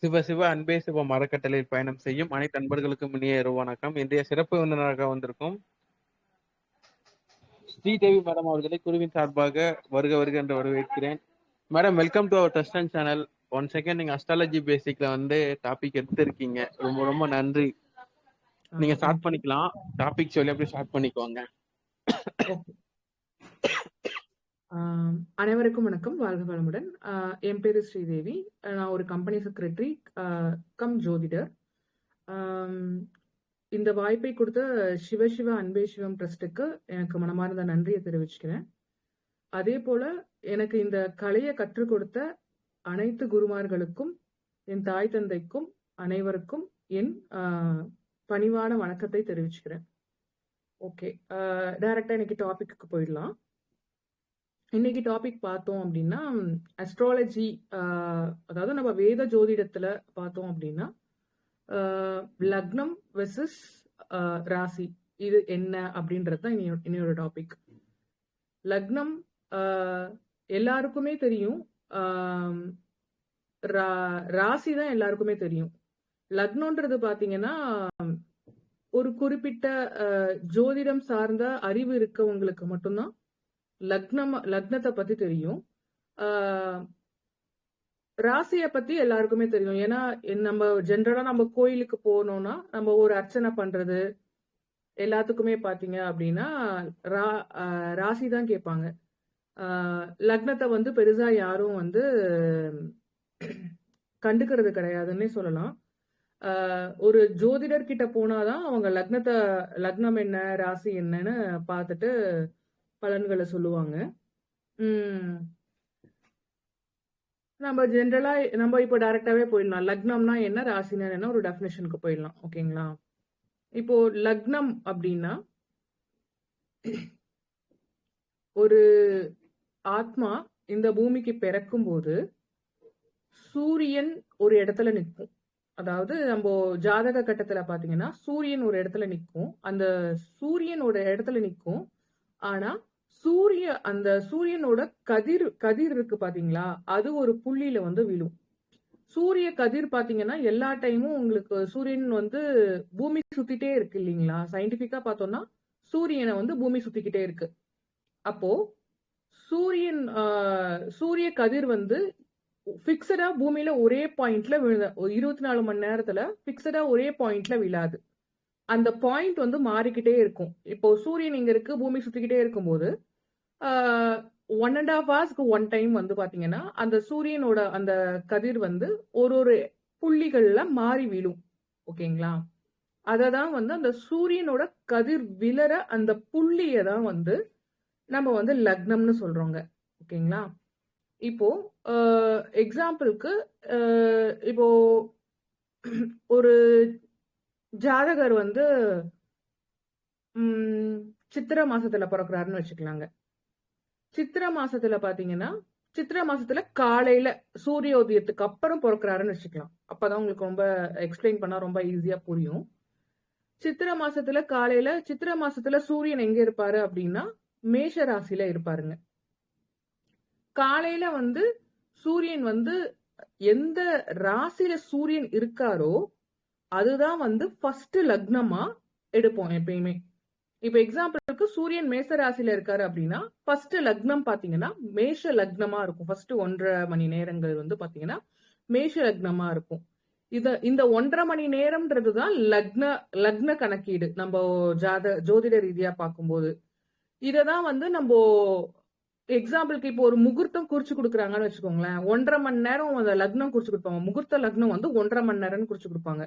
சிவ சிவ அன்பே சிவ மரக்கட்டளையில் பயணம் செய்யும் அனைத்து அன்பர்களுக்கும் இனிய இரவு வணக்கம். இன்றைய சிறப்பு விருந்தினராக வந்திருக்கும் ஸ்ரீதேவி மேடம் அவர்களை குழுவின் சார்பாக வருக வருக என்று வரவேற்கிறேன். Madam, welcome to our trust and channel. One second, நீங்க அஸ்ட்ராலஜி பேசிக்ல வந்து டாபிக் எடுத்திருக்கீங்க. ரொம்ப ரொம்ப நன்றி. நீங்க ஸ்டார்ட் பண்ணிக்கலாம். டாபிக் சொல்லி அப்படியே ஸ்டார்ட் பண்ணிக்கோங்க. அனைவருக்கும் வணக்கம், வாழ்க வளமுடன். என் பேரு ஸ்ரீதேவி. நான் ஒரு கம்பெனி செக்ரட்டரி கம் ஜோதிடர். இந்த வாய்ப்பை கொடுத்த சிவசிவ அன்பே சிவம் ட்ரஸ்டுக்கு எனக்கு மனமார்ந்த நன்றியை தெரிவிச்சுக்கிறேன். அதே போல எனக்கு இந்த கலையை கற்றுக் கொடுத்த அனைத்து குருமார்களுக்கும், என் தாய் தந்தைக்கும், அனைவருக்கும் என் பணிவான வணக்கத்தை தெரிவிச்சுக்கிறேன். ஓகே, டைரக்டா இன்னைக்கு டாபிக்கு போயிடலாம். இன்னைக்கு டாபிக் பார்த்தோம் அப்படின்னா அஸ்ட்ராலஜி, அதாவது நம்ம வேத ஜோதிடத்துல பார்த்தோம் அப்படின்னா லக்னம் வெர்சஸ் ராசி, இது என்ன அப்படின்றது தான் இன்னொரு டாபிக். லக்னம் எல்லாருக்குமே தெரியும், ராசி தான் எல்லாருக்குமே தெரியும். லக்னம்ன்றது பாத்தீங்கன்னா ஒரு குறிப்பிட்ட ஜோதிடம் சார்ந்த அறிவு இருக்கவங்களுக்கு மட்டும்தான் லக்னத்தை பத்தி தெரியும். ராசியை பத்தி எல்லாருக்குமே தெரியும். ஏன்னா நம்ம ஜென்ரலா நம்ம கோயிலுக்கு போனோம்னா நம்ம ஒரு அர்ச்சனை பண்றது எல்லாத்துக்குமே பாத்தீங்க அப்படின்னா ராசி தான் கேட்பாங்க. லக்னத்தை வந்து பெருசா யாரும் வந்து கண்டுக்கிறது கிடையாதுன்னே சொல்லலாம். ஒரு ஜோதிடர் கிட்ட போனாதான் அவங்க லக்னம் என்ன ராசி என்னன்னு பார்த்துட்டு பலன்களை சொல்லுவாங்க. நம்ம ஜென்ரலா நம்ம இப்போ டைரக்டாவே போயிடலாம். லக்னம்னா என்ன, ராசினா என்ன, ஒரு டெஃபினேஷனுக்கு போயிடலாம். ஓகேங்களா? இப்போ லக்னம் அப்படின்னா ஒரு ஆத்மா இந்த பூமிக்கு பிறக்கும் போது சூரியன் ஒரு இடத்துல நிற்கும். அதாவது நம்ம ஜாதக கட்டத்துல பாத்தீங்கன்னா சூரியன் ஒரு இடத்துல நிற்கும். அந்த சூரியனோட இடத்துல நிற்கும். ஆனா அந்த சூரியனோட கதிர் இருக்கு பாத்தீங்களா, அது ஒரு புள்ளியில வந்து விழும். சூரிய கதிர் பாத்தீங்கன்னா எல்லா டைமும் உங்களுக்கு சூரியன் வந்து பூமி சுத்திட்டே இருக்கு இல்லைங்களா. சயின்டிபிக்கா பார்த்தோம்னா சூரியனை வந்து பூமி சுத்திக்கிட்டே இருக்கு. அப்போ சூரிய கதிர் வந்து பிக்சடா பூமியில ஒரே பாயிண்ட்ல 24 மணி நேரத்துல பிக்சடா ஒரே பாயிண்ட்ல விழாது. அந்த பாயிண்ட் வந்து மாறிக்கிட்டே இருக்கும். இப்போ சூரியன் இங்க இருக்கு, பூமி சுத்திக்கிட்டே இருக்கும்போது 1.5 hours ஒன் டைம் வந்து பாத்தீங்கன்னா அந்த சூரியனோட அந்த கதிர் வந்து ஒரு புள்ளிகள்ல மாறி விழும். ஓகேங்களா? அததான் வந்து அந்த சூரியனோட கதிர் விழற அந்த புள்ளிய தான் வந்து நம்ம வந்து லக்னம்னு சொல்றோங்க. ஓகேங்களா? இப்போ எக்ஸாம்பிளுக்கு இப்போ ஒரு ஜாதகர் வந்து சித்திரை மாசத்துல பிறக்கிறாருன்னு வச்சுக்கலாங்க. சித்திரை மாசத்துல பாத்தீங்கன்னா சித்திரை மாசத்துல காலையில சூரியோதயத்துக்கு அப்புறம் பிறக்கிறாருன்னு வச்சுக்கலாம். அப்பதான் உங்களுக்கு ரொம்ப எக்ஸ்பிளைன் பண்ணா ரொம்ப ஈஸியா புரியும். சித்திரை மாசத்துல காலையில சித்திரை மாசத்துல சூரியன் எங்க இருப்பாரு அப்படின்னா மேஷ ராசியில இருப்பாருங்க. காலையில வந்து சூரியன் வந்து எந்த ராசியில சூரியன் இருக்காரோ அதுதான் வந்து ஃபர்ஸ்ட் லக்னமா எடுப்போம் எப்பயுமே. இப்ப எக்ஸாம்பிளுக்கு சூரியன் மேஷ ராசியில இருக்காரு அப்படின்னா ஃபர்ஸ்ட் லக்னம் பாத்தீங்கன்னா மேஷ லக்னமா இருக்கும். ஃபர்ஸ்ட் 1.5 மணி நேரங்கள் வந்து பாத்தீங்கன்னா மேஷ லக்னமா இருக்கும். இந்த 1.5 மணி நேரம்ன்றதுதான் லக்ன கணக்கீடு நம்ம ஜோதிட ரீதியா பார்க்கும்போது. இததான் வந்து நம்ம எக்ஸாம்பிளுக்கு இப்போ ஒரு முகூர்த்தம் குறிச்சு கொடுக்குறாங்கன்னு வச்சுக்கோங்களேன். 1.5 மணி நேரம் அந்த லக்னம் குறிச்சு கொடுப்பாங்க. முகூர்த்த லக்னம் வந்து 1.5 மணி நேரம்னு குறிச்சு கொடுப்பாங்க.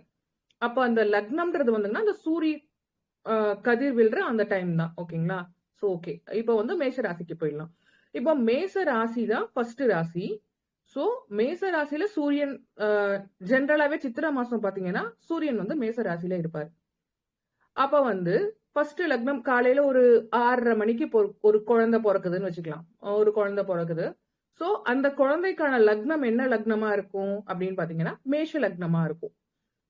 அப்ப அந்த லக்னம்ன்றது வந்துன்னா அந்த சூரிய கதிர் விழுற அந்த டைம் தான். ஓகேங்களா? சோ ஓகே, இப்போ வந்து மேஷ ராசிக்கு போயிடலாம். இப்போ மேஷ ராசி தான் ஃபர்ஸ்ட் ராசி. சோ மேஷ ராசியில சூரியன் ஜென்ரலாவே சித்திரை மாசம் பாத்தீங்கன்னா சூரியன் வந்து மேஷ ராசியில இருப்பாரு. அப்ப வந்து ஃபர்ஸ்ட் லக்னம் காலையில ஒரு 6:30 மணிக்கு ஒரு குழந்தை பிறக்குதுன்னு வச்சுக்கலாம். ஒரு குழந்தை பிறக்குது. சோ அந்த குழந்தைக்கான லக்னம் என்ன லக்னமா இருக்கும் அப்படின்னு பாத்தீங்கன்னா மேஷ லக்னமா இருக்கும்.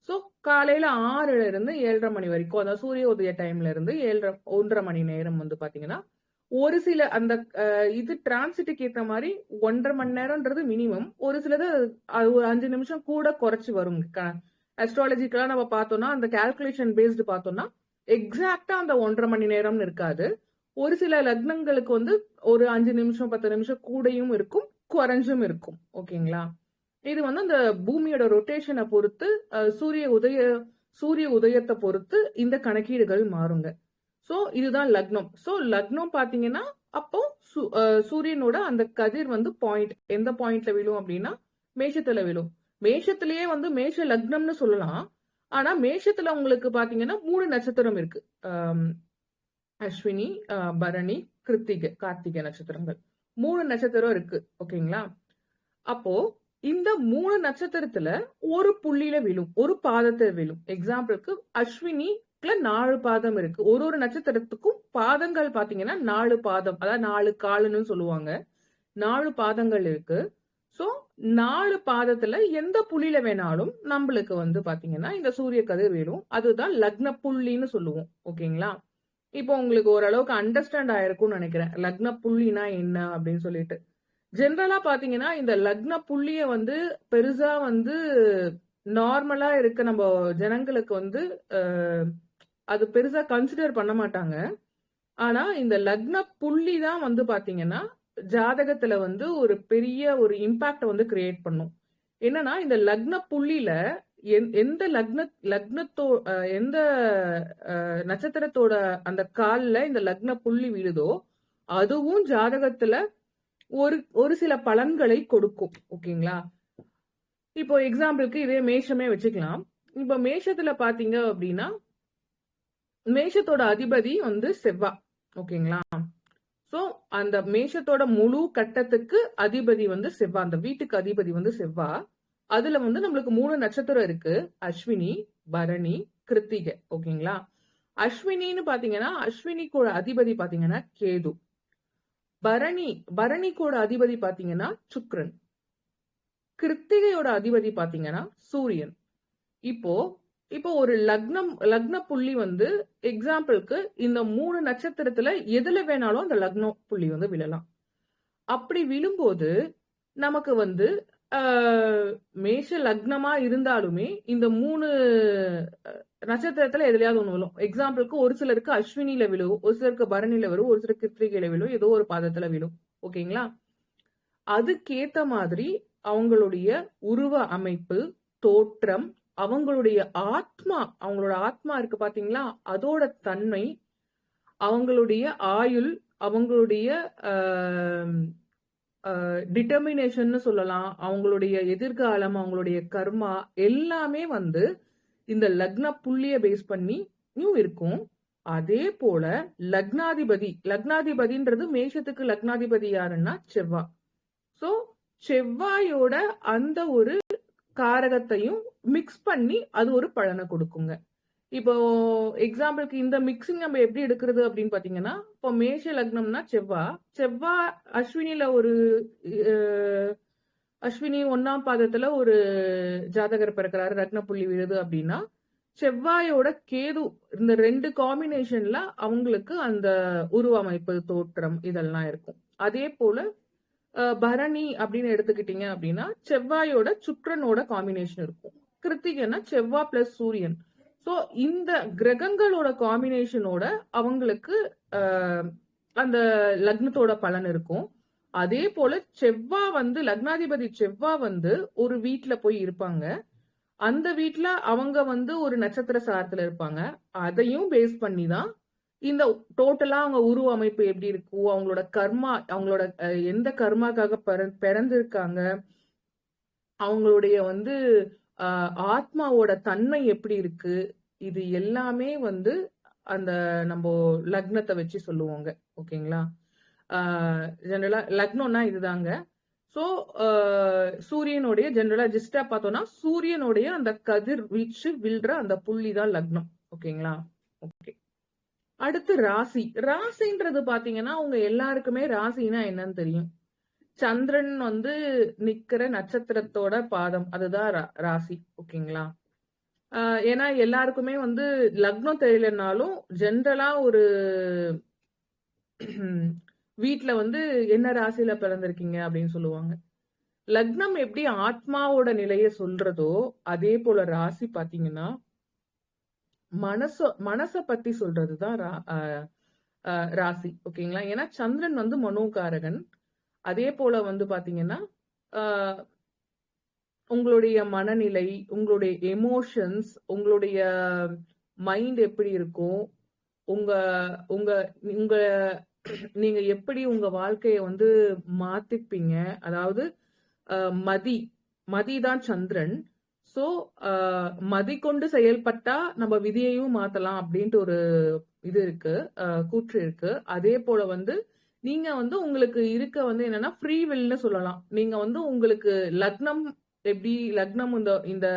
சோ காலையில 6ல இருந்து 7:30 மணி வரைக்கும், அதாவது சூரிய உதய டைம்ல இருந்து 1.5 மணி நேரம் வந்து பாத்தீங்கன்னா ஒரு சில அந்த இது டிரான்சிட்டுக்கு ஏத்த மாதிரி 1.5 மணி நேரம்ன்றது மினிமம். ஒரு சிலது அது ஒரு 5 நிமிஷம் கூட குறைச்சு வரும். அஸ்ட்ராலஜிக்கலா நம்ம பார்த்தோம்னா அந்த கால்குலேஷன் பேஸ்டு பார்த்தோம்னா எக்ஸாக்டா அந்த 1.5 மணி நேரம்னு இருக்காது. ஒரு சில லக்னங்களுக்கு வந்து ஒரு 5 நிமிஷம் 10 நிமிஷம் கூடயும் இருக்கும், குறைஞ்சும் இருக்கும். ஓகேங்களா? இது வந்து அந்த பூமியோட ரொட்டேஷனை பொறுத்து சூரிய உதயத்தை பொறுத்து இந்த கணக்கீடுகள் மாறுங்க. சோ இதுதான் லக்னம். சோ லக்னம் பாத்தீங்கன்னா அப்போ சூரியனோட அந்த கதிர் வந்து பாயிண்ட் எந்த பாயிண்ட்ல விழும் அப்படின்னா மேஷத்துல விழும். மேஷத்திலேயே வந்து மேஷ லக்னம்னு சொல்லலாம். ஆனா மேஷத்துல உங்களுக்கு பாத்தீங்கன்னா 3 நட்சத்திரம் இருக்கு. அஸ்வினி, பரணி, கார்த்திகை நட்சத்திரங்கள் 3 நட்சத்திரம் இருக்கு. ஓகேங்களா? அப்போ இந்த 3 நட்சத்திரத்துல ஒரு புள்ளியில விழும், ஒரு பாதத்தை விழும். எக்ஸாம்பிளுக்கு அஸ்வினில 4 பாதம் இருக்கு. ஒரு நட்சத்திரத்துக்கும் பாதங்கள் பாத்தீங்கன்னா 4 பாதம், அதாவது 4 காலுன்னு சொல்லுவாங்க. 4 பாதங்கள் இருக்கு. சோ 4 பாதத்துல எந்த புள்ளியில வேணாலும் நம்மளுக்கு வந்து பாத்தீங்கன்னா இந்த சூரிய கதிர் விழும். அதுதான் லக்ன புள்ளின்னு சொல்லுவோம். ஓகேங்களா? இப்போ உங்களுக்கு ஓரளவுக்கு அண்டர்ஸ்டாண்ட் ஆயிருக்கும்னு நினைக்கிறேன், லக்ன புள்ளினா என்ன அப்படின்னு சொல்லிட்டு. ஜென்ரலா பாத்தீங்கன்னா இந்த லக்ன புள்ளிய வந்து பெருசா வந்து நார்மலா இருக்க நம்ம ஜனங்களுக்கு வந்து அது பெருசா கன்சிடர் பண்ண மாட்டாங்க. ஆனா இந்த லக்ன புள்ளி தான் வந்து பாத்தீங்கன்னா ஜாதகத்துல வந்து ஒரு பெரிய ஒரு இம்பாக்ட வந்து கிரியேட் பண்ணும். என்னன்னா இந்த லக்ன புள்ளியில எந்த எந்த நட்சத்திரத்தோட அந்த கால்ல இந்த லக்ன புள்ளி விழுதோ அதுவும் ஜாதகத்துல ஒரு சில பலன்களை கொடுக்கும். ஓகேங்களா? இப்போ எக்ஸாம்பிளுக்கு இதே மேஷமே வச்சுக்கலாம். இப்ப மேஷத்துல பாத்தீங்க அப்படின்னா மேஷத்தோட அதிபதி வந்து செவ்வா. ஓகேங்களா? சோ அந்த மேஷத்தோட முழு கட்டத்துக்கு அதிபதி வந்து செவ்வா, அந்த வீட்டுக்கு அதிபதி வந்து செவ்வா. அதுல வந்து நம்மளுக்கு 3 நட்சத்திரம் இருக்கு, அஸ்வினி, பரணி, கிருத்திகை. ஓகேங்களா? அஸ்வினின்னு பாத்தீங்கன்னா அஸ்வினிக்கோட அதிபதி பாத்தீங்கன்னா கேது. பரணிக்கோட அதிபதி பாத்தீங்கன்னா சுக்கிரன். கிருத்திகையோட அதிபதி பாத்தீங்கன்னா சூரியன். இப்போ ஒரு லக்ன புள்ளி வந்து எக்ஸாம்பிளுக்கு இந்த 3 நட்சத்திரத்துல எதுல வேணாலும் அந்த லக்ன புள்ளி வந்து விழலாம். அப்படி விழும்போது நமக்கு வந்து மேஷ லக்னமா இருந்தாலுமே இந்த 3 நட்சத்திரத்துல எதுலயாவது ஒண்ணு விழும். எக்ஸாம்பிளுக்கு ஒரு சிலருக்கு அஸ்வினில விழும், ஒரு சிலருக்கு பரணில விழும், ஒரு சிலருக்கு கிருத்திகையில விழும், ஏதோ ஒரு பாதத்துல விழும். ஓகேங்களா? அதுக்கேத்த மாதிரி அவங்களுடைய உருவ அமைப்பு, தோற்றம், அவங்களோட ஆத்மா இருக்கு பாத்தீங்களா, அதோட தன்மை, அவங்களுடைய ஆயுள், அவங்களுடைய டிட்டர்மினேஷன் சொல்லலாம், அவங்களுடைய எதிர்காலம், அவங்களுடைய கர்மா எல்லாமே வந்து இந்த லக்ன புள்ளிய பேஸ் பண்ணி இருக்கும். அதே போல லக்னாதிபதின்றது மேஷத்துக்கு லக்னாதிபதி யாருன்னா செவ்வா. சோ செவ்வாயோட அந்த ஒரு காரகத்தையும் மிக்ஸ் பண்ணி அது ஒரு பலனை கொடுக்குங்க. இப்போ எக்ஸாம்பிளுக்கு இந்த மிக்சிங் நம்ம எப்படி எடுக்கிறது அப்படின்னு பாத்தீங்கன்னா, இப்போ மேஷ லக்னம்னா செவ்வா அஸ்வினில ஒரு அஸ்வினி 1ஆம் பாதத்துல ஒரு ஜாதகர் பிறக்கிறாரு, ரத்ன புள்ளி விழுது அப்படின்னா செவ்வாயோட கேது இந்த 2 காம்பினேஷன்ல அவங்களுக்கு அந்த உருவமைப்பு, தோற்றம் இதெல்லாம் இருக்கும். அதே போல பரணி அப்படின்னு எடுத்துக்கிட்டீங்க அப்படின்னா செவ்வாயோட சுக்கிரனோட காம்பினேஷன் இருக்கும். கிருத்திகைன்னா செவ்வா பிளஸ் சூரியன். சோ இந்த கிரகங்களோட காம்பினேஷனோட அவங்களுக்கு அந்த லக்னத்தோட பலன் இருக்கும். அதே போல செவ்வா வந்து லக்னாதிபதி செவ்வா வந்து ஒரு வீட்டுல போய் இருப்பாங்க. அந்த வீட்டுல அவங்க வந்து ஒரு நட்சத்திர சாரத்துல இருப்பாங்க. அதையும் பேஸ் பண்ணி தான் இந்த டோட்டலா அவங்க உருவ அமைப்பு எப்படி இருக்கும், அவங்களோட கர்மா, அவங்களோட எந்த கர்மாக்காக பிறந்திருக்காங்க, அவங்களுடைய வந்து ஆத்மாவோட தன்மை எப்படி இருக்கு, இது எல்லாமே வந்து அந்த நம்ம லக்னத்தை வச்சு சொல்லுவாங்க. ஓகேங்களா? ஜெனரலா லக்னம்னா இதுதாங்க. சோ சூரியனுடைய ஜெனரலா ஜிஸ்டா பார்த்தோம்னா சூரியனுடைய அந்த கதிர் வீச்சு விழுற அந்த புள்ளி தான் லக்னம். ஓகேங்களா? ஓகே. அடுத்து ராசின்றது பாத்தீங்கன்னா உங்க எல்லாருக்குமே ராசினா என்னன்னு தெரியும். சந்திரன் வந்து நிக்கிற நட்சத்திரத்தோட பாதம், அதுதான் ராசி. ஓகேங்களா? ஏன்னா எல்லாருக்குமே வந்து லக்னம் தெரியலனாலும் ஜென்ரலா ஒரு வீட்ல வந்து என்ன ராசியில பிறந்திருக்கீங்க அப்படின்னு சொல்லுவாங்க. லக்னம் எப்படி ஆத்மாவோட நிலைய சொல்றதோ, அதே போல ராசி பாத்தீங்கன்னா, மனச மனச பத்தி சொல்றதுதான் ராசி. ஓகேங்களா? ஏன்னா சந்திரன் வந்து மனோகாரகன். அதே போல வந்து பாத்தீங்கன்னா, ஆ உங்களுடைய மனநிலை, உங்களுடைய எமோஷன்ஸ், உங்களுடைய மைண்ட் எப்படி இருக்கும்? உங்க உங்க உங்க நீங்க எப்படி உங்க வாழ்க்கைய வந்து மாத்திப்பீங்க? அதாவது அ மதி மதி தான் சந்திரன். சோ, அ மதி கொண்டு செயல்பட்டா நம்ம விதியையும் மாத்தலாம் அப்படின்ட்டு ஒரு இது இருக்கு. கூற்று இருக்கு. அதே போல வந்து நீங்க வந்து உங்களுக்கு இருக்க வந்து என்னன்னா, ஃப்ரீ வில்ன்னு சொல்லலாம். நீங்க வந்து உங்களுக்கு லக்னம் எப்படி லக்னம் இந்த இந்த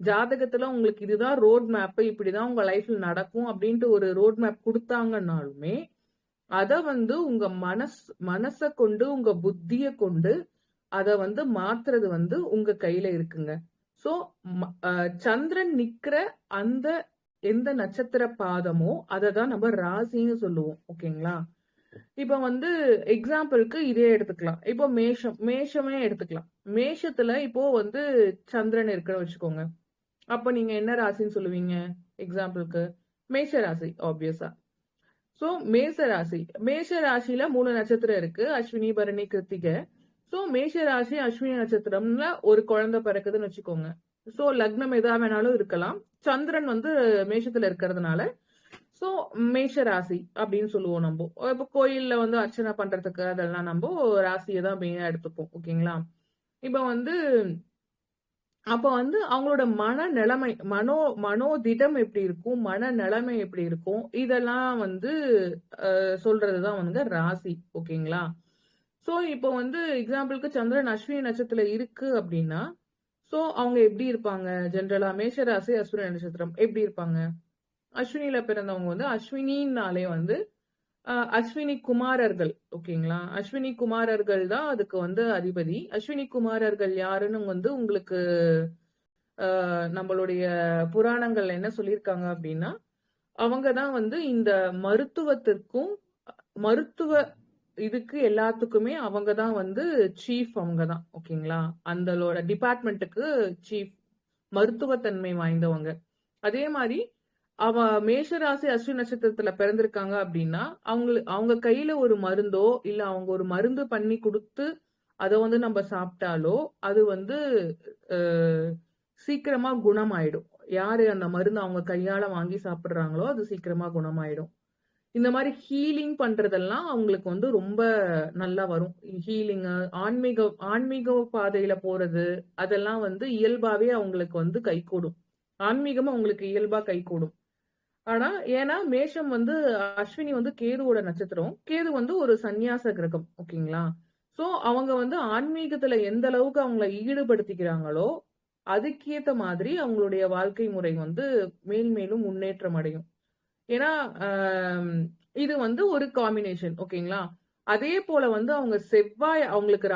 ஜாதகத்துல உங்களுக்கு இதுதான் ரோட் மேப், இப்படிதான் உங்க லைஃப்ல நடக்கும் அப்படின்ட்டு ஒரு ரோட் மேப் குடுத்தாங்கன்னாலுமே, அத வந்து உங்க மனச கொண்டு, உங்க புத்திய கொண்டு அத வந்து மாத்துறது வந்து உங்க கையில இருக்குங்க. சோ, சந்திரன் நிக்கிற அந்த எந்த நட்சத்திர பாதமோ, அததான் நம்ம ராசின்னு சொல்லுவோம். ஓகேங்களா? இப்ப வந்து எக்ஸாம்பிள்க்கு இதே எடுத்துக்கலாம். இப்போ மேஷமே எடுத்துக்கலாம். மேஷத்துல இப்போ வந்து சந்திரன் இருக்குன்னு வச்சுக்கோங்க. அப்ப நீங்க என்ன ராசின்னு சொல்லுவீங்க? எக்ஸாம்பிள்க்கு மேஷ ராசி ஆப்வியஸா. சோ மேஷ ராசி. மேஷ ராசியில 3 நட்சத்திரம் இருக்கு. அஸ்வினி, பரணி, கிருத்திகை. சோ மேஷ ராசி, அஸ்வினி நட்சத்திரம்ல ஒரு குழந்தை பிறக்குதுன்னு வச்சுக்கோங்க. சோ லக்னம் எதா வேணாலும் இருக்கலாம். சந்திரன் வந்து மேஷத்துல இருக்கிறதுனால, சோ மேஷ ராசி அப்படின்னு சொல்லுவோம் நம்போ. இப்ப கோயில்ல வந்து அர்ச்சனை பண்றதுக்கு அதெல்லாம் நம்போ ராசியை தான் மெயினா எடுத்துப்போம். ஓகேங்களா? இப்ப வந்து அப்ப வந்து அவங்களோட மனநிலைமை, மனோதிடம் எப்படி இருக்கும்? மனநிலைமை எப்படி இருக்கும்? இதெல்லாம் வந்து சொல்றதுதான் வந்து ராசி. ஓகேங்களா? சோ, இப்போ வந்து எக்ஸாம்பிள்க்கு சந்திரன் அஸ்வினி நட்சத்திரத்துல இருக்கு அப்படின்னா, சோ அவங்க எப்படி இருப்பாங்க? ஜெனரலா மேஷ ராசி, அஸ்வினி நட்சத்திரம் எப்படி இருப்பாங்க? அஸ்வினியில பிறந்தவங்க வந்து அஸ்வினின்னாலே வந்து அஸ்வினி குமாரர்கள். ஓகேங்களா? அஸ்வினி குமாரர்கள் தான் அதுக்கு வந்து அதிபதி. அஸ்வினி குமாரர்கள் யாருன்னு வந்து உங்களுக்கு நம்மளுடைய புராணங்கள்ல என்ன சொல்லியிருக்காங்க அப்படின்னா, அவங்க தான் வந்து இந்த மருத்துவத்திற்கும் மருத்துவ இதுக்கு எல்லாத்துக்குமே அவங்க தான் வந்து சீஃப் அவங்க தான். ஓகேங்களா? அந்தளோட டிபார்ட்மெண்ட்டுக்கு சீஃப் மருத்துவத்தன்மை வாய்ந்தவங்க. அதே மாரி அவ மேஷராசி அஸ்வினி நட்சத்திரத்துல பிறந்திருக்காங்க அப்படின்னா, அவங்க கையில ஒரு மருந்தோ, இல்ல அவங்க ஒரு மருந்து பண்ணி குடுத்து, அத வந்து நம்ம சாப்பிட்டாலோ, அது வந்து அ சீக்கிரமா குணமாயிடும். யாரு அந்த மருந்து அவங்க கையால வாங்கி சாப்பிடுறாங்களோ, அது சீக்கிரமா குணமாயிடும். இந்த மாரி ஹீலிங் பண்றதெல்லாம் அவங்களுக்கு வந்து ரொம்ப நல்லா வரும். ஹீலிங்கு, ஆன்மீக பாதையில போறது, அதெல்லாம் வந்து இயல்பாவே அவங்களுக்கு வந்து கைகூடும். ஆன்மீகமும் அவங்களுக்கு இயல்பா கைகூடும். ஆனா, ஏன்னா மேஷம் வந்து அஸ்வினி வந்து கேதுவோட நட்சத்திரம். கேது வந்து ஒரு சந்நியாச கிரகம். ஓகேங்களா? சோ, அவங்க வந்து ஆன்மீகத்துல எந்த அளவுக்கு அவங்கள ஈடுபடுத்திக்கிறாங்களோ, அதுக்கேத்த மாதிரி அவங்களுடைய வாழ்க்கை முறை வந்து மேன்மேலும் முன்னேற்றம் அடையும். ஏன்னா, அம் இது வந்து ஒரு காம்பினேஷன். ஓகேங்களா? அதே போல வந்து அவங்க செவ்வாய் அவங்களுக்கு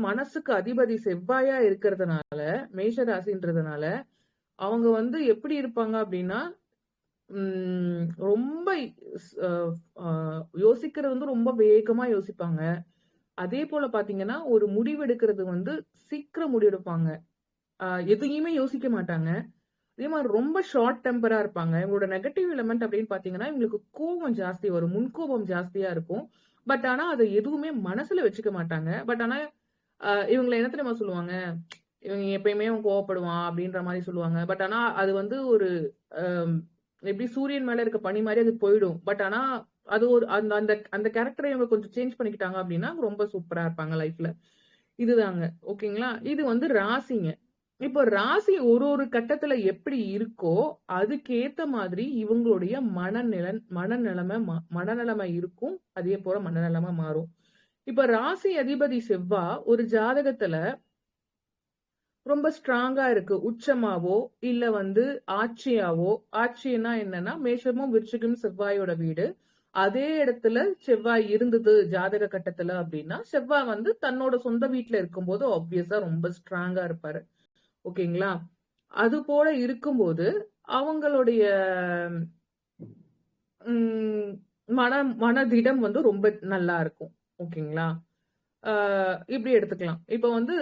மனசுக்கு அதிபதி செவ்வாயா இருக்கிறதுனால, மேஷ ராசின்றதுனால, அவங்க வந்து எப்படி இருப்பாங்க அப்படின்னா, ரொம்ப ஸ் அ அ யோசிக்கிறது வந்து ரொம்ப வேகமா யோசிப்பாங்க. அதே போல பார்த்தீங்கன்னா, ஒரு முடிவெடுக்கிறது வந்து சீக்கிரம் முடிவெடுப்பாங்க. எதையுமே யோசிக்க மாட்டாங்க. அதே மாரி ரொம்ப ஷார்ட் டெம்பரா இருப்பாங்க. இவங்களோட நெகட்டிவ் எலிமெண்ட் அப்படின்னு பார்த்தீங்கன்னா, இவங்களுக்கு கோவம் ஜாஸ்தி வரும். முன்கோபம் ஜாஸ்தியா இருக்கும். பட் ஆனா, அத எதுவுமே மனசுல வச்சுக்க மாட்டாங்க. பட் ஆனா, இவங்கள என்ன தெரியுமா சொல்லுவாங்க? இவன் எப்பயுமே அவன் கோவப்படுவான் அப்படின்ற மாரி சொல்லுவாங்க. பட் ஆனா, அது வந்து ஒரு அ எப்படி சூரியன் மேல இருக்க பனி மாரி அது போயிடும். பட் ஆனா, அது ஒரு அந்த அந்த அந்த கேரக்டர இவங்க கொஞ்சம் சேஞ்ச் பண்ணிக்கிட்டாங்க அப்படின்னா, ரொம்ப சூப்பரா இருப்பாங்க லைஃப்ல. இதுதாங்க. ஓகேங்களா? இது வந்து ராசிங்க. இப்போ ராசி ஒரு ஒரு கட்டத்துல எப்படி இருக்கோ, அதுக்கேத்த மாதிரி இவங்களுடைய மனநிலைமை இருக்கும். அதே போல மனநிலைமை மாறும். இப்ப ராசி அதிபதி செவ்வா ஒரு ஜாதகத்துல ரொம்ப ஸ்ட்ராங்கா இருக்கு. உச்சமாவோ, இல்ல வந்து ஆட்சியாவோ, ஆட்சின்னா என்னன்னா, மேஷமும், விருச்சிகம் செவ்வாயோட வீடு. அதே இடத்துல செவ்வாய் இருந்தது ஜாதக கட்டத்துல அப்டின்னா, செவ்வாய் வந்து தன்னோட சொந்த வீட்ல இருக்கும்போது ஆப்வியஸா ரொம்ப ஸ்ட்ராங்கா இருப்பாரு. ஓகேங்களா? அது போல இருக்கும்போது, அவங்களுடைய ம் மனதிடம் வந்து ரொம்ப நல்லா இருக்கும். ஓகேங்களா? இப்படி எடுத்துக்கலாம். இப்ப வந்து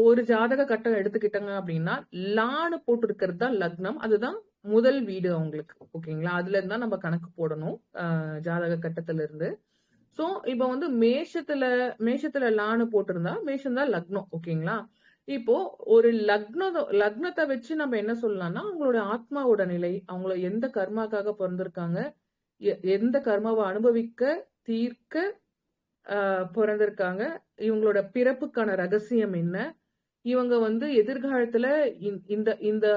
ஒரு ஜாதக கட்டம் எடுத்துக்கிட்டங்க அப்படின்னா, லான்னு போட்டிருக்கிறது தான் லக்னம். அதுதான் முதல் வீடு அவங்களுக்கு. ஓகேங்களா? அதுல இருந்தா நம்ம கணக்கு போடணும். ஜாதக கட்டத்துல இருந்து. சோ, இப்ப வந்து மேஷத்துல லான்னு போட்டிருந்தா, மேஷம் தான் லக்னம். ஓகேங்களா? இப்போ ஒரு லக்னத்த வச்சு நம்ம என்ன சொல்லலாம்னா, அவங்களோட ஆத்மாவோட நிலை, அவங்க எந்த கர்மாக்காக பொறந்திருக்காங்க, எந்த கர்மாவ அனுபவிக்க, தீர்க்க பொறந்திருக்காங்க, இவங்களோட பிறப்புக்கான ரகசியம் என்ன? இவங்க வந்து எதிர்காலத்துல இந்த இந்த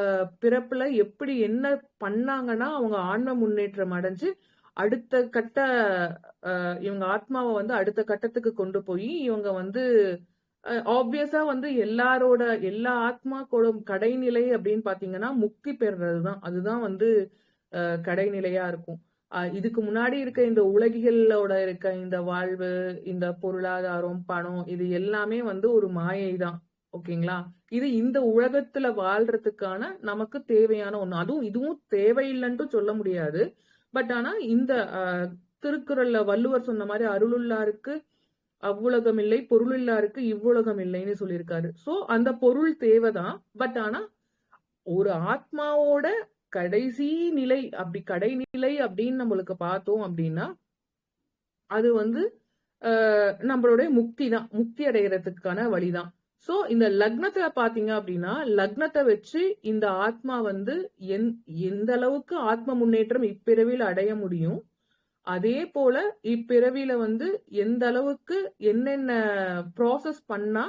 பிறப்புல எப்படி என்ன பண்ணாங்கன்னா, அவங்க ஆன்ம முன்னேற்றம் அடைஞ்சு, அடுத்த கட்ட இவங்க ஆத்மாவ வந்து அடுத்த கட்டத்துக்கு கொண்டு போயி, இவங்க வந்து ஆப்வியஸா வந்து எல்லா ஆத்மாக்களும் கடைநிலை அப்படின்னு பாத்தீங்கன்னா, முக்தி பெறுறதுதான். அதுதான் வந்து கடைநிலையா இருக்கும். இதுக்கு முன்னாடி இருக்க இந்த உலகிகளோட இருக்க இந்த வாழ்வு, இந்த பொருளாதாரம், பணம் இது எல்லாமே வந்து ஒரு மாயை தான். ஓகேங்களா? இது இந்த உலகத்துல வாழ்றதுக்கான நமக்கு தேவையான ஒண்ணு. இதுவும் தேவையில்லைன்ட்டு சொல்ல முடியாது. பட் ஆனா இந்த திருக்குறள்ல வள்ளுவர் சொன்ன மாதிரி அருளுள்ளாருக்கு அவ்வுலகம் இல்லை, பொருளில்லாருக்கு இவ்வுலகம் இல்லைன்னு சொல்லியிருக்காரு. சோ அந்த பொருள் தேவைதான். பட் ஆனா ஒரு ஆத்மாவோட கடைசி நிலை கடைநிலை அப்படின்னு நம்மளுக்கு பார்த்தோம் அப்படின்னா, அது வந்து நம்மளுடைய முக்தி தான். முக்தி அடையறதுக்கான வழிதான். சோ இந்த லக்னத்துல பாத்தீங்க அப்படின்னா, லக்னத்தை வச்சு இந்த ஆத்மா வந்து எந்த அளவுக்கு ஆத்ம முன்னேற்றம் இப்பிறவில அடைய முடியும், அதே போல இப்பிறவில வந்து எந்த அளவுக்கு என்னென்ன ப்ராசஸ் பண்ணா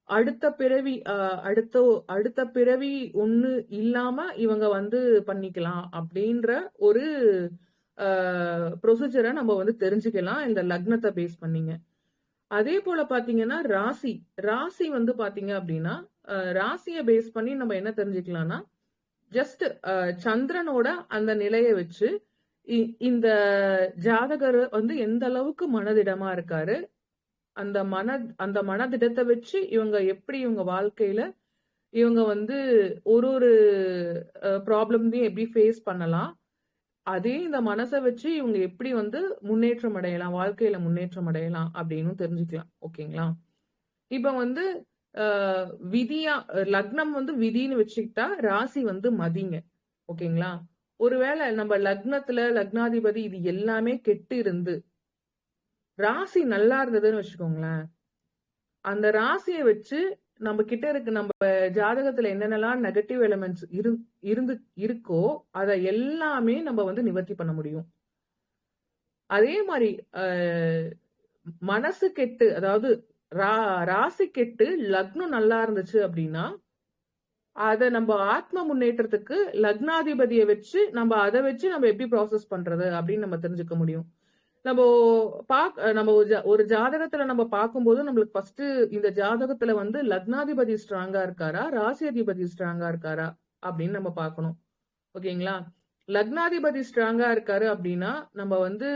அடுத்த பிறவி அடுத்த பிறவி ஒண்ணு இல்லாம இவங்க வந்து பண்ணிக்கலாம் அப்படின்ற ஒரு ப்ரொசீஜரை நம்ம வந்து தெரிஞ்சுக்கலாம் இந்த லக்னத்தை பேஸ் பண்ணீங்க. அதே போல பாத்தீங்கன்னா ராசி வந்து பாத்தீங்க அப்படின்னா, ராசியை பேஸ் பண்ணி நம்ம என்ன தெரிஞ்சுக்கலாம்னா, ஜஸ்ட் சந்திரனோட அந்த நிலையை வச்சு இந்த ஜாதகர் வந்து எந்த அளவுக்கு மனதிடமா இருக்காரு, அந்த மனதிடத்தை வச்சு இவங்க வாழ்க்கையில இவங்க வந்து ஒரு ப்ராப்ளம்லையும் எப்படி ஃபேஸ் பண்ணலாம், அதே இந்த மனசை வச்சு இவங்க எப்படி வந்து முன்னேற்றம் அடையலாம், வாழ்க்கையில முன்னேற்றம் அடையலாம் அப்படின்னு தெரிஞ்சுக்கலாம். ஓகேங்களா? இப்ப வந்து விதியா லக்னம் வந்து விதின்னு வச்சுக்கிட்டா ராசி வந்து மதிங்க. ஓகேங்களா? ஒருவேளை நம்ம லக்னாதிபதி இது எல்லாமே கெட்டு இருந்து ராசி நல்லா இருந்ததுன்னு வச்சுக்கோங்களேன், அந்த ராசியை வச்சு நம்ம ஜாதகத்துல என்னென்னலாம் நெகட்டிவ் எலிமெண்ட்ஸ் இருக்கோ அத எல்லாமே நம்ம வந்து நிவர்த்தி பண்ண முடியும். அதே மாதிரி மனசு கெட்டு, அதாவது ராசி கெட்டு லக்னம் நல்லா இருந்துச்சு அப்படின்னா, அத நம்ம ஆத்ம முன்னேற்றத்துக்கு லக்னாதிபதியை வச்சு அதை வச்சு நம்ம எப்படி ப்ராசஸ் பண்றது அப்படின்னு நம்ம தெரிஞ்சுக்க முடியும். நம்ம ஒரு ஜாதகத்துல நம்ம பார்க்கும்போது நம்மளுக்கு ஃபர்ஸ்ட் இந்த ஜாதகத்துல வந்து லக்னாதிபதி ஸ்ட்ராங்கா இருக்காரா, ராசி அதிபதி ஸ்ட்ராங்கா இருக்காரா அப்படின்னு நம்ம பார்க்கணும். ஓகேங்களா? லக்னாதிபதி ஸ்ட்ராங்கா இருக்காரு அப்படின்னா நம்ம வந்து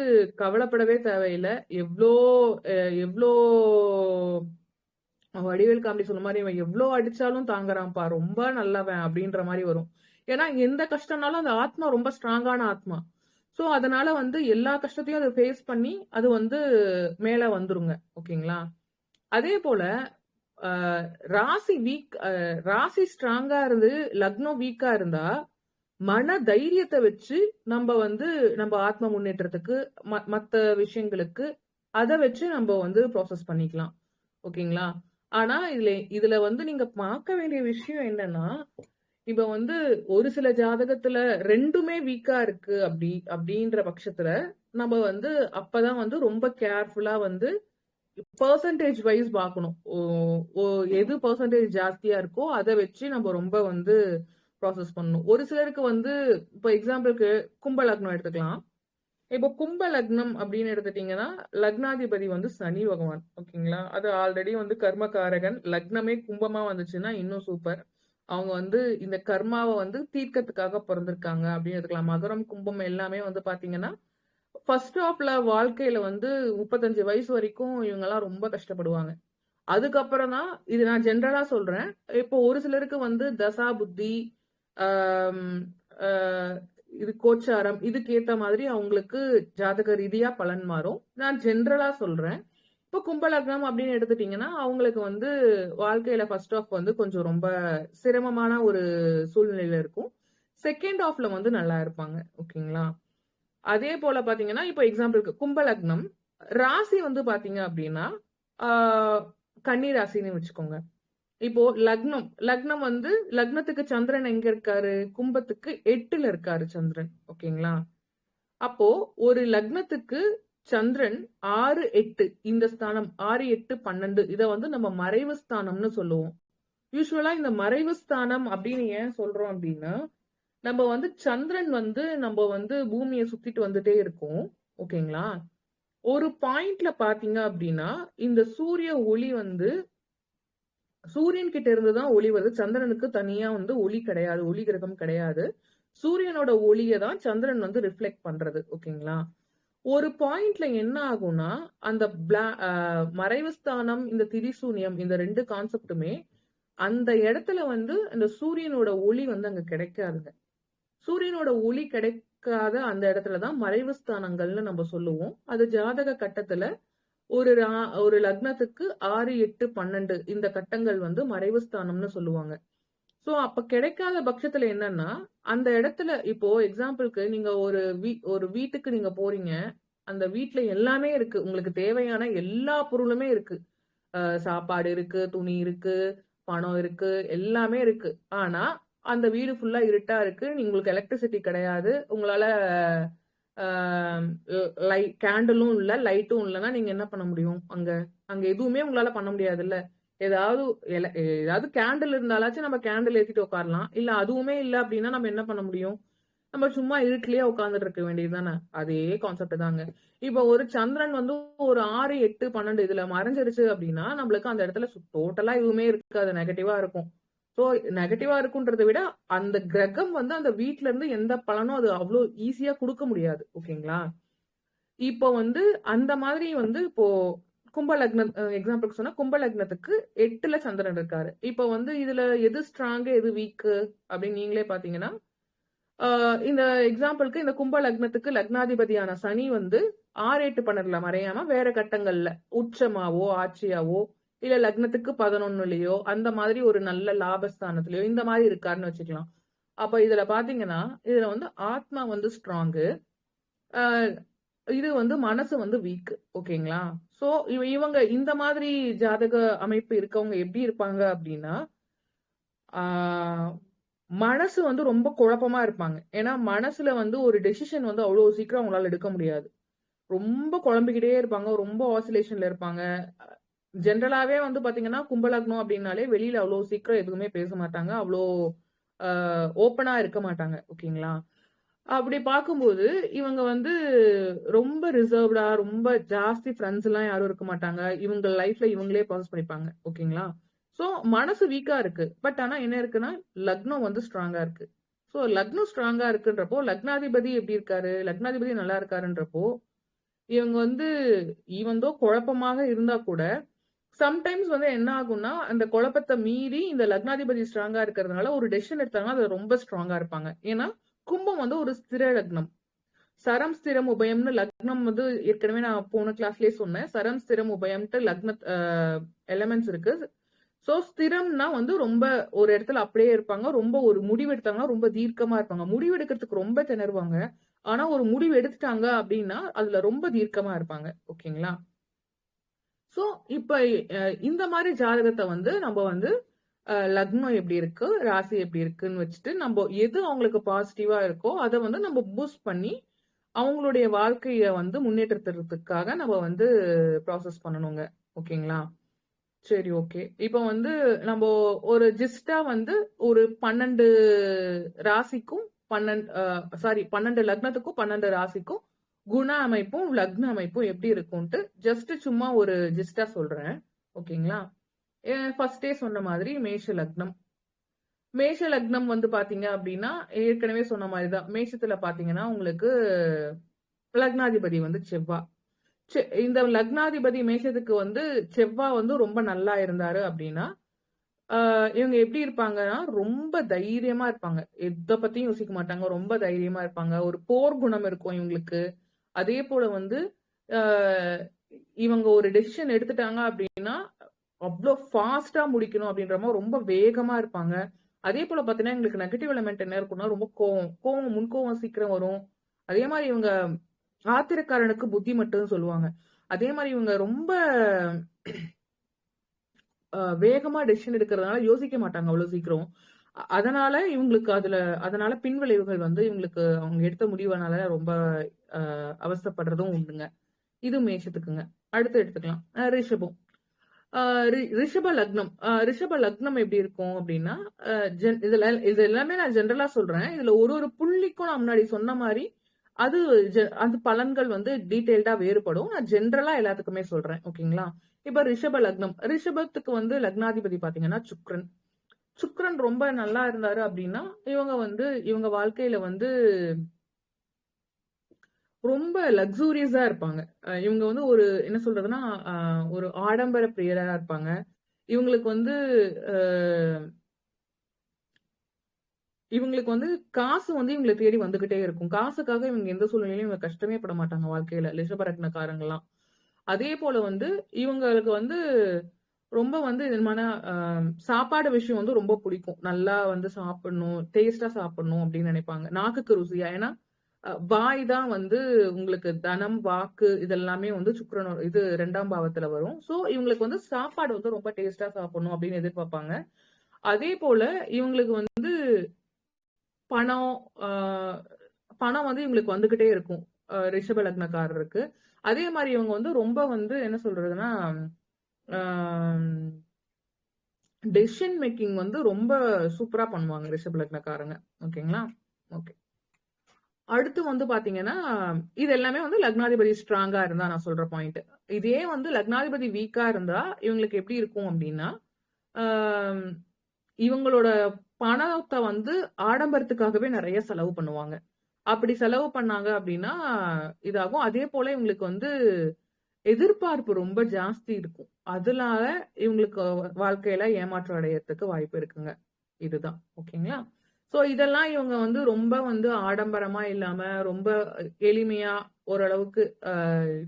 கவலைப்படவே தேவையில்லை. எவ்வளோ வடிவேல் காமெடி சொன்ன மாதிரி இவன் எவ்வளோ அடிச்சாலும் தாங்குறான்ப்பா, ரொம்ப நல்லவன் அப்படின்ற மாதிரி வரும். ஏன்னா எந்த கஷ்டம்னாலும் அந்த ஆத்மா ரொம்ப ஸ்ட்ராங்கான ஆத்மா. சோ அதனால வந்து எல்லா கஷ்டத்தையும் அதை ஃபேஸ் பண்ணி அது வந்து மேல வந்துருங்க. ஓகேங்களா? அதே போல ராசி ஸ்ட்ராங்கா இருந்து லக்னம் வீக்கா இருந்தா மன தைரியத்தை வச்சு நம்ம ஆத்ம முன்னேற்றத்துக்கு மத்த விஷயங்களுக்கு அதை வச்சு நம்ம வந்து ப்ராசஸ் பண்ணிக்கலாம். ஓகேங்களா? ஆனா இதுல வந்து நீங்க பார்க்க வேண்டிய விஷயம் என்னன்னா, இப்ப வந்து ஒரு சில ஜாதகத்துல ரெண்டுமே வீக்கா இருக்கு அப்படின்ற பட்சத்துல நம்ம வந்து அப்பதான் வந்து ரொம்ப கேர்ஃபுல்லா வந்து பெர்சன்டேஜ் வைஸ் பார்க்கணும். எது பெர்சன்டேஜ் ஜாஸ்தியா இருக்கோ அதை வச்சு நம்ம ரொம்ப வந்து ப்ராசஸ் பண்ணணும். ஒரு சிலருக்கு வந்து இப்போ எக்ஸாம்பிளுக்கு கும்ப லக்னம் எடுத்துக்கலாம். இப்போ கும்ப லக்னம் அப்படின்னு எடுத்துட்டீங்கன்னா லக்னாதிபதி வந்து சனி பகவான். ஓகேங்களா? அது ஆல்ரெடி வந்து கர்மகாரகன். லக்னமே கும்பமா வந்துச்சுன்னா இன்னும் சூப்பர். அவங்க வந்து இந்த கர்மாவை வந்து தீர்க்கத்துக்காக பிறந்திருக்காங்க அப்படின்னு எடுத்துக்கலாம். மகரம் கும்பம் எல்லாமே வந்து பாத்தீங்கன்னா ஃபர்ஸ்ட் ஆஃப்ல வாழ்க்கையில வந்து 35 வயசு வரைக்கும் இவங்க எல்லாம் ரொம்ப கஷ்டப்படுவாங்க. அதுக்கப்புறம் தான், இது நான் ஜென்ரலா சொல்றேன். இப்போ ஒரு சிலருக்கு வந்து தசா புத்தி இது கோச்சாரம், இதுக்கு ஏத்த மாதிரி அவங்களுக்கு ஜாதக ரீதியா பலன் மாறும். நான் ஜென்ரலா சொல்றேன். இப்போ கும்ப லக்னம் அப்படின்னு எடுத்துட்டீங்கன்னா, அவங்களுக்கு வந்து வாழ்க்கையில ஃபர்ஸ்ட் ஆஃப் வந்து கொஞ்சம் ரொம்ப சிரமமான ஒரு சூழ்நிலையில இருக்கும். செகண்ட் ஆஃப்ல வந்து நல்லா இருப்பாங்க. ஓகேங்களா? அதே போல பாத்தீங்கன்னா, இப்போ எக்ஸாம்பிளுக்கு கும்ப லக்னம், ராசி வந்து பாத்தீங்க அப்படின்னா, ஆ கன்னி ராசின்னு வச்சுக்கோங்க. இப்போ லக்னம் லக்னம் வந்து லக்னத்துக்கு சந்திரன் எங்க இருக்காரு? கும்பத்துக்கு 8ல இருக்காரு சந்திரன். ஓகேங்களா? அப்போ ஒரு லக்னத்துக்கு சந்திரன் 6, 8 இந்த ஸ்தானம் 6, 8, 12 இத வந்து நம்ம மறைவு ஸ்தானம்னு சொல்லுவோம். யூசுவலா இந்த மறைவு ஸ்தானம் அப்படின்னு ஏன் சொல்றோம் அப்படின்னா, நம்ம வந்து சந்திரன் வந்து நம்ம வந்து பூமிய சுத்திட்டு வந்துட்டே இருக்கோம். ஓகேங்களா? ஒரு பாயிண்ட்ல பாத்தீங்க அப்படின்னா, இந்த சூரிய ஒளி வந்து சூரியன் கிட்ட இருந்து தான் ஒளி வருது. சந்திரனுக்கு தனியா வந்து ஒளி கிடையாது. ஒளி கிரகம் கிடையாது. சூரியனோட ஒளிய தான் சந்திரன் வந்து ரிஃப்ளெக்ட் பண்றது. ஓகேங்களா? ஒரு பாயிண்ட்ல என்ன ஆகும்னா, அந்த மறைவு ஸ்தானம், இந்த திரிசூன்யம் இந்த 2 கான்செப்ட்டுமே அந்த இடத்துல வந்து அந்த சூரியனோட ஒளி வந்து அங்க கிடைக்காதுங்க. சூரியனோட ஒளி கிடைக்காத அந்த இடத்துல தான் மறைவு ஸ்தானங்கள்னு நம்ம சொல்லுவோம். அது ஜாதக கட்டத்துல ஒரு லக்னத்துக்கு 6, 8, 12 இந்த கட்டங்கள் வந்து மறைவு ஸ்தானம்னு சொல்லுவாங்க. சோ அப்ப கிடைக்காத பட்சத்துல என்னன்னா, அந்த இடத்துல இப்போ எக்ஸாம்பிள்க்கு நீங்க ஒரு வீட்டுக்கு நீங்க போறீங்க. அந்த வீட்ல எல்லாமே இருக்கு. உங்களுக்கு தேவையான எல்லா பொருளுமே இருக்கு. சாப்பாடு இருக்கு, துணி இருக்கு, பணம் இருக்கு, எல்லாமே இருக்கு. ஆனா, அந்த வீடு ஃபுல்லா இருட்டா இருக்கு. உங்களுக்கு எலக்ட்ரிசிட்டி கிடையாது. உங்களால அ கேண்டிலும் இல்ல, லைட்டும் இல்லன்னா, நீங்க என்ன பண்ண முடியும் அங்க? அங்க எதுவுமே உங்களால பண்ண முடியாதுல்ல. ஏதாவது ஏதாவது கேண்டில் இருந்தாலாச்சும் நம்ம கேண்டில் ஏத்திட்டு உட்காரலாம். இல்ல அதுவுமே இல்ல அப்டின்னா நம்ம என்ன பண்ண முடியும்? நம்ம சும்மா இருட்டிலேயே உட்கார்ந்துட்டு இருக்க வேண்டியது தானே. அதே கான்செப்ட் தாங்க. இப்போ ஒரு சந்திரன் வந்து ஒரு 6, 8, 12 இதுல மறைஞ்சிருச்சு அப்டின்னா, நம்மளுக்கு அந்த இடத்துல டோட்டலா எதுவுமே இருக்காது. நெகட்டிவா இருக்கும். சோ நெகட்டிவா இருக்குன்றத விட, அந்த கிரகம் வந்து அந்த வீட்ல இருந்து எந்த பலனும் அது அவ்ளோ ஈஸியா குடுக்க முடியாது. ஓகேங்களா? இப்போ வந்து அந்த மாதிரி வந்து இப்போ கும்ப லக்னம் எக்ஸாம்பிளுக்கு சொன்னா கும்ப லக்னத்துக்கு 8ல சந்திரன் இருக்காரு. இப்போ வந்து இதுல எது ஸ்ட்ராங் எது வீக் அப்படின்னு நீங்களே பாத்தீங்கன்னா, இந்த எக்ஸாம்பிளுக்கு இந்த கும்ப லக்னத்துக்கு லக்னாதிபதியான சனி வந்து 6, 8, 12ல மறையாம வேற கட்டங்கள்ல உச்சமாவோ, ஆட்சியாவோ இல்ல லக்னத்துக்கு 11லயோ அந்த மாதிரி ஒரு நல்ல லாபஸ்தானத்திலயோ இந்த மாதிரி இருக்காருன்னு வச்சுக்கலாம். அப்ப இதுல பாத்தீங்கன்னா, இதுல வந்து ஆத்மா வந்து ஸ்ட்ராங். இது வந்து மனசு வந்து வீக். ஓகேங்களா? சோ இவங்க இந்த மாதிரி ஜாதக அமைப்பு இருக்கவங்க எப்படி இருப்பாங்க அப்படின்னா, ஆ மனசு வந்து ரொம்ப குழப்பமா இருப்பாங்க. ஏன்னா மனசுல வந்து ஒரு டெசிஷன் வந்து அவ்வளவு சீக்கிரம் அவங்களால எடுக்க முடியாது. ரொம்ப குழம்பிக்கிட்டே இருப்பாங்க. ரொம்ப ஆசிலேஷன்ல இருப்பாங்க. ஜெனரலாவே வந்து பாத்தீங்கன்னா, கும்பலக்னம் அப்படின்னாலே வெளியில அவ்வளவு சீக்கிரம் எதுவுமே பேச மாட்டாங்க. அவ்வளோ ஓப்பனா இருக்க மாட்டாங்க. ஓகேங்களா? அப்படி பார்க்கும்போது, இவங்க வந்து ரொம்ப ரிசர்வ்டா, ரொம்ப ஜாஸ்தி ஃப்ரெண்ட்ஸ்லாம் யாரும் இருக்க மாட்டாங்க. இவங்க லைஃப்ல இவங்களே ப்ராசஸ் பண்ணிப்பாங்க. ஓகேங்களா? சோ, மனசு வீக்கா இருக்கு. பட் ஆனா என்ன இருக்குன்னா, லக்னம் வந்து ஸ்ட்ராங்கா இருக்கு. சோ, லக்னம் ஸ்ட்ராங்கா இருக்குன்றப்போ, லக்னாதிபதி எப்படி இருக்காரு? லக்னாதிபதி நல்லா இருக்காருன்றப்போ, இவங்க வந்து ஈவன் தோ குழப்பமாக இருந்தா கூட, சம்டைம்ஸ் வந்து என்ன ஆகும்னா, அந்த குழப்பத்த மீறி இந்த லக்னாதிபதி ஸ்ட்ராங்கா இருக்கிறதுனால ஒரு டெசிஷன் எடுத்தாங்கன்னா, அது ரொம்ப ஸ்ட்ராங்கா இருப்பாங்க. ஏன்னா, கும்பம் வந்து ஒரு ஸ்திர லக்னம். சரம், ஸ்திரம், உபயம்னு லக்னம் வந்து ஏற்கனவே நான் போன கிளாஸ்லயே சொன்னேன். சரம், ஸ்திரம், உபயம்ன்ட்டு எலிமெண்ட்ஸ் இருக்கு. சோ ஸ்திரம்னா வந்து ரொம்ப ஒரு இடத்துல அப்படியே இருப்பாங்க. ரொம்ப ஒரு முடிவு எடுத்தாங்கன்னா ரொம்ப தீர்க்கமா இருப்பாங்க. முடிவு எடுக்கிறதுக்கு ரொம்ப திணறுவாங்க. ஆனா ஒரு முடிவு எடுத்துட்டாங்க அப்படின்னா, அதுல ரொம்ப தீர்க்கமா இருப்பாங்க. ஓகேங்களா? சோ இப்ப இந்த மாரி ஜாதகத்த வந்து நம்ம வந்து லக்னம் எப்படி இருக்கு, ராசி எப்படி இருக்குன்னு வச்சுட்டு, நம்ப எது அவங்களுக்கு பாசிட்டிவா இருக்கோ, அத வந்து நம்ம பூஸ்ட் பண்ணி, அவங்களுடைய வாழ்க்கைய வந்து முன்னேற்றத்திற்காக நம்ம வந்து ப்ராசஸ் பண்ணணுங்க. ஓகேங்களா? சரி, ஓகே. இப்ப வந்து நம்ப ஒரு ஜிஸ்ட்டா வந்து ஒரு 12 ராசிக்கும் 12 லக்னத்துக்கும் 12 ராசிக்கும் குண அமைப்பும், லக்ன அமைப்பும் எப்படி இருக்கும்ட்டு ஜஸ்ட் சும்மா ஒரு ஜிஸ்ட்டா சொல்றேன். ஓகேங்களா? ஃபர்ஸ்ட்டே சொன்ன மாதிரி மேஷ லக்னம். மேஷ லக்னம் வந்து பாத்தீங்க அப்படின்னா, ஏற்கனவே சொன்ன மாரி தான். மேஷத்துல பாத்தீங்கன்னா, உங்களுக்கு லக்னாதிபதி வந்து செவ்வா. இந்த லக்னாதிபதி மேஷத்துக்கு வந்து செவ்வா வந்து ரொம்ப நல்லா இருந்தாரு அப்படின்னா, இவங்க எப்படி இருப்பாங்கன்னா, ரொம்ப தைரியமா இருப்பாங்க. எத பத்தியும் யோசிக்க மாட்டாங்க. ரொம்ப தைரியமா இருப்பாங்க. ஒரு போர் குணம் இருக்கும் இவங்களுக்கு. அதே போல வந்து அ இவங்க ஒரு டெசிஷன் எடுத்துட்டாங்க அப்படின்னா, அவ்ளோ ஃபாஸ்ட்டா முடிக்கணும் அப்படின்ற மாரி ரொம்ப வேகமா இருப்பாங்க. அதே போல பார்த்தீங்கன்னா, எங்களுக்கு நெகட்டிவ் எலிமெண்ட் என்ன இருக்கும்னா, ரொம்ப கோவம். முன்கோவம் சீக்கிரம் வரும். அதே மாரி இவங்க ஆத்திரக்காரனுக்கு புத்தி மட்டும்னு சொல்லுவாங்க. அதே மாரி இவங்க ரொம்ப வேகமா டெசிஷன் எடுக்கிறதுனால யோசிக்க மாட்டாங்க அவ்வளோ சீக்கிரம். அதனால இவங்களுக்கு அதனால பின்விளைவுகள் வந்து இவங்களுக்கு அவங்க எடுத்த முடிவுனால ரொம்ப அவஸ்தைப்படுறதும் உண்டுங்க. இது மேஷத்துக்குங்க. அடுத்து எடுத்துக்கலாம். ரிஷபம். அ ரிஷப லக்னம். ரிஷப லக்னம் எப்படி இருக்கும் அப்டின்னா, அ ஜென் இதுல இது எல்லாமே நான் ஜெனரலா சொல்றேன். இதுல ஒரு ஒரு புள்ளிக்கும் நான் முன்னாடி சொன்ன மாரி, அது அந்த பலன்கள் வந்து டீட்டெயில்டா வேறுபடும். நான் ஜெனரலா எல்லாத்துக்குமே சொல்றேன். ஓகேங்களா? இப்ப ரிஷப லக்னம். ரிஷபத்துக்கு வந்து லக்னாதிபதி பாத்தீங்கன்னா சுக்கிரன். சுக்கிரன் ரொம்ப நல்லா இருந்தாரு அப்டின்னா, இவங்க வாழ்க்கையில வந்து ரொம்ப லக்ஸூரியஸா இருப்பாங்க. இவங்க வந்து ஒரு என்ன சொல்றதுன்னா, அ ஒரு ஆடம்பர பிரியரா இருப்பாங்க. இவங்களுக்கு வந்து அ இவங்களுக்கு வந்து காசு வந்து இவங்கள தேடி வந்துகிட்டே இருக்கும். காசுக்காக இவங்க எந்த சூழ்நிலையிலும் இவங்க கஷ்டமே பட மாட்டாங்க வாழ்க்கையில. ரிஷபலக்னக்காரங்கலாம். அதே போல வந்து இவங்களுக்கு வந்து ரொம்ப வந்து இதுமான சாப்பாடு விஷயம் வந்து ரொம்ப பிடிக்கும். நல்லா வந்து சாப்பிடணும், டேஸ்ட்டா சாப்பிடணும் அப்படின்னு நினைப்பாங்க. நாக்குக்கு ருசியா. ஏன்னா, வாய் தான் வந்து உங்களுக்கு தனம், வாக்கு இதெல்லாமே வந்து சுக்கிரனோட இது 2ஆம் பாவத்துல வரும். ஸோ இவங்களுக்கு வந்து சாப்பாடு வந்து ரொம்ப டேஸ்ட்டா சாப்பிடணும் அப்படின்னு எதிர்பார்ப்பாங்க. அதே போல இவங்களுக்கு வந்து பணம், அ பணம் வந்து இவங்களுக்கு வந்துகிட்டே இருக்கும். ரிஷப லக்னக்காரருக்கு. அதே மாரி இவங்க வந்து ரொம்ப வந்து என்ன சொல்றதுன்னா, அ டெசிஷன் மேக்கிங் வந்து ரொம்ப சூப்பரா பண்ணுவாங்க ரிஷப லக்னக்காரங்க. ஓகேங்களா? ஓகே. அடுத்து வந்து பாத்தீங்கன்னா, இது எல்லாமே வந்து லக்னாதிபதி ஸ்ட்ராங்கா இருந்தா நான் சொல்ற பாயிண்ட். இதே வந்து லக்னாதிபதி வீக்கா இருந்தா, இவங்களுக்கு எப்படி இருக்கும் அப்டின்னா, அம் இவங்களோட பணத்த வந்து ஆடம்பரத்துக்காகவே நெறைய செலவு பண்ணுவாங்க. அப்படி செலவு பண்ணாங்க அப்படின்னா, இதாகும். அதே போல இவங்களுக்கு வந்து எதிர்பார்ப்பு ரொம்ப ஜாஸ்தி இருக்கும். அதனால இவங்களுக்கு வாழ்க்கையில ஏமாற்றம் அடையறதுக்கு வாய்ப்பு இருக்குங்க. இதுதான். ஓகேங்களா? சோ இதெல்லாம் இவங்க வந்து ரொம்ப வந்து ஆடம்பரமா இல்லாம, ரொம்ப எளிமையா ஓரளவுக்கு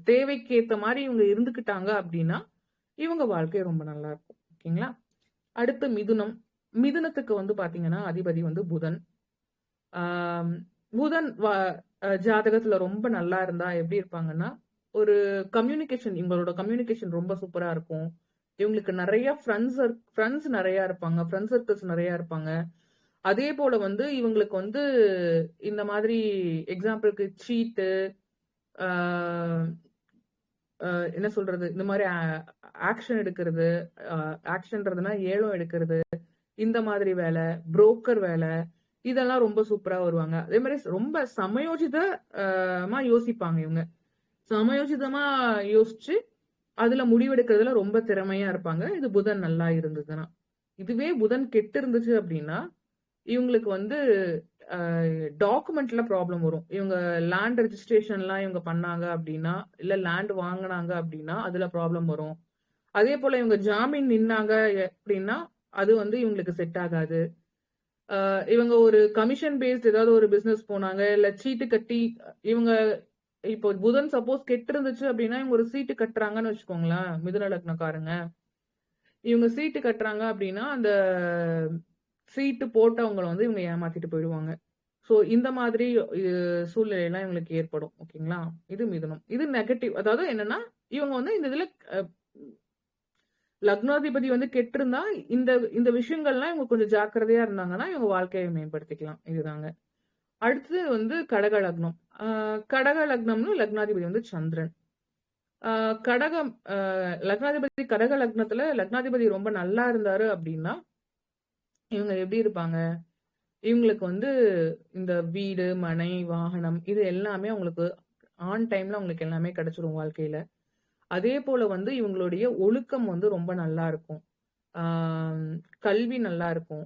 தேவைக்கு ஏத்த மாரி இவங்க இருந்துக்கிட்டாங்க அப்படின்னா, இவங்க வாழ்க்கை ரொம்ப நல்லா இருக்கும். ஓகேங்களா? அடுத்து மிதுனம். மிதுனத்துக்கு வந்து பாத்தீங்கன்னா, அதிபதி வந்து புதன். ஆம், புதன் ஜாதகத்துல ரொம்ப நல்லா இருந்தா எப்படி இருப்பாங்கன்னா, ஒரு இவங்களோட கம்யூனிகேஷன் ரொம்ப சூப்பரா இருக்கும். இவங்களுக்கு நெறைய ஃப்ரெண்ட்ஸ் நெறைய இருப்பாங்க. ஃப்ரெண்ட் சர்க்கிள்ஸ் நெறைய இருப்பாங்க. அதே போல வந்து இவங்களுக்கு வந்து இந்த மாதிரி எக்ஸாம்பிள்க்கு சீட்டு, ஆ என்ன சொல்றது? இந்த மாரி ஆக்ஷன் எடுக்கிறது, அ ஆக்ஷன்றதுனா ஏலம் எடுக்கிறது, இந்த மாதிரி வேலை, புரோக்கர் வேலை, இதெல்லாம் ரொம்ப சூப்பரா வருவாங்க. அதே மாரி ரொம்ப சமயோஜித மா யோசிப்பாங்க இவங்க. சமயோஜிதமா யோசிச்சு, அதுல முடிவெடுக்கிறதுல ரொம்ப திறமையா இருப்பாங்க. இது புதன் நல்லா இருந்ததுன்னா. இதுவே புதன் கெட்டு இருந்துச்சு அப்டின்னா, இவங்களுக்கு வந்து டாக்குமெண்ட்ல ப்ராப்ளம் வரும். இவங்க லேண்ட் ரெஜிஸ்ட்ரேஷன்லாம் இவங்க பண்ணாங்க அப்டின்னா, இல்ல லேண்ட் வாங்குனாங்க அப்டின்னா, அதுல ப்ராப்ளம் வரும். அதே போல இவங்க ஜாமீன் நின்னாங்க அப்டின்னா, அது வந்து இவங்களுக்கு செட் ஆகாது. இவங்க ஒரு கமிஷன் பேஸ்ட் ஏதாவது ஒரு பிசினஸ் போனாங்க, இல்ல சீட்டு கட்டி இவங்க இப்போ புதன் சப்போஸ் கெட்டு இருந்துச்சு அப்டின்னா, இவங்க ஒரு சீட்டு கட்டுறாங்கன்னு வச்சுக்கோங்களேன், மிதுன லக்னக்காரங்க. இவங்க சீட்டு கட்டுறாங்க அப்டின்னா, அந்த சீட்டு போட்டவங்கள வந்து இவங்க ஏமாத்திட்டு போயிடுவாங்க. சோ இந்த மாதிரி இது சூழ்நிலைலாம் இவங்களுக்கு ஏற்படும். ஓகேங்களா? இது மிதுனம். இது நெகட்டிவ். அதாவது என்னன்னா, இவங்க வந்து இந்த இதுல அ லக்னாதிபதி வந்து கெட்டிருந்தா, இந்த இந்த விஷயங்கள்லாம் இவங்க கொஞ்சம் ஜாக்கிரதையா இருந்தாங்கன்னா, இவங்க வாழ்க்கைய மேம்படுத்திக்கலாம். இதுதாங்க. அடுத்தது வந்து கடக லக்னம். கடக லக்னம்னு லக்னாதிபதி வந்து சந்திரன். அ கடகம் லக்னாதிபதி கடக லக்னத்துல லக்னாதிபதி ரொம்ப நல்லா இருந்தாரு அப்டின்னா, இவங்க எப்படி இருப்பாங்க? இவங்களுக்கு வந்து இந்த வீடு, மனை, வாகனம் இது எல்லாமே அவங்களுக்கு ஆன் டைம்ல அவங்களுக்கு எல்லாமே கிடைச்சிரும் வாழ்க்கையில. அதே போல வந்து இவங்களுடைய ஒழுக்கம் வந்து ரொம்ப நல்லா இருக்கும். ஆம், கல்வி நல்லா இருக்கும்.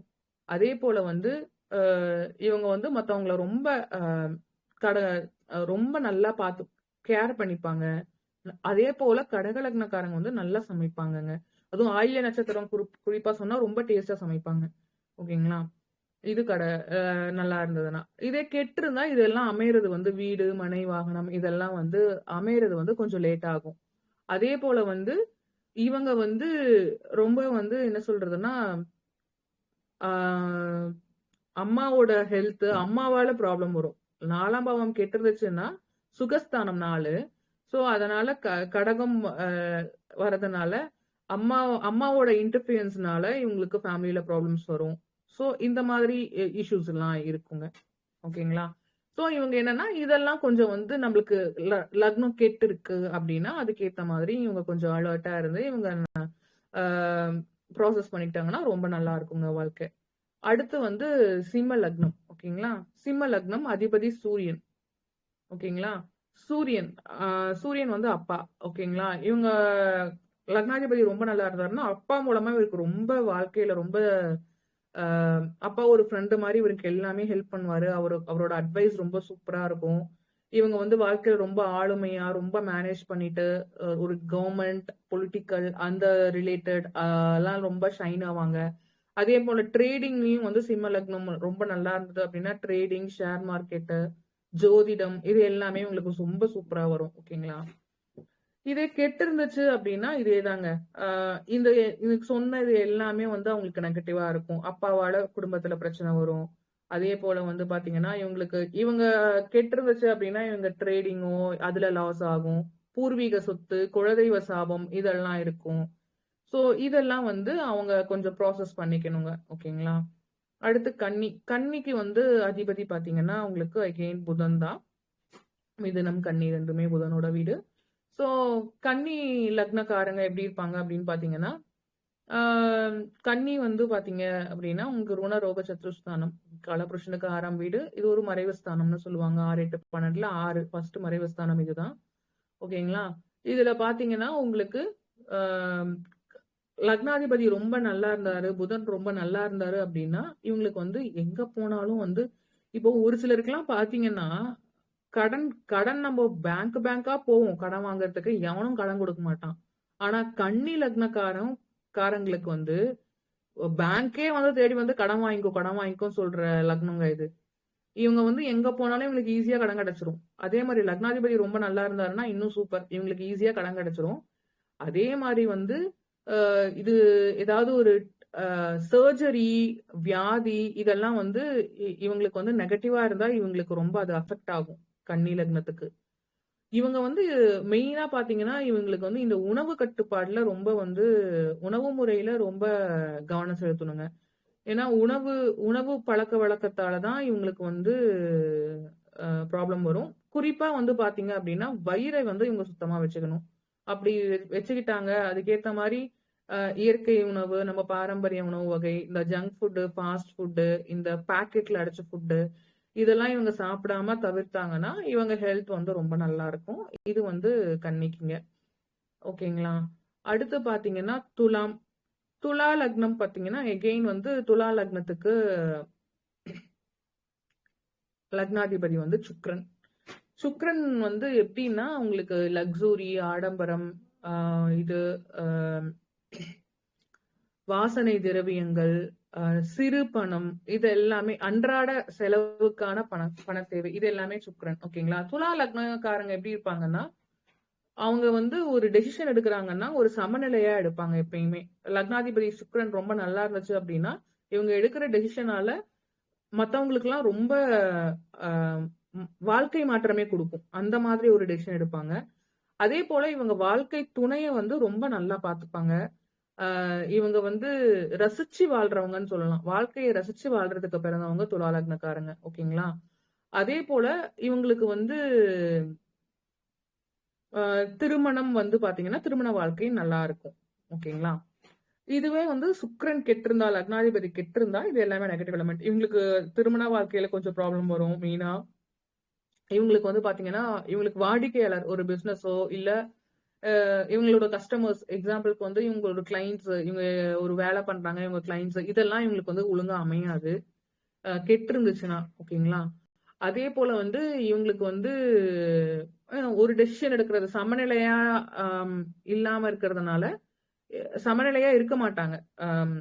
அதே போல வந்து அ இவங்க வந்து மத்தவங்கள ரொம்ப அ கட ரொம்ப நல்லா கேர் பண்ணிப்பாங்க. அதே போல கடக லக்னக்காரங்க வந்து நல்லா சமைப்பாங்கங்க. அதுவும் ஆயில்ய நட்சத்திரம் குறிப்பா சொன்னா ரொம்ப டேஸ்டா சமைப்பாங்க. ஓகேங்களா? இது நல்லா இருந்ததுன்னா. இதே கெட்டிருந்தா இதெல்லாம் அமையறது வந்து வீடு, மனை, வாகனம் இதெல்லாம் வந்து அமையறது வந்து கொஞ்சம் லேட் ஆகும். அதே போல வந்து இவங்க வந்து ரொம்ப வந்து என்ன சொல்றதுன்னா, ஆ அம்மாவோட அம்மாவால ப்ராப்ளம் வரும். 4ஆம் பாவம் கெட்டுருச்சுன்னா, சுகஸ்தானம் 4. ஸோ, அதனால கடகம் வரதுனால, அம்மா அம்மாவோட இன்டர்ஃபியரன்ஸ்னால இவங்களுக்கு ஃபேமிலில ப்ராப்ளம்ஸ் வரும். ஸோ, இந்த மாதிரி இஷ்யூஸ்லாம் இருக்குங்க. ஓகேங்களா? ஸோ, இவங்க என்னன்னா, இதெல்லாம் கொஞ்சம் வந்து நம்மளுக்கு லக்னம் கெட்டிருக்கு அப்டின்னா, அதுக்கேத்த மாதிரி இவங்க கொஞ்சம் அலர்ட்டா இருந்து இவங்க ஆ ப்ராசஸ் பண்ணிக்கிட்டாங்கன்னா, ரொம்ப நல்லா இருக்குங்க வாழ்க்கை. அடுத்து வந்து சிம்ம லக்னம். ஓகேங்களா? சிம்ம லக்னம் அதிபதி சூரியன். ஓகேங்களா? சூரியன் அ சூரியன் வந்து அப்பா. ஓகேங்களா? இவங்க லக்னாதிபதி ரொம்ப நல்லா இருந்தாருன்னா, அப்பா மூலமா இவருக்கு ரொம்ப வாழ்க்கையில ரொம்ப அ அப்பா ஒரு ஃப்ரெண்ட் மாரி இவருக்கு எல்லாமே ஹெல்ப் பண்ணுவாரு. அவரோட அட்வைஸ் ரொம்ப சூப்பரா இருக்கும். இவங்க வந்து வாழ்க்கையில ரொம்ப ஆளுமையா, ரொம்ப மேனேஜ் பண்ணிட்டு, ஒரு கவர்ன்மெண்ட், பொலிட்டிக்கல் அந்த ரிலேட்டட் எல்லாம் ரொம்ப ஷைன் ஆவாங்க. அதே போல ட்ரேடிங்லயும் வந்து சிம்ம லக்னம் ரொம்ப நல்லா இருந்தது அப்படின்னா, ட்ரேடிங், ஷேர் மார்க்கெட்டு, ஜோதிடம் இது எல்லாமே உங்களுக்கு ரொம்ப சூப்பரா வரும். ஓகேங்களா? இதே கெட்டு இருந்துச்சு அப்படின்னா, இதேதாங்க. அ இந்த இதுக்கு சொன்னது எல்லாமே வந்து அவங்களுக்கு நெகட்டிவா இருக்கும். அப்பாவால குடும்பத்துல பிரச்சனை வரும். அதே போல வந்து பாத்தீங்கன்னா, இவங்க கெட்டு இருந்துச்சு அப்படின்னா, இவங்க ட்ரேடிங்கோ, அதுல லாஸ் ஆகும். பூர்வீக சொத்து, குலதெய்வ சாபம் இதெல்லாம் இருக்கும். ஸோ, இதெல்லாம் வந்து அவங்க கொஞ்சம் ப்ராசஸ் பண்ணிக்கணுங்க. ஓகேங்களா? அடுத்து கன்னி. கன்னிக்கு வந்து அதிபதி பாத்தீங்கன்னா, உங்களுக்கு அகைன் புதன் தான். மிதுனம், கன்னி 2மே புதனோட வீடு. ஸோ, கன்னி லக்னக்காரங்க எப்படி இருப்பாங்க அப்படின்னு பார்த்தீங்கன்னா, ஆ கன்னி வந்து பார்த்தீங்க அப்படின்னா, உங்க ருண ரோக சத்ருஸ்தானம். காலபுருஷனுக்கு 6ஆம் வீடு. இது ஒரு மறைவு ஸ்தானம்னு சொல்லுவாங்க. 6, 8, 12ல 6 ஃபர்ஸ்ட் மறைவு ஸ்தானம் இதுதான். ஓகேங்களா? இதுல பார்த்தீங்கன்னா, உங்களுக்கு ஆ லக்னாதிபதி ரொம்ப நல்லா இருந்தாரு, புதன் ரொம்ப நல்லா இருந்தாரு அப்படின்னா, இவங்களுக்கு வந்து எங்க போனாலும் வந்து இப்போ ஒரு சிலருக்குலாம் பார்த்தீங்கன்னா, கடன் கடன் நம்ம பேங்கா போவோம் கடன் வாங்குறதுக்கு. எவனும் கடன் குடுக்க மாட்டான். ஆனா கன்னி காரங்களுக்கு வந்து பேங்கே வந்து தேடி வந்து கடன் வாங்கிக்கோன்னு சொல்ற லக்னங்க இது. இவங்க வந்து எங்க போனாலும் இவங்களுக்கு ஈஸியா கடன் கிடைச்சிரும். அதே மாரி லக்னாதிபதி ரொம்ப நல்லா இருந்தாருன்னா, இன்னும் சூப்பர். இவங்களுக்கு ஈஸியா கடன் கிடைச்சிரும். அதே மாரி வந்து இது ஏதாவது ஒரு சர்ஜரி, வியாதி இதெல்லாம் வந்து இவங்களுக்கு வந்து நெகட்டிவா இருந்தா இவங்களுக்கு ரொம்ப அது அஃபெக்ட் ஆகும். கன்னி லக்னத்துக்கு. இவங்க வந்து மெயினா பார்த்தீங்கன்னா, இவங்களுக்கு வந்து இந்த உணவு கட்டுப்பாடுல ரொம்ப வந்து உணவு முறையில ரொம்ப கவனம் செலுத்தணுங்க. ஏன்னா உணவு பழக்கவழக்கத்தால தான் இவங்களுக்கு வந்து ப்ராப்ளம் வரும். குறிப்பா வந்து பார்த்தீங்க அப்டின்னா, வயிறை வந்து இவங்க சுத்தமா வச்சுக்கணும். அப்படி வச்சுக்கிட்டாங்க, அதுக்கேத்த மாரி இயற்கை உணவு, நம்ம பாரம்பரிய உணவு வகை, இந்த ஜங்க் ஃபுட்டு, ஃபாஸ்ட் ஃபுட்டு, இந்த பாக்கெட்ல அடைச்ச ஃபுட்டு, இதெல்லாம் இவங்க சாப்பிடாம தவிர்த்தாங்கன்னா, இவங்க ஹெல்த் வந்து ரொம்ப நல்லா இருக்கும். இது வந்து கன்னிக்குங்க. ஓகேங்களா? அடுத்து பார்த்தீங்கன்னா, துலாம். துலா லக்னம் பார்த்தீங்கன்னா, எகெயின் வந்து துலா லக்னத்துக்கு லக்னாதிபதி வந்து சுக்கிரன். சுக்கிரன் வந்து எப்படின்னா, உங்களுக்கு லக்ஸூரி, ஆடம்பரம், ஆ இது அ வாசனை திரவியங்கள், சிறு பணம் இது எல்லாமே அன்றாட செலவுக்கான பண தேவை. இது எல்லாமே சுக்கிரன். ஓகேங்களா? துலா லக்னக்காரங்க எப்படி இருப்பாங்கன்னா, அவங்க வந்து ஒரு டெசிஷன் எடுக்குறாங்கன்னா, ஒரு சமநிலையா எடுப்பாங்க எப்பயுமே. லக்னாதிபதி சுக்கிரன் ரொம்ப நல்லா இருந்துச்சு அப்படின்னா, இவங்க எடுக்கிற டெசிஷனால மத்தவங்களுக்கெல்லாம் ரொம்ப அ வாழ்க்கை மாற்றமே குடுக்கும். அந்த மாதிரி ஒரு டெசிஷன் எடுப்பாங்க. அதே போல இவங்க வாழ்க்கை துணைய வந்து ரொம்ப நல்லா பார்த்துப்பாங்க. இவங்க வந்து ரசிச்சு வாழ்றவங்கன்னு சொல்லலாம். வாழ்க்கைய ரசிச்சு வாழ்றதுக்கு பிறந்தவங்க துலா லக்னக்காரங்க. ஓகேங்களா? அதே போல இவங்களுக்கு வந்து திருமணம் வந்து பாத்தீங்கன்னா, திருமண வாழ்க்கை நல்லா இருக்கும். ஓகேங்களா? இதுவே வந்து சுக்கிரன் கெட்டிருந்தா, லக்னாதிபதி கெட்டிருந்தா, இது எல்லாமே நெகட்டிவ் எலிமெண்ட். இவங்களுக்கு திருமண வாழ்க்கையில கொஞ்சம் ப்ராப்ளம் வரும் மெயினா. இவங்களுக்கு வந்து பாத்தீங்கன்னா, இவங்களுக்கு வாடிக்கையாளர் ஒரு பிசினஸோ இல்ல இவங்களோட கஸ்டமர்ஸ் எக்ஸாம்பிள்க்கு வந்து இவங்களோட கிளையண்ட்ஸ் இவங்க ஒரு வேலை பண்றாங்க. இவங்க கிளையண்ட்ஸ் இதெல்லாம் இவங்களுக்கு வந்து ஒழுங்கா அமையாது. கெட்டு இருந்துச்சுன்னா. ஓகேங்களா? அதே போல வந்து இவங்களுக்கு வந்து ஒரு டெசிஷன் எடுக்கிறது சமநிலையா இல்லாம இருக்கிறதுனால, சமநிலையா இருக்க மாட்டாங்க. ஆம்,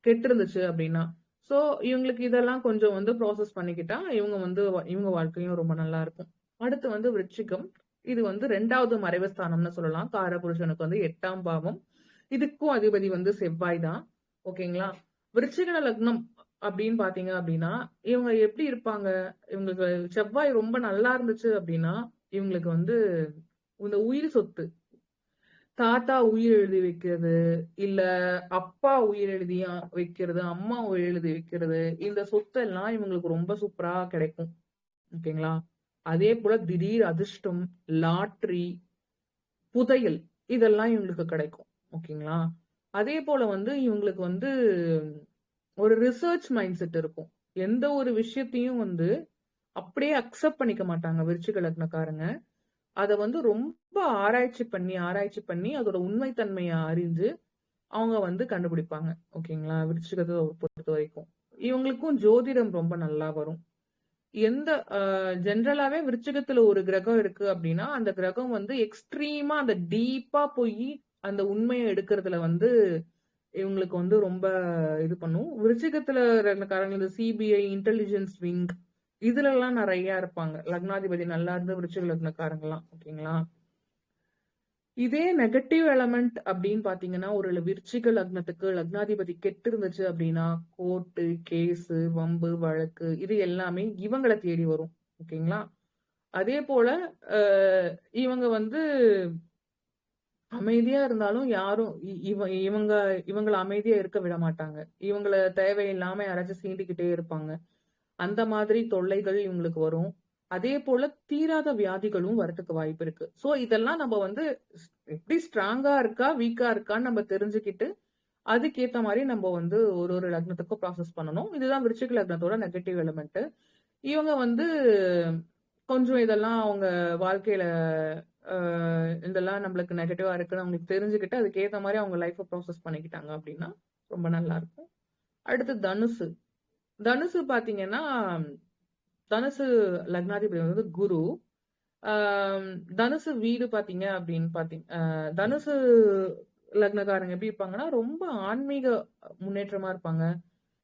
கெட்டு இருந்துச்சு அப்படின்னா. சோ இவங்களுக்கு இதெல்லாம் கொஞ்சம் வந்து ப்ராசஸ் பண்ணிக்கிட்டா இவங்க வந்து இவங்க வாழ்க்கையும் ரொம்ப நல்லா இருக்கும். அடுத்து வந்து விருச்சிகம். இது வந்து 2வது மறைவு ஸ்தானம்னு சொல்லலாம். காரபுருஷனுக்கு வந்து 8ஆம் பாவம். இதுக்கும் அதிபதி வந்து செவ்வாய் தான். ஓகேங்களா? விருச்சிக லக்னம் அப்படின்னு பாத்தீங்க அப்படின்னா, இவங்க எப்படி இருப்பாங்க? இவங்களுக்கு செவ்வாய் ரொம்ப நல்லா இருந்துச்சு அப்படின்னா, இவங்களுக்கு வந்து இந்த உயிர் சொத்து. தாத்தா உயிர் எழுதி வைக்கிறது, இல்ல அப்பா உயிர் எழுதி வைக்கிறது, அம்மா உயிர் எழுதி வைக்கிறது, இந்த சொத்தெல்லாம் இவங்களுக்கு ரொம்ப சூப்பரா கிடைக்கும். ஓகேங்களா? அதே போல திடீர் அதிர்ஷ்டம், லாட்டரி, புதையல் இதெல்லாம் இவங்களுக்கு கிடைக்கும். ஓகேங்களா? அதே போல வந்து இவங்களுக்கு வந்து ஒரு ரிசர்ச் மைண்ட் செட் இருக்கும். எந்த ஒரு விஷயத்தையும் வந்து அப்படியே அக்செப்ட் பண்ணிக்க மாட்டாங்க விருச்சிக லக்னக்காரங்க. அத வந்து ரொம்ப ஆராய்ச்சி பண்ணி அதோட உண்மை தன்மைய அறிஞ்சு அவங்க வந்து கண்டுபிடிப்பாங்க. ஓகேங்களா? விருச்சிகத்த பொறுத்தவரைக்கும். இவங்களுக்கும் ஜோதிடம் ரொம்ப நல்லா வரும். எந்த ஜெனரலாவே விருச்சிகத்துல ஒரு கிரகம் இருக்கு அப்படின்னா, அந்த கிரகம் வந்து எக்ஸ்ட்ரீமா அந்த டீப்பா போயி அந்த உண்மைய எடுக்கிறதுல வந்து இவங்களுக்கு வந்து ரொம்ப இது பண்ணும். விருச்சிகத்துல காரங்க இந்த சிபிஐ, இன்டெலிஜென்ஸ் விங் இதுலலாம் நெறைய இருப்பாங்க. லக்னாதிபதி நல்லா இருந்து விருச்சிக லக்னக்காரங்கலாம். ஓகேங்களா? இதே நெகட்டிவ் எலமெண்ட் அப்படின்னு பாத்தீங்கன்னா, ஒரு விருச்சிக லக்னத்துக்கு லக்னாதிபதி கெட்டு இருந்துச்சு அப்படின்னா, கோர்ட்டு, கேஸு, வம்பு, வழக்கு இது எல்லாமே இவங்கள தேடி வரும். ஓகேங்களா? அதே போல அ இவங்க வந்து அமைதியா இருந்தாலும் யாரும் இவங்க இவங்கள அமைதியா இருக்க விட மாட்டாங்க. இவங்கள தேவையில்லாம யாராச்சும் சீண்டிக்கிட்டே இருப்பாங்க. அந்த மாதிரி தொல்லைகள் இவங்களுக்கு வரும். அதே போல தீராத வியாதிகளும் வரதுக்கு வாய்ப்பு இருக்கு. சோ இதெல்லாம் நம்ம வந்து எப்படி ஸ்ட்ராங்கா இருக்கா, வீக்கா இருக்கான்னு நம்ம தெரிஞ்சுக்கிட்டு, அதுக்கேத்த மாரி நம்ம வந்து ஒரு ஒரு லக்னத்துக்கும் ப்ராசஸ் பண்ணணும். இதுதான் விருச்சிக லக்னத்தோட நெகட்டிவ் எலிமெண்ட். இவங்க வந்து கொஞ்சம் இதெல்லாம் அவங்க வாழ்க்கையில அ இதெல்லாம் நம்மளுக்கு நெகட்டிவா இருக்குன்னு அவங்களுக்கு தெரிஞ்சுக்கிட்டு, அதுக்கேத்த மாரி அவங்க லைஃப்ப ப்ராசஸ் பண்ணிக்கிட்டாங்க அப்படின்னா, ரொம்ப நல்லா இருக்கும். அடுத்து தனுசு. தனுசு பாத்தீங்கன்னா, தனுசு லக்னாதிபதி வந்து குரு. ஆம், தனுசு வீடு பாத்தீங்க அப்படின்னு தனுசு லக்னக்காரங்க எப்படி இருப்பாங்கன்னா, ரொம்ப ஆன்மீக முன்னேற்றமா இருப்பாங்க.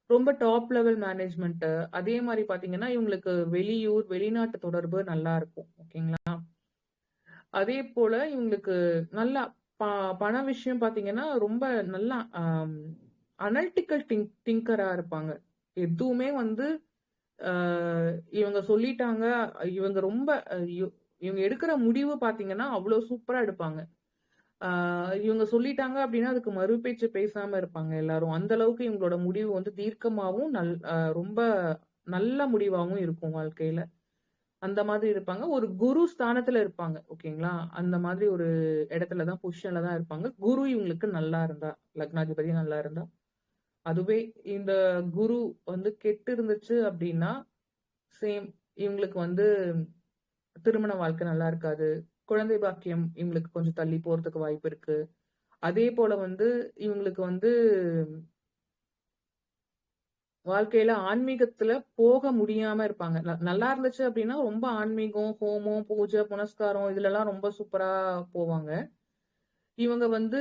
ரொம்ப டாப் லெவல் மேனேஜ்மெண்ட். அதே மாரி பாத்தீங்கன்னா, இவங்களுக்கு வெளியூர், வெளிநாட்டு தொடர்பு நல்லா இருக்கும். ஓகேங்களா? அதே போல இவங்களுக்கு நல்லா ப பண விஷயம் பாத்தீங்கன்னா, ரொம்ப நல்லா அனலிட்டிக்கல் திங்கரா இருப்பாங்க. எதுவுமே வந்து அ இவங்க சொல்லிட்டாங்க. இவங்க ரொம்ப இவங்க எடுக்கிற முடிவு பாத்தீங்கன்னா, அவ்ளோ சூப்பரா எடுப்பாங்க. ஆ இவங்க சொல்லிட்டாங்க அப்டின்னா, அதுக்கு மறுபேச்சு பேசாம இருப்பாங்க எல்லாரும். அந்த அளவுக்கு இவங்களோட முடிவு வந்து தீர்க்கமாவும், ரொம்ப நல்ல முடிவாவும் இருக்கும் வாழ்க்கையில. அந்த மாதிரி இருப்பாங்க. ஒரு குரு ஸ்தானத்துல இருப்பாங்க. ஓகேங்களா? அந்த மாதிரி ஒரு இடத்துல தான் பொசிஷன்ல தான் இருப்பாங்க. குரு இவங்களுக்கு நல்லா இருந்தா, லக்னாதிபதி நல்லா இருந்தா. அதுவே இந்த குரு வந்து கெட்டு இருந்துச்சு அப்டின்னா, சேம் இவங்களுக்கு வந்து திருமண வாழ்க்கை நல்லா இருக்காது. குழந்தை பாக்கியம் இவங்களுக்கு கொஞ்சம் தள்ளி போறதுக்கு வாய்ப்பு இருக்கு. அதே போல வந்து இவங்களுக்கு வந்து வாழ்க்கையில ஆன்மீகத்துல போக முடியாம இருப்பாங்க. நல்லா இருந்துச்சு அப்டின்னா, ரொம்ப ஆன்மீகம், ஹோமம், பூஜை, புனஸ்காரம் இதுலலாம் ரொம்ப சூப்பரா போவாங்க. இவங்க வந்து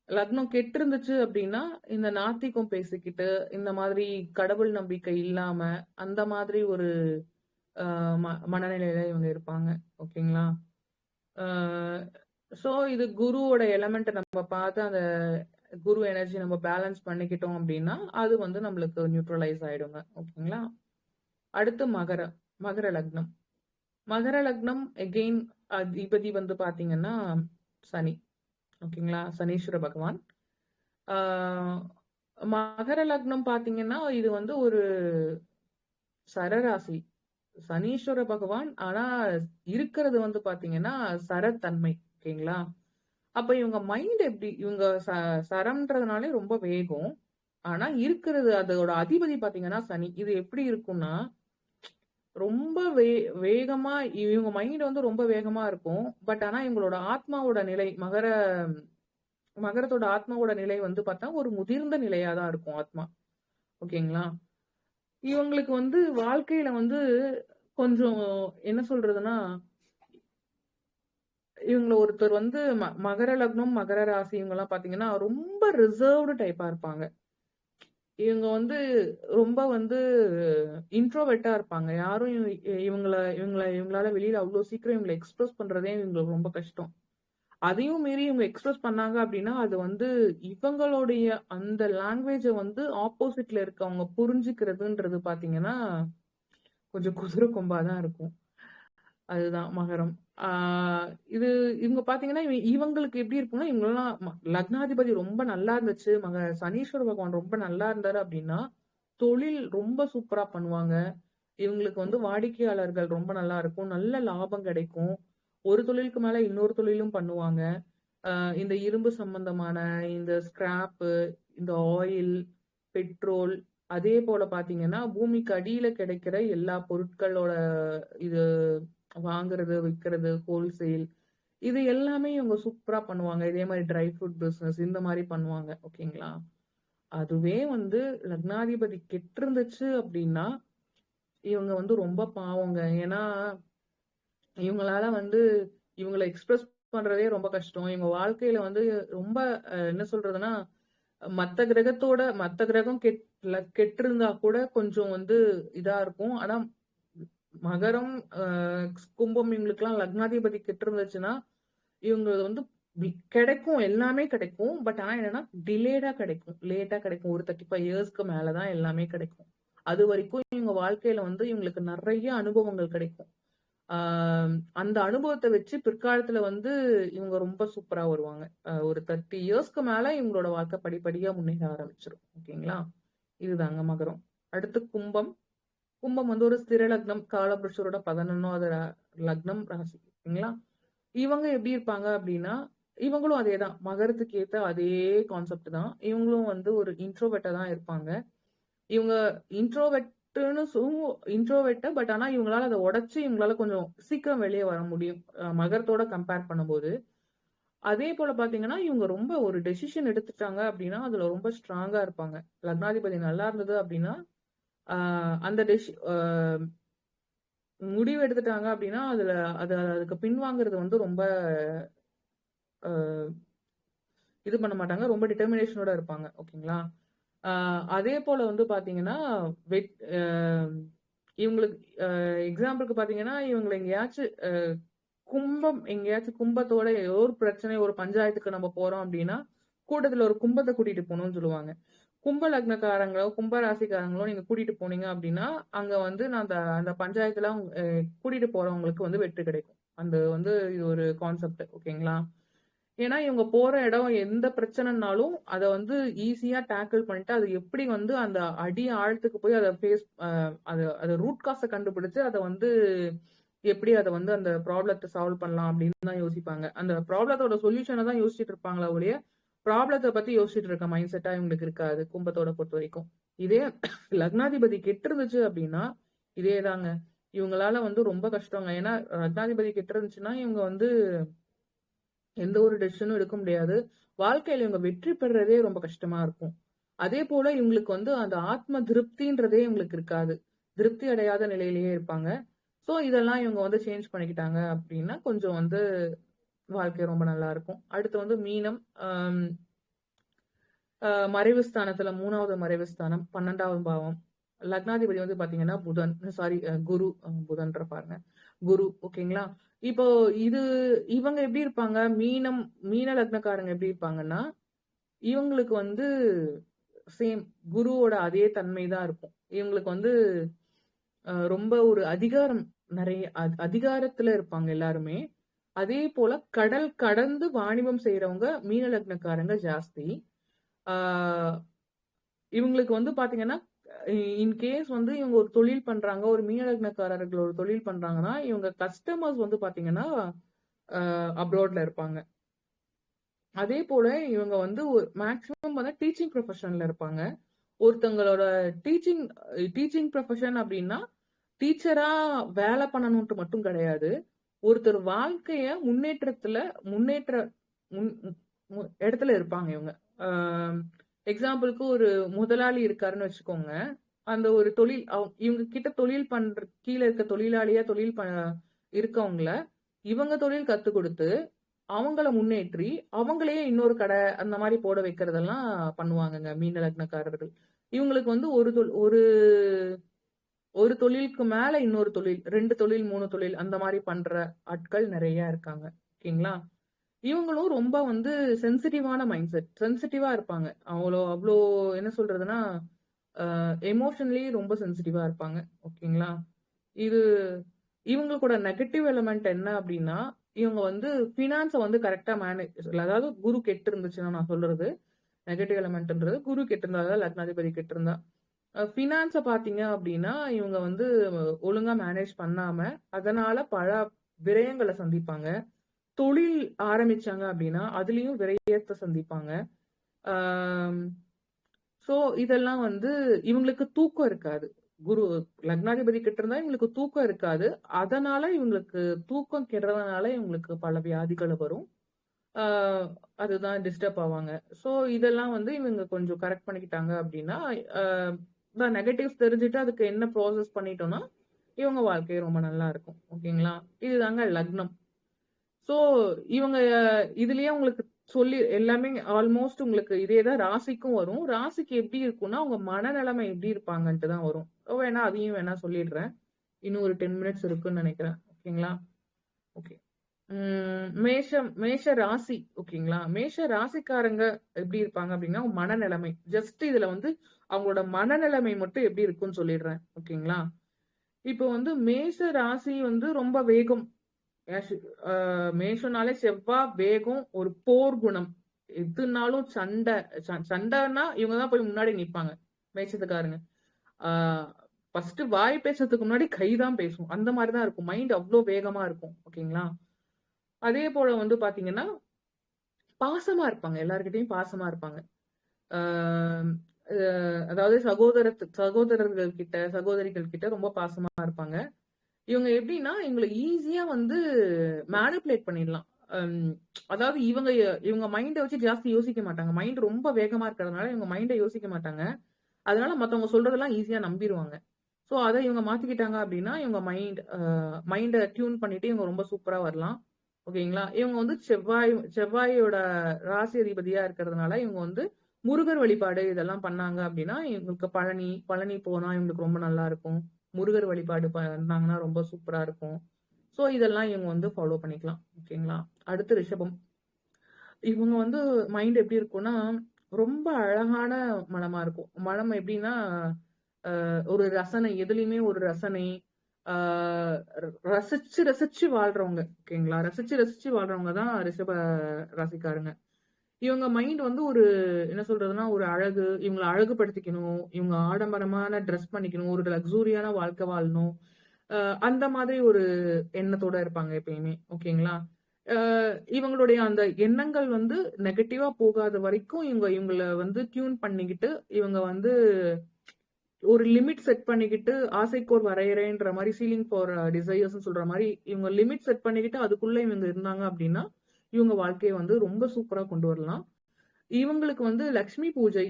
லக்னம் கெட்டிருந்துச்சு அப்டின்னா, இந்த நாத்திகம் பேசிக்கிட்டு, இந்த மாதிரி கடவுள் நம்பிக்கை இல்லாம, அந்த மாதிரி ஒரு அ மனநிலையில இவங்க இருப்பாங்க. ஓகேங்களா? ஆ சோ இது குருவோட எலமெண்ட் நம்ம பார்த்து அந்த குரு எனர்ஜி நம்ம பேலன்ஸ் பண்ணிக்கிட்டோம் அப்டின்னா, அது வந்து நம்மளுக்கு நியூட்ரலைஸ் ஆயிடுங்க. ஓகேங்களா? அடுத்து மகர லக்னம். மகர லக்னம் அகெயின் அதிபதி வந்து பார்த்தீங்கன்னா, சனி. ஓகேங்களா? சனீஸ்வர பகவான். ஆ மகர லக்னம் பார்த்தீங்கன்னா, இது வந்து ஒரு சரராசி. சனீஸ்வர பகவான் ஆனா இருக்கிறது வந்து பார்த்தீங்கன்னா, சரத்தன்மை. ஓகேங்களா? அப்ப இவங்க மைண்ட் எப்படி இவங்க சரம்ன்றதுனாலே ரொம்ப வேகம். ஆனா இருக்கிறது அதோட அதிபதி பார்த்தீங்கன்னா சனி. இது எப்படி இருக்கும்னா, ரொம்ப வேகமா இவங்க மைண்ட் வந்து ரொம்ப வேகமா இருக்கும். பட் ஆனா இவங்களோட ஆத்மாவோட நிலை மகரத்தோட ஆத்மாவோட நிலை வந்து பார்த்தா, ஒரு முதிர்ந்த நிலையா தான் இருக்கும் ஆத்மா. ஓகேங்களா? இவங்களுக்கு வந்து வாழ்க்கையில வந்து கொஞ்சம் என்ன சொல்றதுன்னா, இவங்கள ஒருத்தர் வந்து மகர லக்னம், மகர ராசி இவங்கலாம் பாத்தீங்கன்னா, ரொம்ப ரிசர்வ்டு டைப்பா இருப்பாங்க. இவங்க வந்து ரொம்ப வந்து இன்ட்ரோவெர்ட்டா இருப்பாங்க. யாரும் இவங்களால வெளியில அவ்ளோ சீக்கிரம் இவங்கள எக்ஸ்பிரஸ் பண்றதே இவங்களுக்கு ரொம்ப கஷ்டம். அதையும் மீறி இவங்க எக்ஸ்பிரஸ் பண்ணாங்க அப்படின்னா, அது வந்து இவங்களுடைய அந்த லாங்குவேஜ வந்து ஆப்போசிட்ல இருக்கவங்க புரிஞ்சுக்கிறதுன்றது பாத்தீங்கன்னா, கொஞ்சம் குதிரை கொம்பா தான் இருக்கும். அதுதான் மகரம். ஆ இது இவங்க பாத்தீங்கன்னா, இவங்களுக்கு எப்படி இருக்கும்னா, இவங்கலாம் லக்னாதிபதி ரொம்ப நல்லா இருந்துச்சு, சனீஸ்வர பகவான் ரொம்ப நல்லா இருந்தாரு அப்படின்னா, தொழில் ரொம்ப சூப்பரா பண்ணுவாங்க. இவங்களுக்கு வந்து வாடிக்கையாளர்கள் ரொம்ப நல்லா இருக்கும். நல்ல லாபம் கிடைக்கும். ஒரு தொழிலுக்கு மேல இன்னொரு தொழிலும் பண்ணுவாங்க. இந்த இரும்பு சம்பந்தமான இந்த ஸ்கிராப்பு, இந்த ஆயில், பெட்ரோல் அதே போல பார்த்தீங்கன்னா, பூமிக்கு அடியில கிடைக்கிற எல்லா பொருட்களோட இது வாங்குறது, விக்கிறது, ஹோல்சேல் இது எல்லாமே இவங்க சூப்பரா பண்ணுவாங்க. இதே மாரி ட்ரை ஃப்ரூட் பிசினஸ் இந்த மாரி பண்ணுவாங்க. ஓகேங்களா? அதுவே வந்து லக்னாதிபதி கெட்டிருந்துச்சு அப்டின்னா, இவங்க வந்து ரொம்ப பாவங்க. ஏன்னா, இவங்களால வந்து இவங்கள எக்ஸ்பிரஸ் பண்றதே ரொம்ப கஷ்டம். இவங்க வாழ்க்கையில வந்து ரொம்ப என்ன சொல்றதுன்னா, மத்த கிரகம் கெட்டிருந்தா கூட கொஞ்சம் வந்து இதா இருக்கும். ஆனா மகரம், கும்பம் இவங்களுக்கெல்லாம் லக்னாதிபதி கெட்டிருந்துச்சுன்னா, இவங்க வந்து கிடைக்கும். எல்லாமே கிடைக்கும். பட் ஆனா என்னன்னா, டிலேடா கிடைக்கும். லேட்டா கிடைக்கும். ஒரு 35 இயர்ஸ்க்கு மேல தான் எல்லாமே கிடைக்கும். அதுவரைக்கும் இவங்க வாழ்க்கையில வந்து இவங்களுக்கு நெறைய அனுபவங்கள் கிடைக்கும். ஆ அந்த அனுபவத்த வச்சு பிற்காலத்துல வந்து இவங்க ரொம்ப சூப்பரா வருவாங்க. ஒரு 30 இயர்ஸ்க்கு மேல இவங்களோட வாழ்க்கை படிப்படியா முன்னேற ஆரம்பிச்சுரும். ஓகேங்களா? இதுதாங்க மகரம். அடுத்து கும்பம். கும்பம் வந்து ஒரு ஸ்திர லக்னம். காலபுருஷரோட 11வது லக்னம் ராசி. ஓகேங்களா? இவங்க எப்படி இருப்பாங்க அப்படின்னா, இவங்களும் அதேதான். மகரத்துக்கு ஏத்த அதே கான்செப்ட் தான். இவங்களும் வந்து ஒரு இன்ட்ரோவெர்ட்டா தான் இருப்பாங்க. இவங்க இன்ட்ரோவெர்ட்ன்னு இன்ட்ரோவெர்ட் பட் ஆனா இவங்களால அத உடைச்சு இவங்களால கொஞ்சம் சீக்கிரம் வெளிய வர முடியும். மகரத்தோட கம்பேர் பண்ணும்போது. அதே போல பார்த்தீங்கன்னா, இவங்க ரொம்ப ஒரு டெசிஷன் எடுத்துட்டாங்க அப்படின்னா, அதுல ரொம்ப ஸ்ட்ராங்கா இருப்பாங்க. லக்னாதிபதி நல்லா இருந்தது அப்படின்னா, ஆ அந்த முடிவு எடுத்துட்டாங்க அப்படின்னா, அதுக்கு பின்வாங்குறது வந்து ரொம்ப அ இது பண்ண மாட்டாங்க. ரொம்ப டிட்டர்மினேஷனோட இருப்பாங்க. ஓகேங்களா? ஆ அதே போல வந்து பார்த்தீங்கன்னா, வெட் அ இவங்களுக்கு எக்ஸாம்பிள்க்கு பார்த்தீங்கன்னா, இவங்கள எங்கேயாச்சும் கும்பத்தோட ஏதோ ஒரு பிரச்சனை, ஒரு பஞ்சாயத்துக்கு நம்ம போறோம் அப்டின்னா, கூட்டத்துல ஒரு கும்பத்த கூட்டிட்டு போணும்னு சொல்லுவாங்க. கும்ப லக்னக்காரங்களோ, கும்ப ராசிக்காரங்களோ நீங்க கூட்டிட்டு போனீங்க அப்டின்னா, அங்க வந்து நான் அந்த அந்த பஞ்சாயத்துல கூட்டிட்டு போறவங்களுக்கு வந்து வெற்றி கிடைக்கும். அந்த வந்து இது ஒரு கான்செப்ட். ஓகேங்களா? ஏன்னா, இவங்க போற இடம் எந்த பிரச்சனைனாலும், அத வந்து ஈஸியா டேக்கிள் பண்ணிட்டு, அது எப்படி வந்து அந்த அடி ஆழத்துக்கு போய் அத ஃபேஸ் அ அத அத ரூட் காஸ கண்டுபிடிச்சு, அத வந்து எப்படி அத வந்து அந்த ப்ராப்ளத்த சால்வ் பண்ணலாம் அப்படின்னு தான் யோசிப்பாங்க. அந்த ப்ராப்ளத்தோட சொல்யூஷன தான் யோசிச்சுட்டு இருப்பாங்களே ஒழிய, ப்ராப்ளத்த பத்தி யோசிச்சுட்டு இருக்க மைண்ட் செட்டா இவங்களுக்கு இருக்காது. கும்பத்தோட பொறுத்தவரைக்கும். இதே லக்னாதிபதி கெட்டிருந்துச்சு அப்படின்னா, இதேதாங்க. இவங்களால வந்து ரொம்ப கஷ்டங்க. ஏன்னா, லக்னாதிபதி கெட்டிருந்துச்சுன்னா, இவங்க வந்து எந்த ஒரு டெசிஷனும் எடுக்க முடியாது. வாழ்க்கையில இவங்க வெற்றி பெறுறதே ரொம்ப கஷ்டமா இருக்கும். அதே போல இவங்களுக்கு வந்து அந்த ஆத்ம திருப்தின்றதே இவங்களுக்கு இருக்காது. திருப்தி அடையாத நிலையிலேயே இருப்பாங்க. சோ இதெல்லாம் இவங்க வந்து சேஞ்ச் பண்ணிக்கிட்டாங்க அப்டின்னா, கொஞ்சம் வந்து வாழ்க்கை ரொம்ப நல்லா இருக்கும். அடுத்து வந்து மீனம். அம் மறைவு ஸ்தானத்துல 3வது மறைவு ஸ்தானம், 12வது பாவம். லக்னாதிபதி வந்து பாத்தீங்கன்னா புதன். சாரி குரு. புதன்ற பாருங்க. குரு. ஓகேங்களா? இப்போ இது இவங்க எப்படி இருப்பாங்க? மீன லக்னக்காரங்க எப்படி இருப்பாங்கன்னா, இவங்களுக்கு வந்து சேம் குருவோட அதே தன்மை தான் இருக்கும். இவங்களுக்கு வந்து ரொம்ப ஒரு அதிகாரம் நெறைய அதிகாரத்துல இருப்பாங்க எல்லாருமே. அதே போல கடல் கடந்து வாணிபம் செய்றவங்க மீன லக்னக்காரங்க ஜாஸ்தி. ஆ இவங்களுக்கு வந்து பாத்தீங்கன்னா, இன் கேஸ் வந்து இவங்க ஒரு தொழில் பண்றாங்க. ஒரு மீன லக்னக்காரர்கள் ஒரு தொழில் பண்றாங்கன்னா, இவங்க கஸ்டமர்ஸ் வந்து பாத்தீங்கன்னா, அப்ராட்ல இருப்பாங்க. அதே போல இவங்க வந்து மேக்ஸிமம் வந்து டீச்சிங் ப்ரொஃபஷன்ல இருப்பாங்க. ஒருத்தங்களோட டீச்சிங் டீச்சிங் ப்ரொஃபஷன் அப்டின்னா, டீச்சரா வேல பண்ணணும்ன்ட்டு மட்டும் கிடையாது. ஒருத்தர் வாழ்க்கைய முன்னேற்ற முன் இடத்துல இருப்பாங்க இவங்க. ஆ எக்ஸாம்பிள்க்கு ஒரு முதலாளி இருக்காருன்னு வச்சுக்கோங்க. அந்த ஒரு தொழில் இவங்க கிட்ட தொழில் கீழ இருக்க தொழிலாளியா இருக்கவங்கள இவங்க தொழில் கத்து கொடுத்து அவங்கள முன்னேற்றி அவங்களையே இன்னொரு கடை அந்த மாதிரி போட வைக்கிறதெல்லாம் பண்ணுவாங்கங்க மீன லக்னக்காரர்கள். இவங்களுக்கு வந்து ஒரு தொழிலுக்கு மேல இன்னொரு தொழில், 2 தொழில் 3 தொழில் அந்த மாதிரி பண்ற ஆட்கள் நிறைய இருக்காங்க. ஓகேங்களா? இவங்களும் ரொம்ப வந்து சென்சிட்டிவான மைண்ட் செட், சென்சிட்டிவா இருப்பாங்க. அவ்வளோ என்ன சொல்றதுன்னா எமோஷனலி ரொம்ப சென்சிட்டிவா இருப்பாங்க. ஓகேங்களா? இது இவங்களோட நெகட்டிவ் எலிமெண்ட் என்ன அப்படின்னா, இவங்க வந்து ஃபினான்ஸ வந்து கரெக்டா மேனேஜ், அதாவது குரு கெட்டு இருந்துச்சுன்னா நான் சொல்றது நெகட்டிவ் எலிமெண்ட்ன்றது குரு கெட்டு இருந்தா, அதாவது லக்னாதிபதி கெட்டு இருந்தா, ஃபினான்ஸ பாத்தீங்க அப்படின்னா இவங்க வந்து ஒழுங்கா மேனேஜ் பண்ணாம அதனால பல விரயங்களை சந்திப்பாங்க. தொழில் ஆரம்பிச்சாங்க அப்படின்னா அதுலயும் விரயத்தை சந்திப்பாங்க. சோ இதெல்லாம் வந்து இவங்களுக்கு தூக்கம் இருக்காது. குரு லக்னாதிபதி கிட்ட இருந்தா இவங்களுக்கு தூக்கம் இருக்காது. அதனால இவங்களுக்கு தூக்கம் கெடுறதுனால இவங்களுக்கு பல வியாதிகள் வரும். அதுதான் டிஸ்டர்ப் ஆவாங்க. சோ இதெல்லாம் வந்து இவங்க கொஞ்சம் கரெக்ட் பண்ணிக்கிட்டாங்க அப்படின்னா நெகட்டிவ்ஸ் தெரிஞ்சுட்டு அதுக்கு என்ன ப்ராசஸ் பண்ணிட்டோம்னா இவங்க வாழ்க்கை ரொம்ப நல்லா இருக்கும். ஓகேங்களா? இதுதாங்க லக்னம். சோ இவங்க இதுலயே உங்களுக்கு சொல்லி எல்லாமே ஆல்மோஸ்ட் உங்களுக்கு இதேதான் ராசிக்கும் வரும். ராசிக்கு எப்படி இருக்கும்னா அவங்க மனநிலைமை எப்படி இருப்பாங்கன்ட்டு தான் வரும். வேணா அதையும் வேணா சொல்லிடுறேன். இன்னும் ஒரு 10 மினிட்ஸ் இருக்குன்னு நினைக்கிறேன். ஓகேங்களா? ஓகே. மேஷ ராசி. ஓகேங்களா? மேஷ ராசிக்காரங்க எப்படி இருப்பாங்க அப்படின்னா மனநிலைமை ஜஸ்ட் இதுல வந்து அவங்களோட மனநிலைமை மட்டும் எப்படி இருக்குன்னு சொல்லிடுறேன். ஓகேங்களா? இப்போ வந்து மேஷ ராசி வந்து ரொம்ப வேகம். மேஷனாலே செவ்வாய் வேகம், ஒரு போர் குணம். எதுனாலும் சண்டைன்னா இவங்கதான் போய் முன்னாடி நிப்பாங்க. மேஷத்துக்காரங்க ஃபர்ஸ்ட் வாய் பேசுறதுக்கு முன்னாடி கைதான் பேசும். அந்த மாதிரிதான் இருக்கும். மைண்ட் அவ்வளவு வேகமா இருக்கும். ஓகேங்களா? அதே போல வந்து பாத்தீங்கன்னா பாசமா இருப்பாங்க. எல்லார்கிட்டயும் பாசமா இருப்பாங்க. அதாவது சகோதரர்கள் கிட்ட சகோதரிகள் கிட்ட ரொம்ப பாசமா இருப்பாங்க. இவங்க எப்படின்னா இவங்களை ஈஸியா வந்து மேனிபுலேட் பண்ணிடலாம். அதாவது இவங்க மைண்டை வச்சு ஜாஸ்தி யோசிக்க மாட்டாங்க. மைண்ட் ரொம்ப வேகமா இருக்கிறதுனால இவங்க மைண்டை யோசிக்க மாட்டாங்க. அதனால மத்தவங்க சொல்றதெல்லாம் ஈஸியா நம்பிடுவாங்க. சோ அதை இவங்க மாத்திக்கிட்டாங்க அப்படின்னா இவங்க மைண்டை டியூன் பண்ணிட்டு இவங்க ரொம்ப சூப்பரா வரலாம். ஓகேங்களா? இவங்க வந்து செவ்வாயோட ராசி அதிபதியா இருக்கிறதுனால இவங்க வந்து முருகர் வழிபாடு இதெல்லாம் பண்ணாங்க அப்படின்னா இவங்களுக்கு பழனி போனா இவங்களுக்கு ரொம்ப நல்லா இருக்கும். முருகர் வழிபாடு பண்ணாங்கன்னா ரொம்ப சூப்பரா இருக்கும். சோ இதெல்லாம் இவங்க வந்து ஃபாலோ பண்ணிக்கலாம். ஓகேங்களா? அடுத்து ரிஷபம். இவங்க வந்து மைண்ட் எப்படி இருக்கும்னா ரொம்ப அழகான மனமா இருக்கும். மனம் எப்படின்னா ஒரு ரசனை, எதுலயுமே ஒரு ரசனை, ரசிச்சு வாழ்றவங்க. ஓகேங்களா? ரசிச்சு வாழ்றவங்க தான் ரிஷப ராசிக்காரங்க. இவங்க மைண்ட் வந்து ஒரு என்ன சொல்றதுன்னா ஒரு இவங்களை அழகுபடுத்திக்கணும், இவங்க ஆடம்பரமான ட்ரெஸ் பண்ணிக்கணும், ஒரு லக்ஸூரியான வாழ்க்கை வாழணும், அந்த மாதிரி ஒரு எண்ணத்தோட இருப்பாங்க எப்பயுமே. ஓகேங்களா? இவங்களுடைய அந்த எண்ணங்கள் வந்து நெகட்டிவா போகாத வரைக்கும் இவங்களை வந்து டியூன் பண்ணிக்கிட்டு இவங்க வந்து ஒரு லிமிட் செட் பண்ணிக்கிட்டு ஆசைக்கோர் வரையறைன்ற மாதிரி சீலிங் ஃபார் டிசையர்ஸ் சொல்ற மாதிரி இவங்க லிமிட் செட் பண்ணிக்கிட்டு அதுக்குள்ள இவங்க இருந்தாங்க அப்படின்னா இவங்க வாழ்க்கையை வந்து ரொம்ப சூப்பரா கொண்டு வரலாம். இவங்களுக்கு வந்து லக்ஷ்மி பூஜை,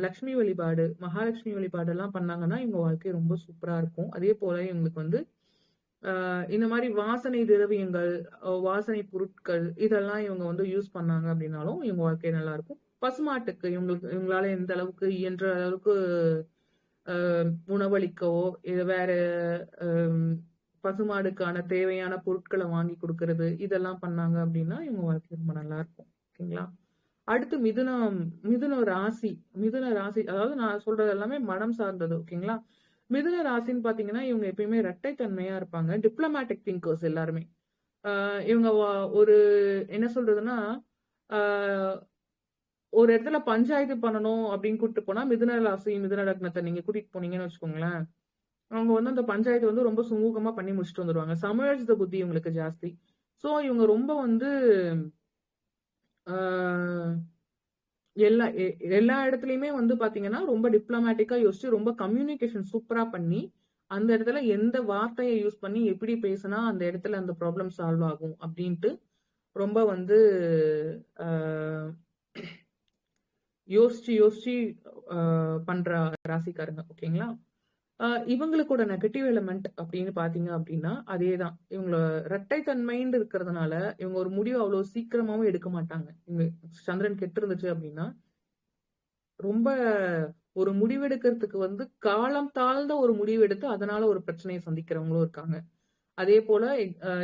லக்ஷ்மி வழிபாடு, மகாலட்சுமி வழிபாடு எல்லாம் பண்ணாங்கன்னா இவங்க வாழ்க்கை ரொம்ப சூப்பரா இருக்கும். அதே போல இவங்களுக்கு வந்து இந்த மாதிரி வாசனை திரவியங்கள், வாசனை பொருட்கள் இதெல்லாம் இவங்க வந்து யூஸ் பண்ணாங்க அப்படின்னாலும் இவங்க வாழ்க்கை நல்லா இருக்கும். பசுமாட்டுக்கு இவங்களால எந்த அளவுக்கு இயன்ற அளவுக்கு உணவளிக்கவோ வேற பசுமாடுக்கான தேவையான பொருட்களை வாங்கி கொடுக்கறது இதெல்லாம் பண்ணாங்க அப்படின்னா இவங்க வாழ்க்கை ரொம்ப நல்லா இருக்கும். ஓகேங்களா? அடுத்து மிதுன ராசி. அதாவது நான் சொல்றது எல்லாமே மனம் சார்ந்தது. ஓகேங்களா? மிதுன ராசின்னு பாத்தீங்கன்னா இவங்க எப்பயுமே இரட்டைத்தன்மையா இருப்பாங்க. டிப்ளமேட்டிக் திங்கர்ஸ் எல்லாருமே. இவங்க ஒரு என்ன சொல்றதுன்னா ஒரு இடத்துல பஞ்சாயத்து பண்ணணும் அப்படின்னு கூட்டிட்டு போனா மிதுன ராசி மிதுன லக்னத்தை நீங்க கூட்டிட்டு போனீங்கன்னு வச்சுக்கோங்களேன், அவங்க வந்து அந்த பஞ்சாயத்து வந்து ரொம்ப சுமூகமா பண்ணி முடிச்சுட்டு வந்துருவாங்க. சமயோஜித புத்தி இவங்களுக்கு ஜாஸ்தி. சோ இவங்க ரொம்ப வந்து எல்லா இடத்துலயுமே வந்து பாத்தீங்கன்னா ரொம்ப டிப்ளமேட்டிக்கா யோசிச்சு ரொம்ப கம்யூனிகேஷன் சூப்பரா பண்ணி அந்த இடத்துல எந்த வார்த்தையை யூஸ் பண்ணி எப்படி பேசினா அந்த இடத்துல அந்த ப்ராப்ளம் சால்வ் ஆகும் அப்படின்ட்டு ரொம்ப வந்து யோசிச்சு பண்ற ராசிக்காரங்க. ஓகேங்களா? இவங்களுக்கோட நெகட்டிவ் எலிமெண்ட் அப்படின்னு பாத்தீங்க அப்படின்னா அதேதான். இவங்கள இரட்டைத்தன்மைன்னு இருக்கிறதுனால இவங்க ஒரு முடிவு அவ்வளவு சீக்கிரமாவும் எடுக்க மாட்டாங்க. இவங்க சந்திரன் கெட்டு இருந்துச்சு அப்படின்னா ரொம்ப ஒரு முடிவெடுக்கிறதுக்கு வந்து காலம் தாழ்ந்த ஒரு முடிவு எடுத்து அதனால ஒரு பிரச்சனையை சந்திக்கிறவங்களும் இருக்காங்க. அதே போல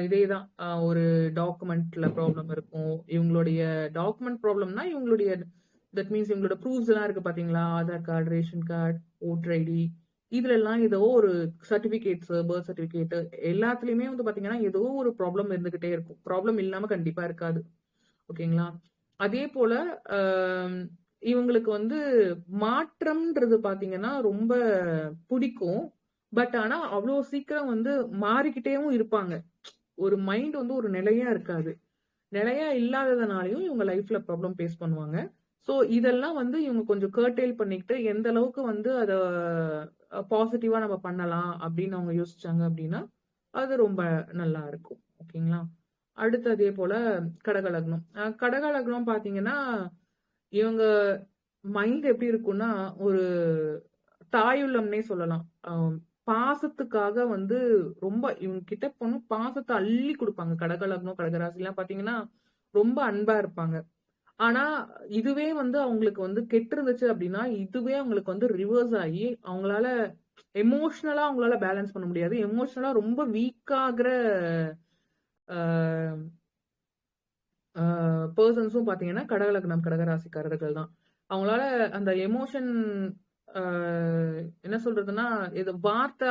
இதேதான் ஒரு டாக்குமெண்ட்ல ப்ராப்ளம் இருக்கும். இவங்களுடைய டாக்குமெண்ட் ப்ராப்ளம்னா இவங்களுடைய தட் மீன்ஸ் இவங்களோட ப்ரூஃப்ஸ் எல்லாம் இருக்கு பாத்தீங்களா, Aadhaar card, ration card, voter ID, இதுல எல்லாம் ஏதோ ஒரு சர்டிபிகேட்ஸ், பர்த் சர்டிபிகேட் எல்லாத்துலயுமே வந்து பாத்தீங்கன்னா ஏதோ ஒரு ப்ராப்ளம் இருந்துகிட்டே இருக்கும். ப்ராப்ளம் இல்லாம கண்டிப்பா இருக்காது. ஓகேங்களா? அதே போல ஆம், இவங்களுக்கு வந்து மாற்றம்ன்றது பாத்தீங்கன்னா ரொம்ப பிடிக்கும். பட் ஆனா அவ்வளவு சீக்கிரம் வந்து மாறிக்கிட்டேவும் இருப்பாங்க. ஒரு மைண்ட் வந்து ஒரு நிலையா இருக்காது. நிலையா இல்லாததுனாலயும் இவங்க லைஃப்ல ப்ராப்ளம் ஃபேஸ் பண்ணுவாங்க. சோ இதெல்லாம் வந்து இவங்க கொஞ்சம் கர்டெயில் பண்ணிக்கிட்டு எந்த அளவுக்கு வந்து அத பாசிட்டிவா நம்ம பண்ணலாம் அப்படின்னு அவங்க யோசிச்சாங்க அப்படின்னா அது ரொம்ப நல்லா இருக்கும். ஓகேங்களா? அடுத்து அதே போல கடக லக்னம். கடக லக்னம் பாத்தீங்கன்னா இவங்க மைண்ட் எப்படி இருக்கும்னா ஒரு தாயுள்ளம்னே சொல்லலாம். பாசத்துக்காக வந்து ரொம்ப இவங்க கிட்ட போனா பாசத்தை அள்ளி கொடுப்பாங்க. கடக லக்னம், கடகராசி எல்லாம் பாத்தீங்கன்னா ரொம்ப அன்பா இருப்பாங்க. ஆனா இதுவே வந்து அவங்களுக்கு வந்து கெட்டு இருந்துச்சு அப்படின்னா இதுவே அவங்களுக்கு வந்து ரிவர்ஸ் ஆகி அவங்களால எமோஷனலா அவங்களால பேலன்ஸ் பண்ண முடியாது. எமோஷனலா ரொம்ப வீக் ஆகுற பர்சன்ஸும் பாத்தீங்கன்னா கடகலக்னம் கடகராசிக்காரர்கள் தான். அவங்களால அந்த எமோஷன் என்ன சொல்றதுன்னா இது வார்த்தை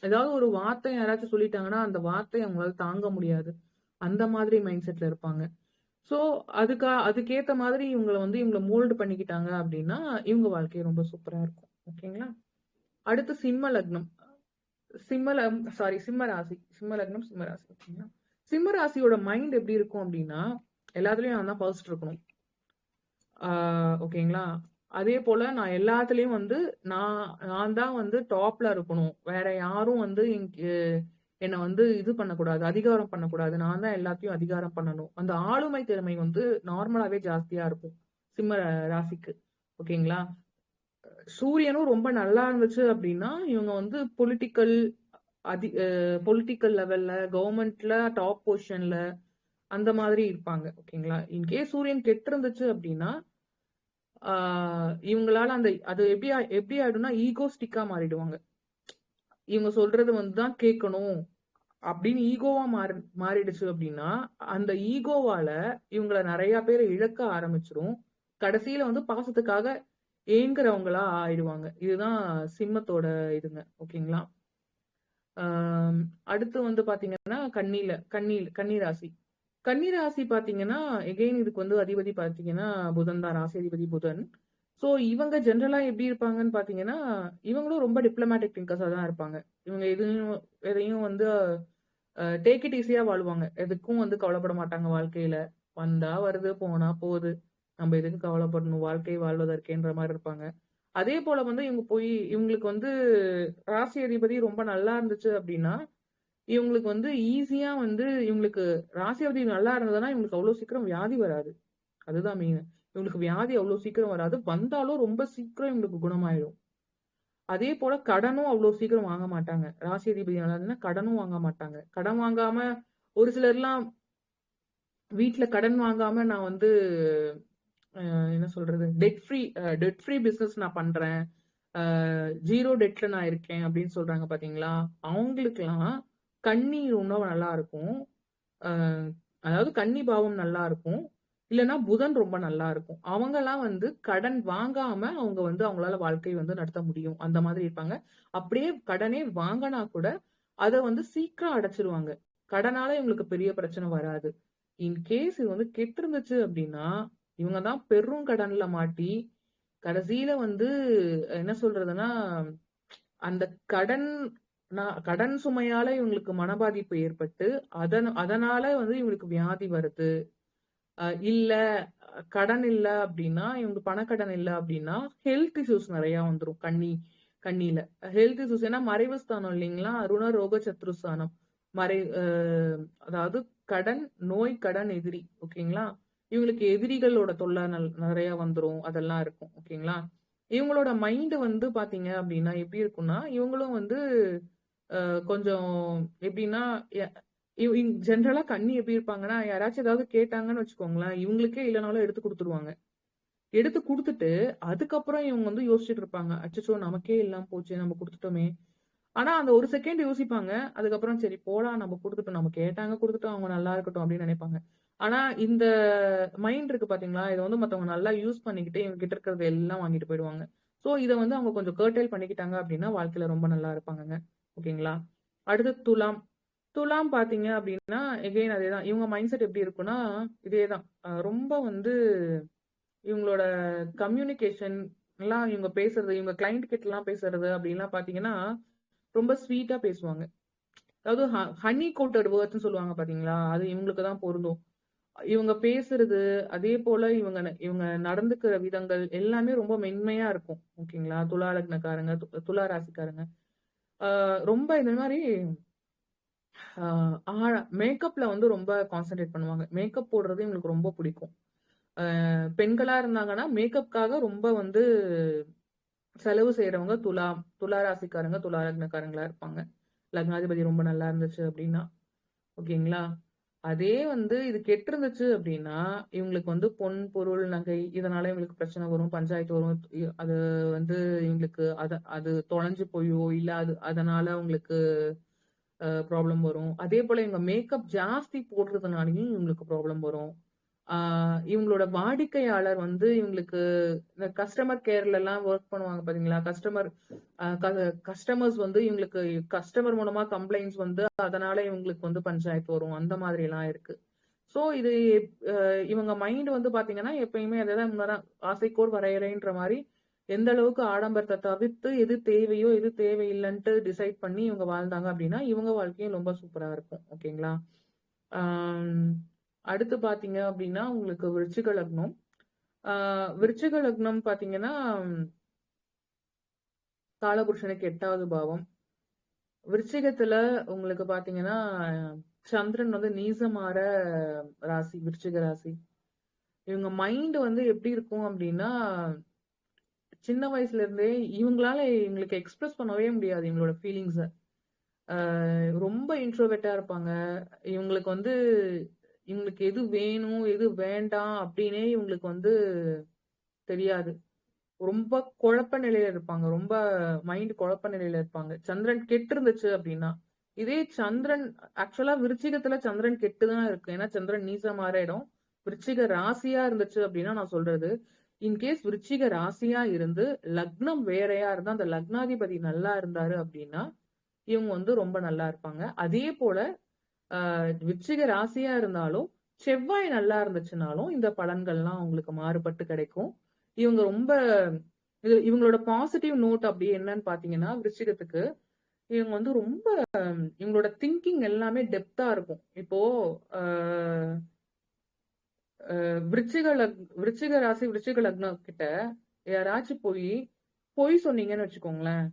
ஏதாவது ஒரு வார்த்தை யாராச்சும் சொல்லிட்டாங்கன்னா அந்த வார்த்தையை அவங்களால தாங்க முடியாது. அந்த மாதிரி மைண்ட் செட்ல இருப்பாங்க. சோ அதுக்கேத்த மாதிரி இவங்கள மோல்டு பண்ணிக்கிட்டாங்க அப்படின்னா இவங்க வாழ்க்கை ரொம்ப சூப்பரா இருக்கும். ஓகேங்களா? அடுத்து சிம்ம லக்னம். சிம்ம ராசி. சிம்ம லக்னம், சிம்ம ராசி. ஓகேங்களா? சிம்ம ராசியோட மைண்ட் எப்படி இருக்கும் அப்படின்னா எல்லாத்துலயும் நான் தான் ஃபர்ஸ்ட் இருக்கணும். ஓகேங்களா? அதே போல நான் எல்லாத்துலயும் வந்து நான் தான் வந்து டாப்ல இருக்கணும். வேற யாரும் வந்து என்ன வந்து இது பண்ணக்கூடாது, அதிகாரம் பண்ணக்கூடாது. நான் தான் எல்லாத்தையும் அதிகாரம் பண்ணணும். அந்த ஆளுமை திறமை வந்து நார்மலாவே ஜாஸ்தியா இருக்கும் சிம்ம ராசிக்கு. ஓகேங்களா? சூரியனும் ரொம்ப நல்லா இருந்துச்சு அப்படின்னா இவங்க வந்து பொலிட்டிக்கல் லெவல்ல கவர்மெண்ட்ல டாப் பொசிஷன்ல அந்த மாதிரி இருப்பாங்க. ஓகேங்களா? இன்கேஸ் சூரியன் கெட்டு இருந்துச்சு அப்படின்னா இவங்களால அது எப்படி ஆயிடும்னா ஈகோஸ்டிக்கா மாறிடுவாங்க. இவங்க சொல்றது வந்து தான் கேட்கணும் அப்படின்னு ஈகோவா மாறிடுச்சு அப்படின்னா அந்த ஈகோவால இவங்கள நிறைய பேர் இழக்க ஆரம்பிச்சிரும். கடைசியில வந்து பாசத்துக்காக ஏங்குறவங்களா ஆயிடுவாங்க. இதுதான் சிம்மத்தோட இதுங்க. ஓகேங்களா? அடுத்து வந்து பாத்தீங்கன்னா கன்னி ராசி. கன்னி ராசி பாத்தீங்கன்னா எகைன் இதுக்கு வந்து அதிபதி பாத்தீங்கன்னா புதன் தான், ராசி அதிபதி புதன். சோ இவங்க ஜென்ரலா எப்படி இருப்பாங்கன்னு பாத்தீங்கன்னா இவங்களும் ரொம்ப டிப்ளமேட்டிக் திங்கர்ஸா தான் இருப்பாங்க. இவங்க எதையும் வந்து டேக் இட் ஈஸியா வாழ்வாங்க. எதுக்கும் வந்து கவலைப்பட மாட்டாங்க வாழ்க்கையில. வந்தா வருது, போனா போகுது. நம்ம எதுக்கு கவலைப்படணும், வாழ்க்கை வாழ்வதற்கேன்ற மாதிரி இருப்பாங்க. அதே போல வந்து இவங்களுக்கு வந்து ராசி அதிபதி ரொம்ப நல்லா இருந்துச்சு அப்படின்னா இவங்களுக்கு வந்து ஈஸியா வந்து இவங்களுக்கு ராசி அதிபதி நல்லா இருந்ததுன்னா இவங்களுக்கு அவ்வளவு சீக்கிரம் வியாதி வராது. அதுதான் மெயின். இவங்களுக்கு வியாதி அவ்வளவு சீக்கிரம் வராது. வந்தாலும் ரொம்ப சீக்கிரம் இவங்களுக்கு குணமாயிடும். அதே போல கடனும் அவ்வளவு சீக்கிரம் வாங்க மாட்டாங்க. ராசி அதிபதி நல்லா இருந்ததுன்னா கடனும் வாங்க மாட்டாங்க. கடன் வாங்காம ஒரு சிலர்லாம் வீட்டுல கடன் வாங்காம நான் வந்து என்ன சொல்றது டெட் ஃப்ரீ பிசினஸ் நான் பண்றேன், ஜீரோ டெட்ல நான் இருக்கேன் அப்படின்னு சொல்றாங்க பாத்தீங்களா? அவங்களுக்குலாம் கன்னி ரொம்ப நல்லா இருக்கும். அதாவது கன்னி பாவம் நல்லா இருக்கும். இல்லைன்னா புதன் ரொம்ப நல்லா இருக்கும். அவங்க எல்லாம் வந்து கடன் வாங்காம அவங்க வந்து அவங்களால வாழ்க்கை வந்து நடத்த முடியும். அந்த மாதிரி இருப்பாங்க. அப்படியே கடனே வாங்கினா கூட அதை வந்து சீக்கிரம் அடைச்சிருவாங்க. கடனால இவங்களுக்கு பெரிய பிரச்சனை வராது. இன்கேஸ் இது வந்து கெட்டு இருந்துச்சு அப்படின்னா இவங்கதான் பெரும் கடன்ல மாட்டி கடைசியில வந்து என்ன சொல்றதுன்னா அந்த கடன் சுமையால இவங்களுக்கு மனபாதிப்பு ஏற்பட்டு அதனால வந்து இவங்களுக்கு வியாதி வருது. இல்ல கடன் இல்ல அப்படின்னா இவங்க பணக்கடன் இல்ல அப்படின்னா ஹெல்த் இஷ்யூஸ் நிறைய வந்துரும். கண்ணில ஹெல்த் இஷ்யூஸ் ஏன்னா மறைவு ஸ்தானம் இல்லைங்களா, ருண ரோக சத்ருஸ்தானம். அதாவது கடன் நோய் கடன் எதிரி. ஓகேங்களா? இவங்களுக்கு எதிரிகளோட தொல்லை நிறைய வந்துரும். அதெல்லாம் இருக்கும். ஓகேங்களா? இவங்களோட மைண்ட் வந்து பாத்தீங்க அப்படின்னா எப்படி இருக்கும்னா, இவங்களும் வந்து கொஞ்சம் எப்படின்னா, ஜென்ரலா கன்னி எப்படி இருப்பாங்கன்னா, யாராச்சும் ஏதாவது கேட்டாங்கன்னு வச்சுக்கோங்களேன், இவங்களுக்கே இல்லனாலும் எடுத்து குடுத்துருவாங்க. எடுத்து குடுத்துட்டு, அதுக்கப்புறம் இவங்க வந்து யோசிச்சுட்டு இருப்பாங்க. அச்சச்சோ! நமக்கே இல்லாம போச்சே! நம்ம குடுத்துட்டோமே! ஆனா, அந்த ஒரு செகண்ட் யோசிப்பாங்க. அதுக்கப்புறம் சரி போடா நம்ம குடுத்துட்டோம். நம்ம கேட்டாங்க குடுத்துட்டோம். அவங்க நல்லா இருக்கட்டும் அப்படின்னு நினைப்பாங்க. ஆனா, இந்த மைண்ட் இருக்கு பாத்தீங்களா? இத வந்து மத்தவங்க நல்லா யூஸ் பண்ணிக்கிட்டு, இவங்க கிட்ட இருக்கிறத எல்லாம் வாங்கிட்டு போயிடுவாங்க. சோ, இத வந்து அவங்க கொஞ்சம் கர்டைல் பண்ணிக்கிட்டாங்க அப்படின்னா, வாழ்க்கையில ரொம்ப நல்லா இருப்பாங்கங்க. ஓகேங்களா? அடுத்து துலாம். துலாம் பாத்தீங்க அப்படின்னா, எகைன் அதேதான். இவங்க மைண்ட் செட் எப்படி இருக்கும்னா, இதேதான். ரொம்ப வந்து இவங்களோட கம்யூனிகேஷன் எல்லாம் இவங்க பேசுறது, இவங்க கிளையண்ட் கிட்டலாம் பேசுறது அப்படின்லாம் பாத்தீங்கன்னா, ரொம்ப ஸ்வீட்டா பேசுவாங்க. அதாவது ஹனி கோட்டட் வேர்ட்ஸ்ன்னு சொல்லுவாங்க பாத்தீங்களா? அது இவங்களுக்கு தான் பொருந்தும். இவங்க பேசுறது, அதே போல இவங்க நடந்துக்கிற விதங்கள் எல்லாமே ரொம்ப மென்மையா இருக்கும். ஓகேங்களா? துலா லக்னக்காரங்க, துலா ராசிக்காரங்க. ஆ ரொம்ப இந்த மாரி ஆ மேக்கப்ல வந்து ரொம்ப கான்சன்ட்ரேட் பண்ணுவாங்க. மேக்கப் போடுறது இவங்களுக்கு ரொம்ப பிடிக்கும். பெண்களா இருந்தாங்கன்னா, மேக்கப்காக ரொம்ப வந்து செலவு செய்றவங்க துலா ராசிக்காரங்க, துலா லக்னக்காரங்களா இருப்பாங்க. லக்னாதிபதி ரொம்ப நல்லா இருந்துச்சு அப்டின்னா. ஓகேங்களா? அதே வந்து இது கெட்டிருந்துச்சு அப்டின்னா, இவங்களுக்கு வந்து பொன், பொருள், நகை இதனால இவங்களுக்கு பிரச்சனை வரும், பஞ்சாயத்து வரும். அது வந்து இவங்களுக்கு அது தொலைஞ்சு போயோ, இல்ல அதனால உங்களுக்கு ப்ராப்ளம் வரும். அதேபோல இவங்க மேக்கப் ஜாஸ்தி போடுறதுனாலயும் இவங்களுக்கு ப்ராப்ளம் வரும். ஆ இவங்களோட வாடிக்கையாளர் வந்து இவங்களுக்கு இந்த கஸ்டமர் கேர்லலாம் வொர்க் பண்ணுவாங்க பாத்தீங்களா? அ க கஸ்டமர்ஸ் வந்து இவங்களுக்கு கஸ்டமர் மூலமா கம்ப்ளைண்ட்ஸ் வந்து அதனால இவங்களுக்கு வந்து பஞ்சாயத்து வரும். அந்த மாதிரிலாம் இருக்கு. சோ இது இவங்க மைண்ட் வந்து பாத்தீங்கன்னா, எப்பயுமே அதுதான் உண்மதான். "ஆசைக்கோர் வரையறைன்ற" மாரி எந்த அளவுக்கு ஆடம்பரத்த தவிர்த்து எது தேவையோ, எது தேவையில்லன்ட்டு டிசைட் பண்ணி இவங்க வாழ்ந்தாங்க அப்டின்னா, இவங்க வாழ்க்கையும் ரொம்ப சூப்பரா இருக்கும். ஓகேங்களா? ஆம். அடுத்து பாத்தீங்க அப்டின்னா, உங்களுக்கு விருச்சிக லக்னம். ஆ விருச்சிக லக்னம் பாத்தீங்கன்னா, காலபுருஷனுக்கு 8வது பாவம். விருச்சிகத்துல உங்களுக்கு பாத்தீங்கன்னா, சந்திரன் வந்து நீசமாற ராசி, விருச்சிக ராசி. இவங்க மைண்ட் வந்து எப்படி இருக்கும் அப்டின்னா, சின்ன வயசுல இருந்தே இவங்களுக்கு எக்ஸ்பிரஸ் பண்ணவே முடியாது இவங்களோட ஃபீலிங்ஸ. ரொம்ப இன்ட்ரோவெர்ட்டா இருப்பாங்க. இவங்களுக்கு வந்து இவங்களுக்கு எது வேணும், எது வேண்டாம் அப்டின்னே இவங்களுக்கு வந்து தெரியாது. ரொம்ப குழப்ப நிலையில இருப்பாங்க. ரொம்ப மைண்ட் குழப்ப நிலையில இருப்பாங்க. சந்திரன் கெட்டு இருந்துச்சு அப்டின்னா. இதே சந்திரன் ஆக்சுவலா விருச்சிகத்துல சந்திரன் கெட்டு தான் இருக்கு. ஏன்னா சந்திரன் நீசமாற இடம். விருச்சிக ராசியா இருந்துச்சு அப்டின்னா நான் சொல்றது. இன்கேஸ் விருச்சிக ராசியா இருந்து லக்னம் வேறையா இருந்தா, அந்த லக்னாதிபதி நல்லா இருந்தாரு அப்டின்னா, இவங்க வந்து ரொம்ப நல்லா இருப்பாங்க. அதே போல விருச்சிக ராசியா இருந்தாலும், செவ்வாய் நல்லா இருந்துச்சுனாலும், இந்த பலன்கள்லாம் அவங்களுக்கு மாறுபட்டு கிடைக்கும். இவங்க ரொம்ப இவங்களோட பாசிட்டிவ் நோட் அப்படி என்னன்னு பார்த்தீங்கன்னா, விருச்சிகத்துக்கு, இவங்க வந்து ரொம்ப இவங்களோட திங்கிங் எல்லாமே டெப்த்தா இருக்கும். இப்போ அ விருச்சிக ராசி, விருச்சிக லக்னம் கிட்ட யாராச்சும் பொய் சொன்னீங்கன்னு வச்சுக்கோங்களேன்,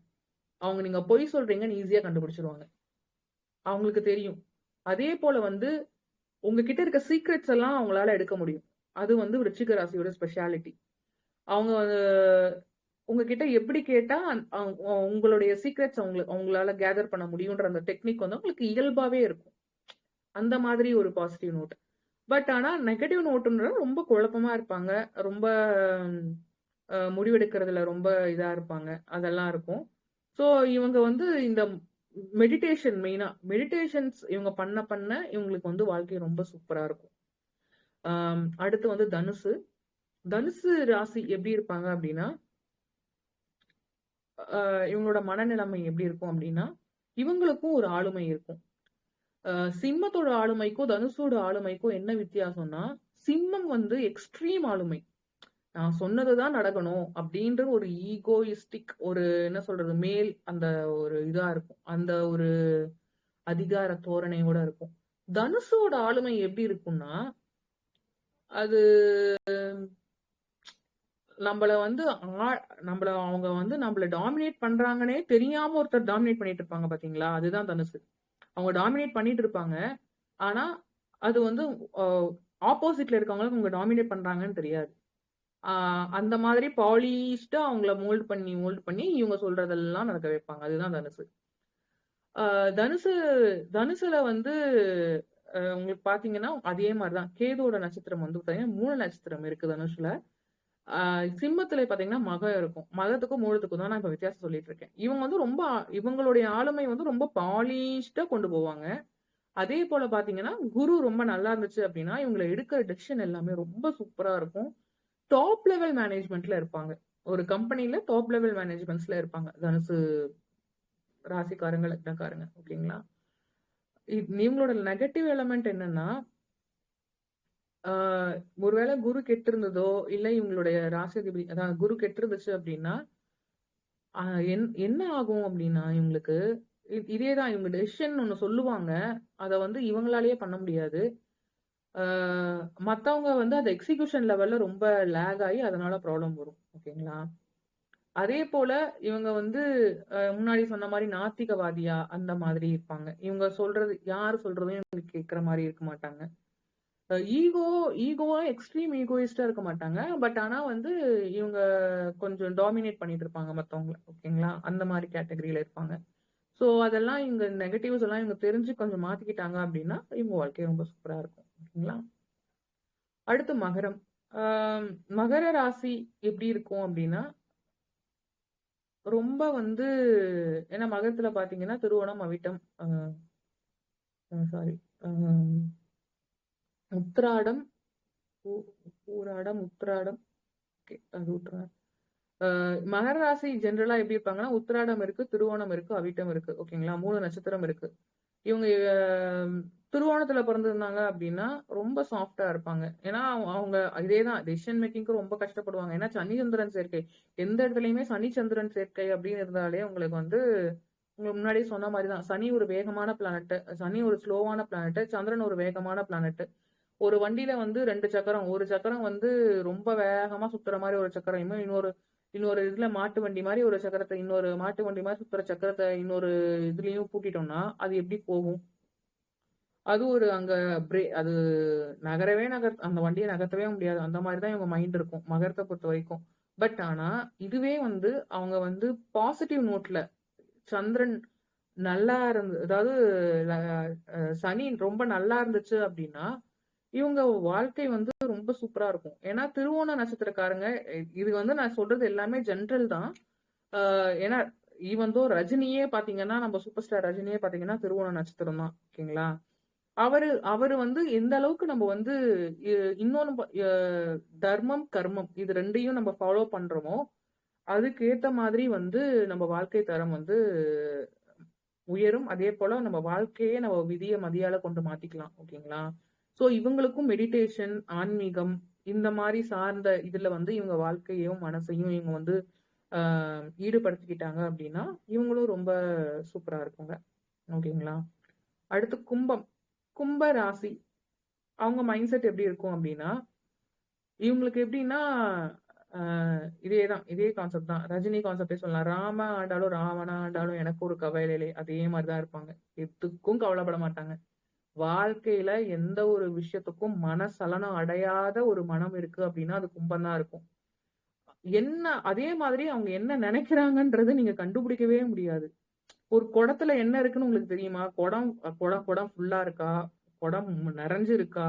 அவங்க நீங்க பொய் சொல்றீங்கன்னு ஈஸியா கண்டுபிடிச்சுருவாங்க. அவங்களுக்கு தெரியும். அதே போல வந்து உங்ககிட்ட இருக்க சீக்ரெட்ஸ் எல்லாம் அவங்களால எடுக்க முடியும். அது வந்து விருச்சிக ராசியோட ஸ்பெஷாலிட்டி. அவங்க உங்ககிட்ட எப்படி கேட்டா உங்களுடைய சீக்ரெட்ஸ் அவங்களால கேதர் பண்ண முடியும்ன்ற அந்த டெக்னிக் வந்து உங்களுக்கு இயல்பாவே இருக்கும். அந்த மாதிரி ஒரு பாசிட்டிவ் நோட். பட் ஆனா நெகட்டிவ் நோட்ன்றது ரொம்ப குழப்பமா இருப்பாங்க. ரொம்ப முடிவெடுக்கிறதுல ரொம்ப இதா இருப்பாங்க. அதெல்லாம் இருக்கும். ஸோ இவங்க வந்து இந்த மெடிடேஷன்ஸ் இவங்க பண்ண இவங்களுக்கு வந்து வாழ்க்கை ரொம்ப சூப்பரா இருக்கும். அடுத்து வந்து தனுசு. தனுசு ராசி எப்படி இருப்பாங்க அப்படின்னா, இவங்களோட மனநிலைமை எப்படி இருக்கும் அப்படின்னா, இவங்களுக்கும் ஒரு ஆளுமை இருக்கும். அ சிம்மத்தோட ஆளுமைக்கும், தனுஷோட ஆளுமைக்கும் என்ன வித்தியாசம்னா, சிம்மம் வந்து எக்ஸ்ட்ரீம் ஆளுமை. நான் சொன்னது தான் நடக்கணும் அப்படின்ற ஒரு ஈகோயிஸ்டிக் ஒரு என்ன சொல்றது, அந்த ஒரு இதா இருக்கும். அந்த ஒரு அதிகார தோரணையோட இருக்கும். தனுஷோட ஆளுமை எப்படி இருக்கும்னா, அது நம்மள வந்து ஆ அவங்க வந்து நம்மள டாமினேட் பண்றாங்கன்னே தெரியாம ஒருத்தர் டாமினேட் பண்ணிட்டு இருப்பாங்க பாத்தீங்களா? அதுதான் தனுசு. அவங்க டாமினேட் பண்ணிட்டு இருப்பாங்க. ஆனா, அது வந்து அ ஆப்போசிட்ல இருக்கவங்களுக்கு அவங்க டாமினேட் பண்றாங்கன்னு தெரியாது. அந்த மாதிரி பாலிஷ்டா அவங்கள மோல்ட் பண்ணி இவங்க சொல்றதெல்லாம் நடக்க வைப்பாங்க. அதுதான் தனுசு. தனுசு தனுசுல வந்து உங்களுக்கு பாத்தீங்கன்னா அதே மாதிரிதான் கேதுவோட நட்சத்திரம் வந்து பாத்தீங்கன்னா 3 நட்சத்திரம் இருக்கு தனுஷ்ல. சிம்மத்துல பாத்தீங்கன்னா மகம் இருக்கும். மகத்துக்கும் மூலத்துக்கும் தான் நான் இப்ப வித்தியாசம் சொல்லிட்டு இருக்கேன். இவங்க வந்து ரொம்ப இவங்களுடைய ஆளுமை வந்து ரொம்ப பாலிஷ்டா கொண்டு போவாங்க. அதே போல பாத்தீங்கன்னா குரு ரொம்ப நல்லா இருந்துச்சு அப்படின்னா இவங்களை எடுக்கிற டெசிஷன் எல்லாமே ரொம்ப சூப்பரா இருக்கும். டாப் லெவல் மேனேஜ்மெண்ட்ல இருப்பாங்க. ஒரு கம்பெனில டாப் லெவல் மேனேஜ்மெண்ட்ஸ்ல இருப்பாங்க தனுசு ராசிக்காரங்க லக்னக்காரங்க. ஓகேங்களா? இவங்களோட நெகட்டிவ் எலமெண்ட் என்னன்னா ஒருவேளை குரு கெட்டு இருந்ததோ இல்ல இவங்களுடைய ராசிதிபதி அதான் குரு கெட்டு இருந்துச்சு அப்படின்னா என்ன ஆகும் அப்படின்னா இவங்களுக்கு இதேதான் இவங்க டெசிஷன் ஒண்ணு சொல்லுவாங்க. அத வந்து இவங்களாலேயே பண்ண முடியாது. மத்தவங்க வந்து அது எக்ஸிகியூஷன் லெவல்ல ரொம்ப லேக் ஆகி அதனால ப்ராப்ளம் வரும். ஓகேங்களா? அதே போல இவங்க வந்து முன்னாடி சொன்ன மாதிரி நாத்திகவாதியா அந்த மாதிரி இருப்பாங்க. இவங்க சொல்றது யாரு சொல்றதையும் இவங்களுக்கு கேட்கிற மாதிரி இருக்க மாட்டாங்க. ஈகோவா எக்ஸ்ட்ரீம் ஈகோயிஸ்டா இருக்க மாட்டாங்க. பட் ஆனா வந்து இவங்க கொஞ்சம் டாமினேட் பண்ணிட்டு இருப்பாங்க மத்தவங்கள. ஓகேங்களா? அந்த மாதிரி கேட்டகரியில இருப்பாங்க. சோ அதெல்லாம் இவங்க நெகட்டிவ்ஸ் எல்லாம் இவங்க தெரிஞ்சு கொஞ்சம் மாத்திக்கிட்டாங்க அப்படின்னா இவங்க வாழ்க்கை ரொம்ப சூப்பரா இருக்கும். ஓகேங்களா? அடுத்து மகரம். மகர ராசி எப்படி இருக்கும் அப்படின்னா ரொம்ப வந்து ஏன்னா மகரத்துல பாத்தீங்கன்னா திருவோணம் அவிட்டம் சாரி உத்திராடம் பூராடம் உத்திராடம் அது உத்திராடம் மகர ராசி ஜென்ரலா எப்படி இருப்பாங்கன்னா உத்திராடம் இருக்கு, திருவோணம் இருக்கு, அவிட்டம் இருக்கு. ஓகேங்களா? 3 நட்சத்திரம் இருக்கு. இவங்க திருவோணத்துல பிறந்திருந்தாங்க அப்படின்னா ரொம்ப சாஃப்டா இருப்பாங்க. ஏன்னா அவங்க இதேதான் டெசிஷன் மேக்கிங்க்கு ரொம்ப கஷ்டப்படுவாங்க. ஏன்னா சனி சந்திரன் சேர்க்கை எந்த இடத்துலயுமே சனி சந்திரன் சேர்க்கை அப்படின்னு இருந்தாலே உங்களுக்கு வந்து உங்களுக்கு முன்னாடியே சொன்ன மாதிரிதான் சனி ஒரு வேகமான பிளானட், சனி ஒரு ஸ்லோவான பிளானட், சந்திரன் ஒரு வேகமான பிளானட். ஒரு வண்டியில வந்து 2 சக்கரம், ஒரு சக்கரம் வந்து ரொம்ப வேகமா சுத்துற மாதிரி ஒரு சக்கரம், இன்னொரு இதுல மாட்டு வண்டி மாதிரி ஒரு சக்கரத்தை, இன்னொரு மாட்டு வண்டி மாதிரி சுத்துற சக்கரத்தை இன்னொரு இதுலயும் பூட்டிட்டோம்னா அது எப்படி போகும்? அது ஒரு அங்க அது அந்த வண்டியை நகர்த்தவே முடியாது. அந்த மாதிரிதான் இவங்க மைண்ட் இருக்கும் மகரத்தை பொறுத்த வரைக்கும். பட் ஆனா இதுவே வந்து அவங்க வந்து பாசிட்டிவ் நோட்ல சந்திரன் நல்லா இருந்து அதாவது சனி ரொம்ப நல்லா இருந்துச்சு அப்படின்னா இவங்க வாழ்க்கை வந்து ரொம்ப சூப்பரா இருக்கும். ஏன்னா திருவோண நட்சத்திரக்காரங்க இது வந்து நான் சொல்றது எல்லாமே ஜென்ரல் தான். ஏன்னா ஈவன் தோ ரஜினியே பாத்தீங்கன்னா நம்ம சூப்பர் ஸ்டார் ரஜினியே பாத்தீங்கன்னா திருவோண நட்சத்திரம் தான். ஓகேங்களா? அவரு வந்து எந்த அளவுக்கு நம்ம வந்து இன்னொன்னு தர்மம் கர்மம் இது ரெண்டையும் நம்ம ஃபாலோ பண்றோமோ அதுக்கு ஏத்த மாதிரி வந்து நம்ம வாழ்க்கை தரம் வந்து உயரும். அதே போல நம்ம வாழ்க்கையே நம்ம விதிய மதியால கொண்டு மாத்திக்கலாம். ஓகேங்களா? சோ இவங்களுக்கும் மெடிடேஷன், ஆன்மீகம் இந்த மாதிரி சார்ந்த இதுல வந்து இவங்க வாழ்க்கையையும் மனசையும் இவங்க வந்து ஈடுபடுத்திக்கிட்டாங்க அப்படின்னா இவங்களும் ரொம்ப சூப்பரா இருக்குங்க. ஓகேங்களா? அடுத்து கும்பம். கும்ப ராசி அவங்க மைண்ட் செட் எப்படி இருக்கும் அப்படின்னா இவங்களுக்கு எப்படின்னா இதே கான்செப்ட் தான். ரஜினி கான்செப்டே சொல்லலாம். ராம ஆண்டாலும் ராவணா ஆண்டாலும் எனக்கு ஒரு கவலையிலே அதே மாதிரிதான் இருப்பாங்க. எதுக்கும் கவலைப்பட மாட்டாங்க. வாழ்க்கையில எந்த ஒரு விஷயத்துக்கும் மனசலனம் அடையாத ஒரு மனம் இருக்கு அப்படின்னா அது கும்பம் தான் இருக்கும். அதே மாதிரி அவங்க என்ன நினைக்கிறாங்கன்றத நீங்க கண்டுபிடிக்கவே முடியாது. ஒரு குடத்துல என்ன இருக்குன்னு உங்களுக்கு தெரியுமா? குடம் ஃபுல்லா இருக்கா, குடம் நிறைஞ்சு இருக்கா,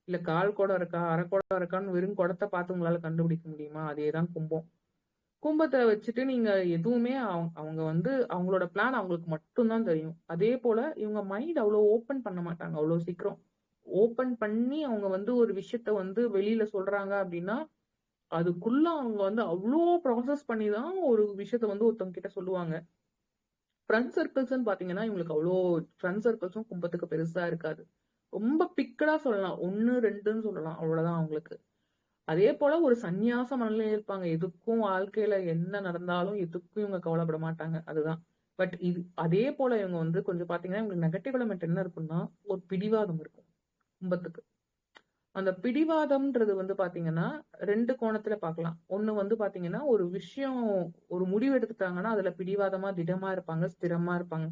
இல்ல கால் குடம் இருக்கா, அரை குடம் இருக்கான்னு வெறும் குடத்தை பார்த்து உங்களால கண்டுபிடிக்க முடியுமா? அதேதான் கும்பம். கும்பத்தை வச்சுட்டு நீங்க எதுவுமே அவங்க வந்து அவங்களோட பிளான் அவங்களுக்கு மட்டும்தான் தெரியும். அதே போல இவங்க மைண்ட் அவ்வளவு ஓபன் பண்ண மாட்டாங்க அவ்வளவு சீக்கிரம். ஓபன் பண்ணி அவங்க வந்து ஒரு விஷயத்த வந்து வெளியில சொல்றாங்க அப்படின்னா அதுக்குள்ள அவங்க வந்து அவ்வளோ ப்ராசஸ் பண்ணி தான் ஒரு விஷயத்த வந்து ஒருத்தவங்க கிட்ட சொல்லுவாங்க. ஃப்ரெண்ட் சர்க்கிள்ஸ்ன்னு பாத்தீங்கன்னா இவங்களுக்கு அவ்வளோ ஃப்ரெண்ட் சர்க்கிள்ஸும் கும்பத்துக்கு பெருசா இருக்காது. ரொம்ப பிக்கடா சொல்லலாம். 1, 2ன்னு சொல்லலாம். அவ்வளவுதான் அவங்களுக்கு. அதே போல ஒரு சந்நியாச மனநிலையில இருப்பாங்க. எதுக்கும் வாழ்க்கையில என்ன நடந்தாலும் எதுக்கும் இவங்க கவலைப்பட மாட்டாங்க. அதுதான். பட் அதே போல இவங்க வந்து கொஞ்சம் பாத்தீங்கன்னா இவங்களுக்கு நெகட்டிவ் எலிமெண்ட் என்ன இருக்குன்னா ஒரு பிடிவாதம் இருக்கும் கும்பத்துக்கு. அந்த பிடிவாதம்ன்றது வந்து பாத்தீங்கன்னா 2 கோணத்துல பார்க்கலாம். ஒண்ணு வந்து பாத்தீங்கன்னா ஒரு விஷயம் ஒரு முடிவு எடுத்துட்டாங்கன்னா அதுல பிடிவாதமா திடமா இருப்பாங்க, ஸ்திரமா இருப்பாங்க.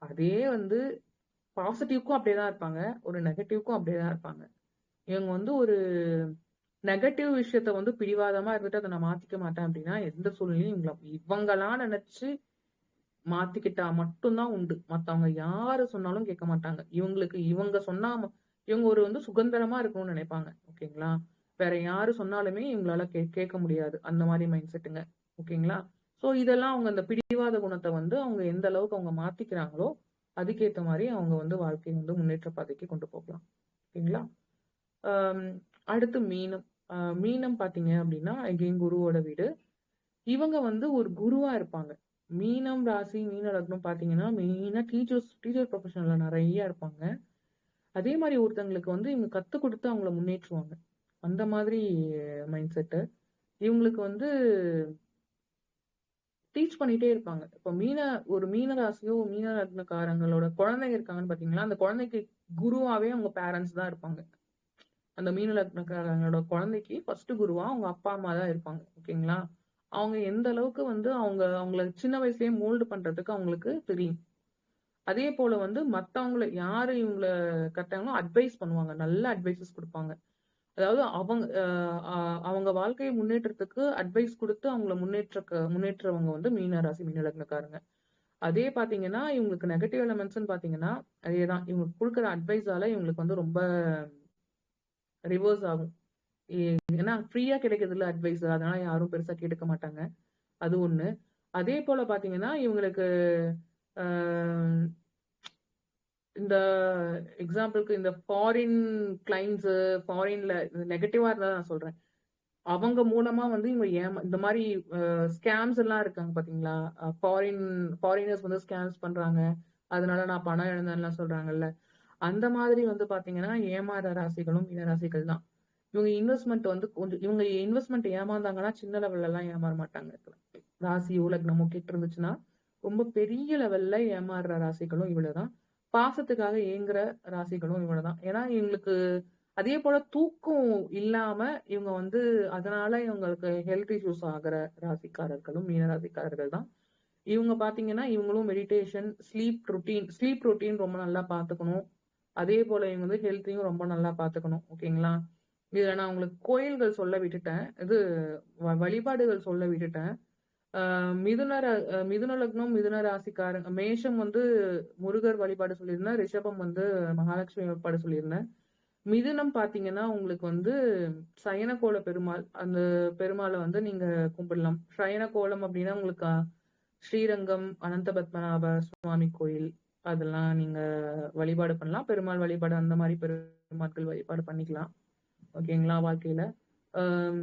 அதே வந்து பாசிட்டிவ்க்கும் அப்படியேதான் இருப்பாங்க, ஒரு நெகட்டிவ்க்கும் அப்படியேதான் இருப்பாங்க. இவங்க வந்து ஒரு நெகட்டிவ் விஷயத்த வந்து பிடிவாதமா இருந்துட்டு அதை நான் மாத்திக்க மாட்டேன் அப்படின்னா எந்த சூழ்நிலையும் இவங்களா நினைச்சு மாத்திக்கிட்டா மட்டும்தான் உண்டு. மத்தவங்க யாரு சொன்னாலும் கேட்க மாட்டாங்க. இவங்க சொன்னா இவங்க ஒரு வந்து சுதந்திரமா இருக்கணும்னு நினைப்பாங்க. ஓகேங்களா? வேற யாரு சொன்னாலுமே இவங்களால கேட்க முடியாது. அந்த மாரி மைண்ட் செட்டுங்க. ஓகேங்களா? சோ இதெல்லாம் அவங்க அந்த பிடிவாத குணத்த வந்து அவங்க எந்த அளவுக்கு அவங்க மாத்திக்கிறாங்களோ, அதுக்கேத்த மாரி அவங்க வந்து வாழ்க்கைய வந்து முன்னேற்ற பாதைக்கு கொண்டு போகலாம். ஓகேங்களா? அம் அடுத்து மீனம். மீனம் பார்த்தீங்க அப்படின்னா, அகைன் குருவோட வீடு. இவங்க வந்து ஒரு குருவா இருப்பாங்க. மீனம் ராசி, மீன லக்னம் பார்த்தீங்கன்னா, மெயினா டீச்சர் ப்ரொஃபஷன்ல நெறைய இருப்பாங்க. அதே மாரி ஒருத்தங்களுக்கு வந்து இவங்க கத்துக் குடுத்து அவங்கள முன்னேற்றுவாங்க. அந்த மாதிரி மைண்ட் செட்டு. இவங்களுக்கு வந்து டீச் பண்ணிட்டே இருப்பாங்க. இப்ப ஒரு மீன ராசியோ, மீன லக்னக்காரங்களோட குழந்தைங்க இருக்காங்கன்னு பார்த்தீங்களா, அந்த குழந்தைக்கு குருவாவே அவங்க பேரண்ட்ஸ் தான் இருப்பாங்க. அந்த மீன லக்னக்காரங்களோட குழந்தைக்கு ஃபர்ஸ்ட் குருவா அவங்க அப்பா, அம்மா தான் இருப்பாங்க. ஓகேங்களா? அவங்க எந்த அளவுக்கு வந்து அவங்கள சின்ன வயசுலயே மோல்டு பண்றதுக்கு அவங்களுக்கு தெரியும். அதே போல வந்து மத்தவங்கள யாரு இவங்கள கட்டாங்களோ அட்வைஸ் பண்ணுவாங்க. நல்ல அட்வைஸஸ் குடுப்பாங்க. அதாவது அவங்க வாழ்க்கை முன்னேற்றத்துக்கு அட்வைஸ் குடுத்து அவங்கள முன்னேற்றவங்க வந்து மீன ராசி, மீன லக்னக்காரங்க. அதே பாத்தீங்கன்னா, இவங்களுக்கு நெகட்டிவ் எலிமெண்ட்ஸ்ன்னு பாத்தீங்கன்னா, அதேதான். இவங்க குடுக்குற அட்வைஸால இவங்களுக்கு வந்து ரொம்ப ரிவர்ஸ் ஆகும். ஏன்னா ஃப்ரீயா கிடைக்குதுல்ல அட்வைஸ். அதனால யாரும் பெருசா கேட்டுக்க மாட்டாங்க. அது ஒண்ணு. அதே போல பாத்தீங்கன்னா, இவங்களுக்கு அ இந்த எக்ஸாம்பிள்க்கு இந்த ஃபாரின் கிளையண்ட்ஸ் ஃபாரின்ல நெகட்டிவா இருந்தா நான் சொல்றேன். அவங்க மூலமா வந்து இவங்க இந்த மாரி ஸ்கேம்ஸ் எல்லாம் இருக்காங்க பாத்தீங்களா? ஃபாரினர்ஸ் வந்து ஸ்கேம்ஸ் பண்றாங்க. அதனால நான் பணம் இழந்தேன்லாம் சொல்றாங்கல்ல. அந்த மாதிரி வந்து பாத்தீங்கன்னா, ஏமாற ராசிகளும் மீன ராசிகள் தான். இவங்க இன்வெஸ்ட்மெண்ட் ஏமாந்தாங்கன்னா, சின்ன லெவல்லலாம் ஏமாற மாட்டாங்க. ராசியோ, லக்னமோ கெட்டு இருந்துச்சுன்னா, ரொம்ப பெரிய லெவல்ல ஏமாறுற ராசிகளும் இவ்வளவுதான். பாசத்துக்காக ஏங்குற ராசிகளும் இவ்வளவுதான். ஏன்னா, இவங்களுக்கு அதே போல தூக்கம் இல்லாம இவங்க வந்து அதனால இவங்களுக்கு ஹெல்த் இஷ்யூஸ் ஆகுற ராசிக்காரர்களும் மீன ராசிக்காரர்கள் தான். இவங்க பாத்தீங்கன்னா, இவங்களும் மெடிடேஷன், ஸ்லீப் ரொட்டீன் ரொம்ப நல்லா பாத்துக்கணும். அதே போல இவங்க வந்து ஹெல்த்தையும் ரொம்ப நல்லா பாத்துக்கணும். ஓகேங்களா? இதுல நான் உங்களுக்கு கோயில்கள் சொல்ல விட்டுட்டேன். வழிபாடுகள் சொல்ல விட்டுட்டேன். மிதுன லக்னம், மிதுன ராசிக்காரங்க மேஷம் வந்து முருகர் வழிபாடு சொல்லியிருந்தேன். ரிஷபம் வந்து மகாலட்சுமி வழிபாடு சொல்லியிருந்தேன். மிதுனம் பாத்தீங்கன்னா, உங்களுக்கு வந்து சயனகோல பெருமாள். அந்த பெருமாள வந்து நீங்க கும்பிடலாம். சயனகோலம் அப்படின்னா உங்களுக்கு ஸ்ரீரங்கம், அனந்த பத்மநாப சுவாமி கோயில் அதெல்லாம் நீங்க வழிபாடு பண்ணலாம். பெருமாள் வழிபாடு அந்த மாரி பெருமாட்கள் வழிபாடு பண்ணிக்கலாம். ஓகேங்களா? வாழ்க்கையில. ஆம்,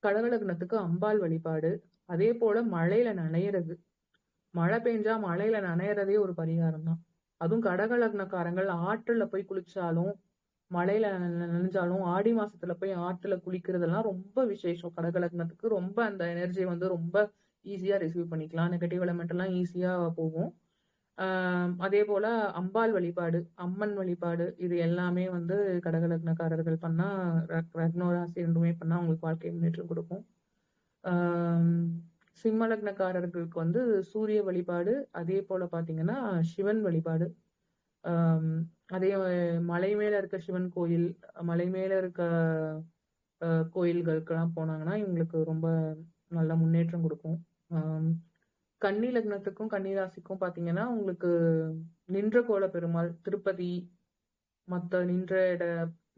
கடக லக்னத்துக்கு அம்பாள் வழிபாடு. அதே போல மழையில நனையிறது. மழை பெஞ்சா மழையில நனையறதே ஒரு பரிகாரம் தான். அதுவும் கடக லக்னக்காரங்கள் ஆற்றுல போய் குளிச்சாலும், மழையில நனைஞ்சாலும், ஆடி மாசத்துல போய் ஆத்துல குளிக்கிறதெல்லாம் ரொம்ப விசேஷம். கடக லக்னத்துக்கு ரொம்ப அந்த எனர்ஜி வந்து ரொம்ப ஈஸியா ரிசீவ் பண்ணிக்கலாம். நெகட்டிவ் எலிமெண்ட் எல்லாம் ஈஸியா போகும். அதே போல அம்பாள் வழிபாடு, அம்மன் வழிபாடு இது எல்லாமே வந்து கடக லக்னக்காரர்கள் பண்ணா லக்னம் ராசி 2மே பண்ணா உங்களுக்கு வாழ்க்கை முன்னேற்றம் கொடுக்கும். ஆம், சிம்ம லக்னக்காரர்களுக்கு வந்து சூரிய வழிபாடு, அதே போல பாத்தீங்கன்னா சிவன் வழிபாடு. ஆம், அதே மலை மேல இருக்க சிவன் கோயில், மலை மேல இருக்க கோயில்களுக்கெல்லாம் போனாங்கன்னா இவங்களுக்கு ரொம்ப நல்ல முன்னேற்றம் கொடுக்கும். ஆம், கன்னி லக்னத்துக்கும் கன்னி ராசிக்கும் பாத்தீங்கன்னா உங்களுக்கு நின்ற கோல பெருமாள், திருப்பதி, மத்த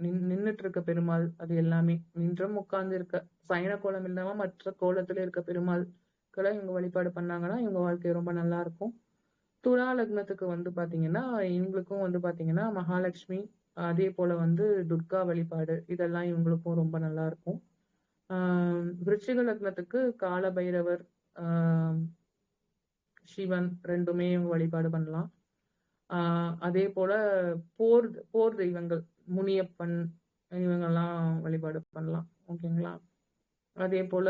நின்னுட்டு இருக்க பெருமாள் அது எல்லாமே நின்றும் உட்கார்ந்து இருக்க சயன கோலம் இல்லாம மற்ற கோலத்துல இருக்க பெருமாள்களை இவங்க வழிபாடு பண்ணாங்கன்னா இவங்க வாழ்க்கை ரொம்ப நல்லா இருக்கும். துலா லக்னத்துக்கு வந்து பாத்தீங்கன்னா இவங்களுக்கும் வந்து பாத்தீங்கன்னா மகாலட்சுமி, அதே போல வந்து துர்கா வழிபாடு இதெல்லாம் இவங்களுக்கும் ரொம்ப நல்லா இருக்கும். விருச்சிக லக்னத்துக்கு கால பைரவர், ஆஹ் சிவன் 2மே இவங்க வழிபாடு பண்ணலாம். அதே போல போர் போர் தெய்வங்கள் முனியப்பன் இவங்கெல்லாம் வழிபாடு பண்ணலாம். ஓகேங்களா? அதே போல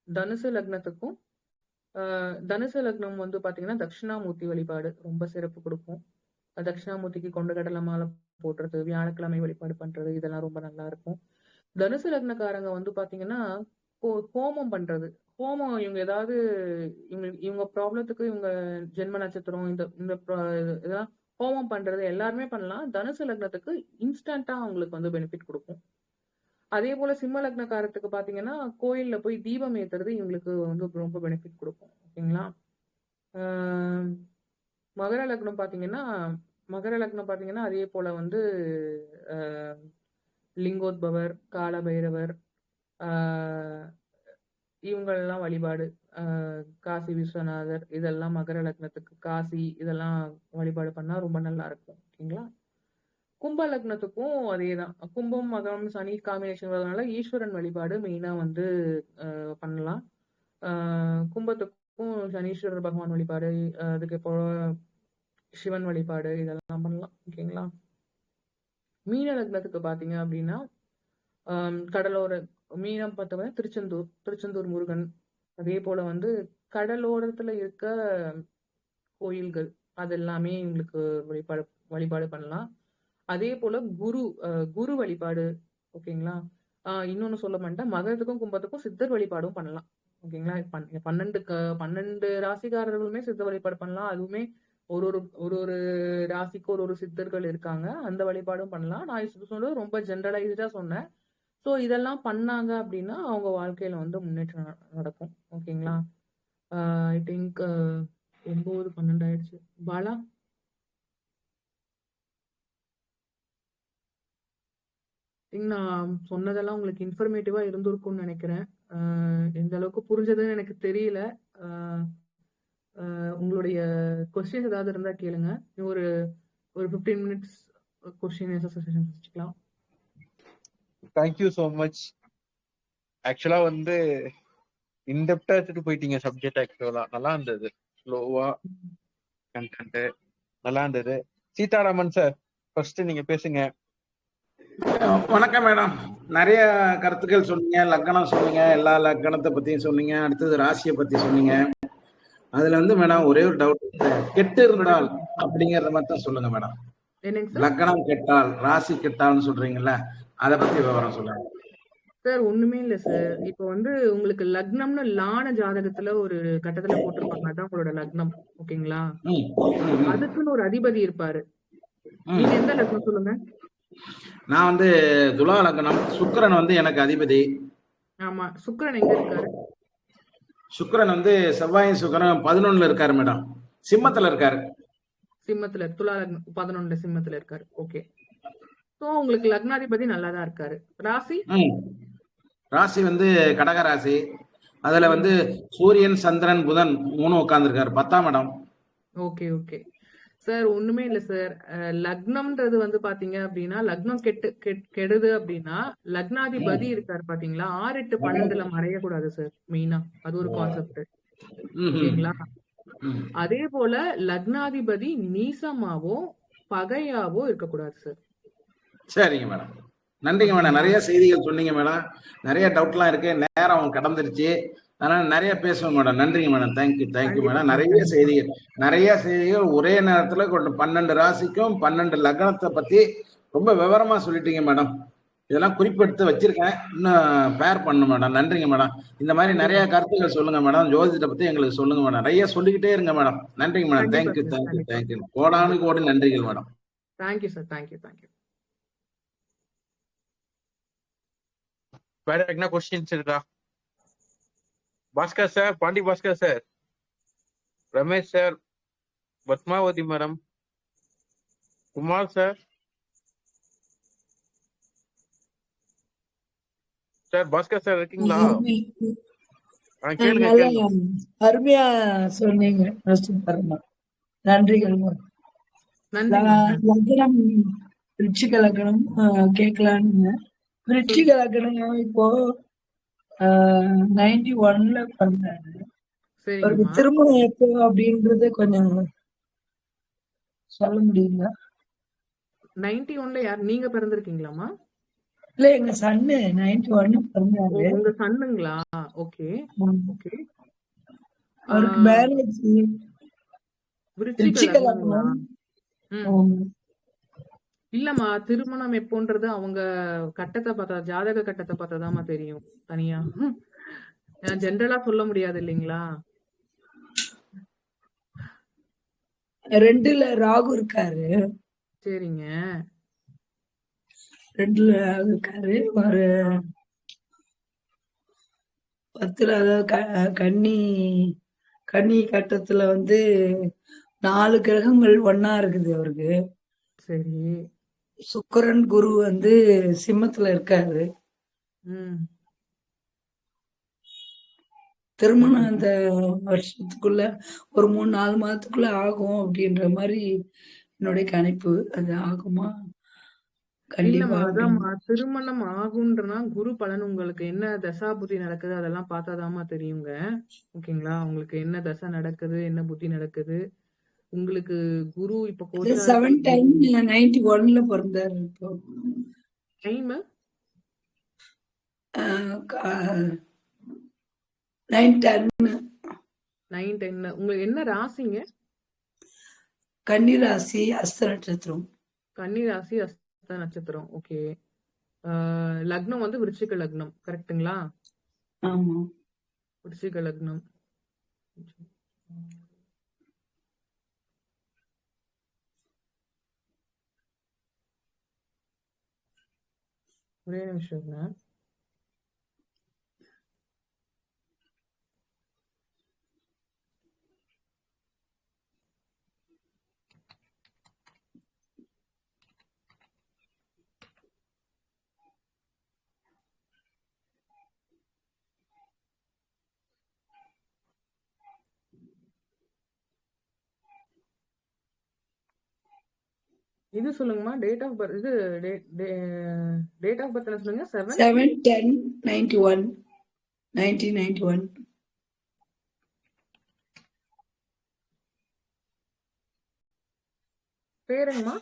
தனுசு லக்னத்துக்கும் தனுசு லக்னம் வந்து பாத்தீங்கன்னா தட்சிணாமூர்த்தி வழிபாடு ரொம்ப சிறப்பு கொடுக்கும். தட்சிணாமூர்த்திக்கு கொண்டு கடலை மாலை போடுறது, வியாழக்கிழமை வழிபாடு பண்றது இதெல்லாம் ரொம்ப நல்லா இருக்கும். தனுசு லக்னக்காரங்க வந்து பாத்தீங்கன்னா ஹோமம் பண்றது. ஹோமம் இவங்க ஏதாவது இவங்க ப்ராப்ளத்துக்கு இவங்க ஜென்ம நட்சத்திரம் இதெல்லாம் ஹோமம் பண்றது எல்லாருமே பண்ணலாம். தனுசு லக்னத்துக்கு இன்ஸ்டன்ட்டா அவங்களுக்கு வந்து பெனிஃபிட் குடுக்கும். அதே போல சிம்ம லக்னக்காரத்துக்கு பாத்தீங்கன்னா, கோயில்ல போய் தீபம் ஏத்துறது இவங்களுக்கு வந்து ரொம்ப பெனிஃபிட் குடுக்கும். ஓகேங்களா? ஆ மகர லக்னம் பாத்தீங்கன்னா அதே போல வந்து அ லிங்கோத்பவர், கால பைரவர், ஆ இவங்கள்லாம் வழிபாடு. அ காசி விஸ்வநாதர் இதெல்லாம் மகர லக்னத்துக்கு காசி இதெல்லாம் வழிபாடு பண்ணா ரொம்ப நல்லா இருக்கும். ஓகேங்களா? கும்ப லக்னத்துக்கும் அதேதான். கும்பம், மகரம், சனி காம்பினேஷன் வரதுனால ஈஸ்வரன் வழிபாடு மெயினா வந்து பண்ணலாம். அ கும்பத்துக்கும் சனீஸ்வரர் பகவான் வழிபாடு, அதுக்கப்புறம் சிவன் வழிபாடு இதெல்லாம் பண்ணலாம். ஓகேங்களா? மீன லக்னத்துக்கு பாத்தீங்க அப்படின்னா, கடலோர மீனம் பார்த்தோம்னா திருச்செந்தூர் முருகன். அதே போல வந்து கடலோரத்துல இருக்க கோயில்கள் அது எல்லாமே எங்களுக்கு வழிபாடு வழிபாடு பண்ணலாம். அதே போல குரு வழிபாடு. ஓகேங்களா? இன்னொன்னு சொல்ல மாட்டேன். மகரத்துக்கும் கும்பத்துக்கும் சித்தர் வழிபாடும் பண்ணலாம். ஓகேங்களா? 12 ராசிக்காரர்களுமே சித்தர் வழிபாடு பண்ணலாம். அதுவுமே ஒரு ஒரு ஒரு ஒரு ராசிக்கு ஒரு சித்தர்கள் இருக்காங்க. அந்த வழிபாடும் பண்ணலாம். நான் இப்ப சொன்னது ரொம்ப ஜெனரலைஸ்டா சொன்னேன். ஸோ இதெல்லாம் பண்ணாங்க அப்படின்னா, அவங்க வாழ்க்கையில வந்து முன்னேற்றம் நடக்கும். ஓகேங்களா? ஐ திங்க் 9, 12 ஆயிடுச்சு. பாலா? நான் சொன்னதெல்லாம் உங்களுக்கு இன்ஃபர்மேட்டிவா இருந்திருக்கும்னு நினைக்கிறேன். எந்த அளவுக்கு புரிஞ்சதுன்னு எனக்கு தெரியல. உங்களுடைய கொஸ்டின்ஸ் ஏதாவது இருந்தா கேளுங்க. ஒரு ஒரு 15 மினிட்ஸ் கொஸ்டின் ஆன்சர் செஷன் வச்சுக்கலாம். Thank you so much. ஆக்சுவலா வந்து இன்டெப்டா எடுத்துட்டு போயிட்டீங்க சப்ஜெக்ட். ஆக்சுவலா நல்லா இருந்தது. ஸ்லோவா கண்டென்ட் நல்லா இருந்தது. சீதாராமன் சார், ஃபர்ஸ்ட் நீங்க பேசுங்க. வணக்கம் மேடம். நிறைய கருத்துக்கள் சொன்னீங்க. லக்கணம் சொன்னீங்க, எல்லா லக்கணத்தை பத்தியும் சொன்னீங்க. அடுத்தது ராசியை பத்தி சொன்னீங்க. அதுல வந்து மேடம் ஒரே ஒரு டவுட், கெட்டு இருந்தால் அப்படிங்கறத மட்டும் சொல்லுங்க மேடம். லக்கணம் கெட்டால் ராசி கெட்டால்னு சொல்றீங்கல்ல, அதை பத்தி விவரம் சொல்லுங்க சார். ஒண்ணுமே இல்ல சார். இப்போ வந்து உங்களுக்கு லக்னம்னு லான ஜாதகத்துல ஒரு கட்டத்துல போட்டிருப்பாங்க. அதான் உங்களோட லக்னம். ஓகேங்களா? அதுக்குன்னு ஒரு அதிபதி இருப்பாரு. நீங்க எந்த லக்னம் சொல்லுங்க? நான் வந்து துலா லக்னம். சுக்கிரன் வந்து எனக்கு அதிபதி. ஆமா. சுக்கிரன் எங்க இருக்காரு? சுக்கிரன் வந்து செவ்வாயும் சுக்கிரன் 11ல இருக்காரு மேடம். சிம்மத்துல இருக்காரு. சிம்மத்துல, துலா லக்னம் 11 சிம்மத்துல இருக்காரு. ஓகே. சோ உங்களுக்கு லக்னாதிபதி நல்லாதான் இருக்காரு. ராசி? ராசி வந்து கடக ராசி. அதுல வந்து சூரியன், சந்திரன், புதன் 3 உட்கார்ந்து இருக்காரு. 10ஆம் இடம். Okay okay sir. ஒண்ணுமே இல்ல சார். லக்னம்ன்றது வந்து பாத்தீங்க அப்படின்னா, லக்னம் கெடுது அப்படின்னா லக்னாதிபதி இருக்காரு பாத்தீங்களா, 6, 8, 12ல மறையக்கூடாது சார். மெயினா அது ஒரு கான்செப்ட். ஓகேங்களா? அதே போல லக்னாதிபதி நீசமாவோ பகையாவோ இருக்கக்கூடாது சார். சரிங்க மேடம். நன்றிங்க மேடம். நிறைய செய்திகள் சொன்னீங்க மேடம். நிறைய டவுட்லாம் இருக்கு. நேரம் கடந்துருச்சு. அதனால நிறைய பேசுவோம் மேடம். நன்றிங்க மேடம். Thank you madam. நிறைய செய்திகள் ஒரே நேரத்துல 12 ராசிக்கும் 12 லக்னத்தை பத்தி ரொம்ப விவரமா சொல்லிட்டீங்க மேடம். இதெல்லாம் குறிப்பெடுத்து வச்சிருக்கேன். இன்னும் பேர் பண்ணணும் மேடம். நன்றிங்க மேடம். இந்த மாதிரி நிறைய கருத்துக்கள் சொல்லுங்க மேடம். ஜோதிடத்தை பத்தி எங்களுக்கு சொல்லுங்க மேடம். நிறைய சொல்லிக்கிட்டே இருங்க மேடம். நன்றிங்க மேடம். தேங்க்யூ. கோடானு கோடி நன்றிகள் மேடம். Thank you sir. தேங்க்யூ. வேற என்ன கொஸ்டின்ஸ் இருக்கா? Bhaskar sir, Pandi Bhaskar sir, Ramesh sir, Padmavathi madam, Kumar sir, Bhaskar sir இருக்கீங்களா? அருமையா சொன்னீங்க. நன்றிகள். லக்னம் விருச்சிக லக்னம் கேட்கலான்னு. விருச்சிக லக்னம் இப்போ 91ல பண்றாரு. அவருக்கு திருமணம் எப்போ அப்படின்றது கொஞ்சம் சொல்ல முடியுங்களா? 91ல யார் நீங்க பிறந்திருக்கீங்களாமா? இல்ல, எங்க சன்னு 91 பிறந்தாரு. உங்க சன்னுங்களா? ஓகே. அவருக்கு மேரேஜ் விருச்சிக லக்னம். இல்லம்மா, திருமணம் எப்போன்றது அவங்க கட்டத்தை பார்த்தா, ஜாதக கட்டத்தை பார்த்தாதாமா தெரியும். தனியா ஜென்ரலா சொல்ல முடியாது இல்லைங்களா? 2ல ராகு இருக்காரு. சரிங்க. 2ல ராகு இருக்காரு. ஒரு ஆ. 10ல அதாவது கன்னி கட்டத்துல வந்து 4 கிரகங்கள் ஒண்ணா இருக்குது அவருக்கு. சரி. சுக்கிரன் குரு வந்து சிம்மத்துல இருக்காரு. ம். திருமணம் ஓகேங்க. அந்த வருஷத்துக்குள்ள ஒரு 3-4 மாதத்துக்குள்ள ஆகும் அப்படின்ற மாதிரி என்னுடைய கணிப்பு. அது ஆகுமா கண்டிப்பா இல்லம்மா, அப்படின்னு. அதாம்மா திருமணம் ஆகுன்றனா குரு பலன் உங்களுக்கு என்ன தசா புத்தி நடக்குது அதெல்லாம் பார்த்தாதாம்மா தெரியுங்க. ஓகேங்களா? உங்களுக்கு என்ன தசை நடக்குது, என்ன புத்தி நடக்குது. உங்களுக்கு குரு இப்ப கோச்சாரத்துல 7/10/91ல பிறந்தாரு. இப்போ டைம் ஆஹ் க- 9/10 9/10. உங்களுக்கு என்ன ராசிங்க? கன்னி ராசி அஸ்த நட்சத்திரம். கன்னி ராசி அஸ்த நட்சத்திரம். ஓகே. லக்னம் வந்து விருச்சிக லக்னம். கரெக்ட்டுங்களா? ஆமா. விருச்சிக லக்னம். ஒரே நிமிஷம்ங்க. இது சொல்லுங்கம்மா. டேட் ஆஃப் பர்த் இது டேட் ஆஃப் பர்த் என்ன சொல்லுங்க? 7/10/91 1991. பேருங்கம்மா?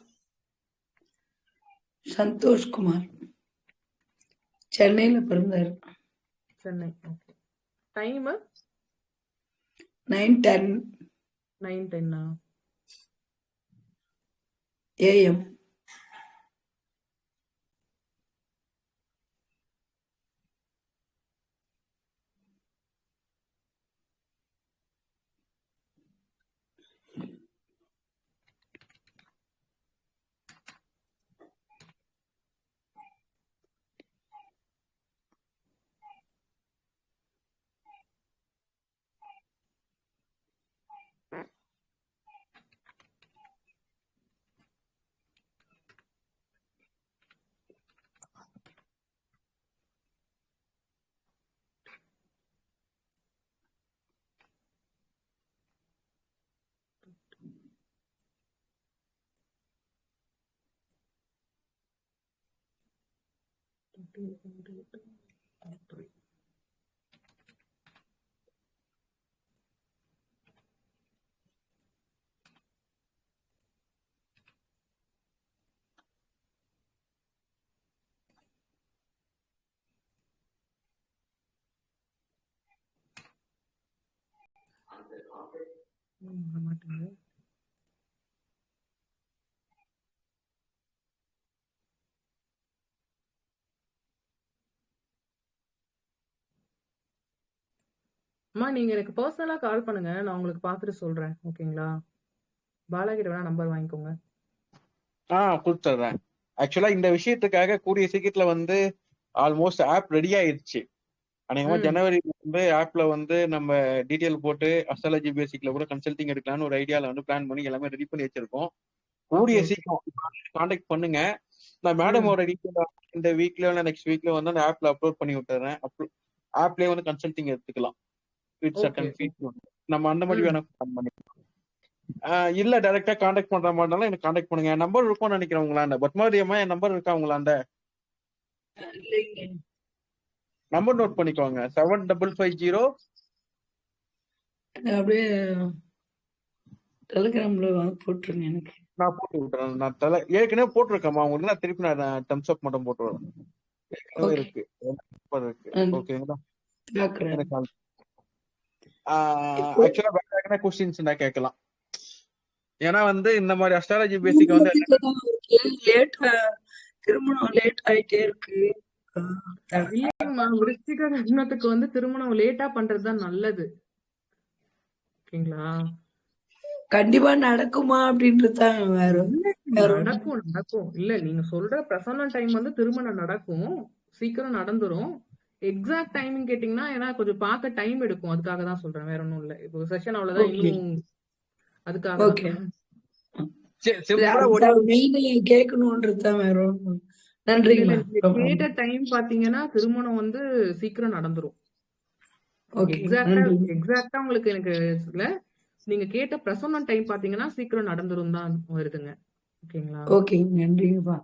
சந்தோஷ்குமார். சென்னையில பிறந்தாரு. சென்னை. ஓகே. டைம் 9:10 9:10. AM. வர மாட்டேங்குது. அம்மா, நீங்க எனக்கு பர்சனலா கால் பண்ணுங்க. நான் உங்களுக்கு பார்த்துட்டு சொல்றேன். ஓகேங்களா? பாலாகிட்ட வேணா நம்பர் வாங்கிக்கோங்க. கொடுத்துட்றேன். ஆக்சுவலா இந்த விஷயத்துக்காக கூடிய சீக்கிரத்துல வந்து ஆல்மோஸ்ட் ஆப் ரெடி ஆயிடுச்சு. அநேகமா ம். ஜனவரி வந்து ஆப்ல வந்து நம்ம டீட்டெயில் போட்டு அஸ்ட்ராலஜி பேசிக்ல கூட கன்சல்டிங் எடுக்கலாம்னு ஒரு ஐடியால வந்து பிளான் பண்ணி எல்லாமே ரெடி பண்ணி வச்சிருக்கோம். கூடிய ஓகே. சீக்கிரம் கான்டாக்ட் பண்ணுங்க. நான் ம். மேடமோட டீட்டெயில் இந்த வீக்ல இல்ல நெக்ஸ்ட் வீக்ல வந்து அந்த ஆப்ல அப்லோட் பண்ணி விட்டுறேன். ஆப்லயே வந்து கன்சல்டிங் எடுத்துக்கலாம் வித் ஓகே. Certain fees. நம்ம அந்த மாதிரி ம். வேணா plan பண்ணிக்கலாம். இல்ல டைரக்டா கான்டாக்ட் பண்ற மாதிரி இருந்தாலும் எனக்கு கான்டாக்ட் பண்ணுங்க. என் நம்பர் இருக்கும்னு நினைக்கிறேன் உங்களாண்ட. பத்மாவதியம்மா, என் நம்பர் இருக்கா உங்களாண்ட? இல்லைங்க. நம்பர் நோட் பண்ணிக்கோங்க. 7550. அப்படியே டெலிகிராம்ல போட்டுருங்க எனக்கு. நான் போட்டு விட்டுறேன். நான் ஏற்கனவே போட்டிருக்கேம்மா உங்களுக்கு. நான் திருப்பி நான் தம்ஸ் அப் மட்டும் போட்டு வரேன். ஏற்கனவே ஓகே. இருக்கு. நம்பர் இருக்கு. நன்றி. ஓகேங்களா? பார்க்குறேன். எனக்கு இப்போ ஆக்சுவலா வேற என்ன கொஸ்டின்ஸ் நான் கேட்கலாம். ஏன்னா வந்து இந்த மாதிரி அஸ்ட்ராலஜி பேசிக் வந்து திருமணத்துக்கு தான் அவருக்கு லேட்டா திருமணம் லேட் ஆயிட்டே இருக்கு. இல்லைங்கம்மா, விருச்சிக லக்னத்துக்கு வந்து திருமணம் லேட்டா பண்றதுதான் நல்லது. ஓகேங்களா? கண்டிப்பா நடக்குமா அப்படின்றதுதான் வேற வேற ஒண்ணும் நடக்கும் நடக்கும். இல்ல நீங்க சொல்ற பிரசன்ன டைம் வந்து திருமணம் நடக்கும், சீக்கிரம் நடந்துரும். எக்ஸாக்ட் டைமிங் கேட்டீங்கன்னா ஏன்னா கொஞ்சம் பார்க்க டைம் எடுக்கும், அதுக்காக தான் சொல்றேன், வேற ஒண்ணும் இல்ல. இப்போ செஷன் அவ்வளவுதான், ஓகே இன்னும் அதுக்காக தான். ஓகே சிம்பிளா ஒரே அதுதான் மெயின் கேட்கணும்ன்றதுதான் வேற ஒண்ணும். இல்ல நன்றிங்கம்மா. நீங்க ரொம்ப கேட்ட டைம் பாத்தீங்கன்னா திருமணம் வந்து சீக்கிரம் நடந்துரும். ஓகே எக்ஸாக்டா நன்றி. எக்ஸாக்டா உங்களுக்கு எனக்கு இல்ல, நீங்க கேட்ட பிரசன்ன டைம் பாத்தீங்கன்னா சீக்கிரம் நடந்துரும் தான் வருதுங்க. ஓகேங்களா? ஓகே நன்றிங்கப்பா.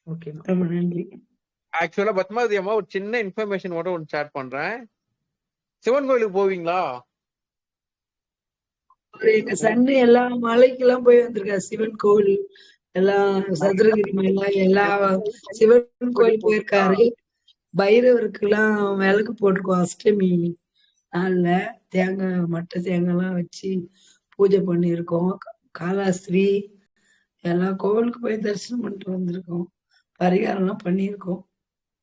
ஓகேமா. ரொம்ப நன்றி. ஆக்சுவலா பத்மாவதி அம்மா ஒரு சின்ன இன்ஃபர்மேஷன் மட்டும் ஒன்று ஷேர் பண்றேன். சிவன் கோயிலுக்கு போவீங்களா? எங்க சன்னு எல்லா மலைக்கெல்லாம் போய் வந்திருக்கா, சிவன் கோவில் எல்லாம், சதுரகிரி மலை எல்லா சிவன் கோயில் போயிருக்காரு. பைரவருக்கு எல்லாம் விளக்கு போட்டிருக்கோம் அஷ்டமி நாள்ல, தேங்காய் மட்டை தேங்காய் எல்லாம் வச்சு பூஜை பண்ணியிருக்கோம். காலாஸ்திரி எல்லா கோவிலுக்கு போய் தரிசனம் பண்ணிட்டு வந்திருக்கோம். பரிகாரம் எல்லாம் பண்ணியிருக்கோம்.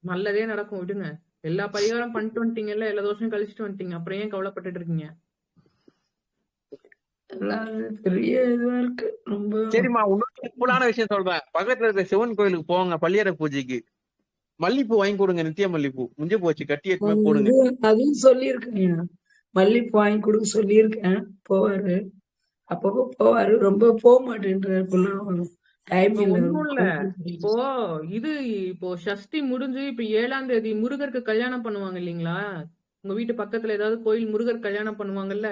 நல்லதே நடக்கும், விடுங்க. எல்லா பரிகாரம் பண்ணிட்டு வந்துட்டீங்கல்ல, எல்லா தோஷம் கழிச்சிட்டு வந்துட்டீங்க, அப்புறம் ஏன் கவலைப்பட்டுட்டு இருக்கீங்க? எல்லாம் பெரிய இதுவா இருக்கு ரொம்ப. சரிம்மா, இன்னொரு சிம்பிளான விஷயம் சொல்றேன். பக்கத்துல இருக்க சிவன் கோயிலுக்கு போங்க, பள்ளியறை பூஜைக்கு மல்லிப்பூ வாங்கி கொடுங்க, நித்திய மல்லிப்பூ. முடிஞ்சு போச்சு, கட்டி எட்டுமே போடுங்க. அதுவும் சொல்லியிருக்கேன், மல்லிப்பூ வாங்கி கொடுக்க சொல்லியிருக்கேன். போவாரு, அப்பப்போ போவாரு, ரொம்ப போக மாட்டேன்றாரு. டைம் இப்ப இல்ல. ஒண்ணும் இல்ல. இப்போ இப்போ சஷ்டி முடிஞ்சு இப்ப 7ஆம் தேதி முருகருக்கு கல்யாணம் பண்ணுவாங்க இல்லீங்களா? உங்க வீட்டு பக்கத்துல ஏதாவது கோயில் முருகர் கல்யாணம் பண்ணுவாங்கல்ல?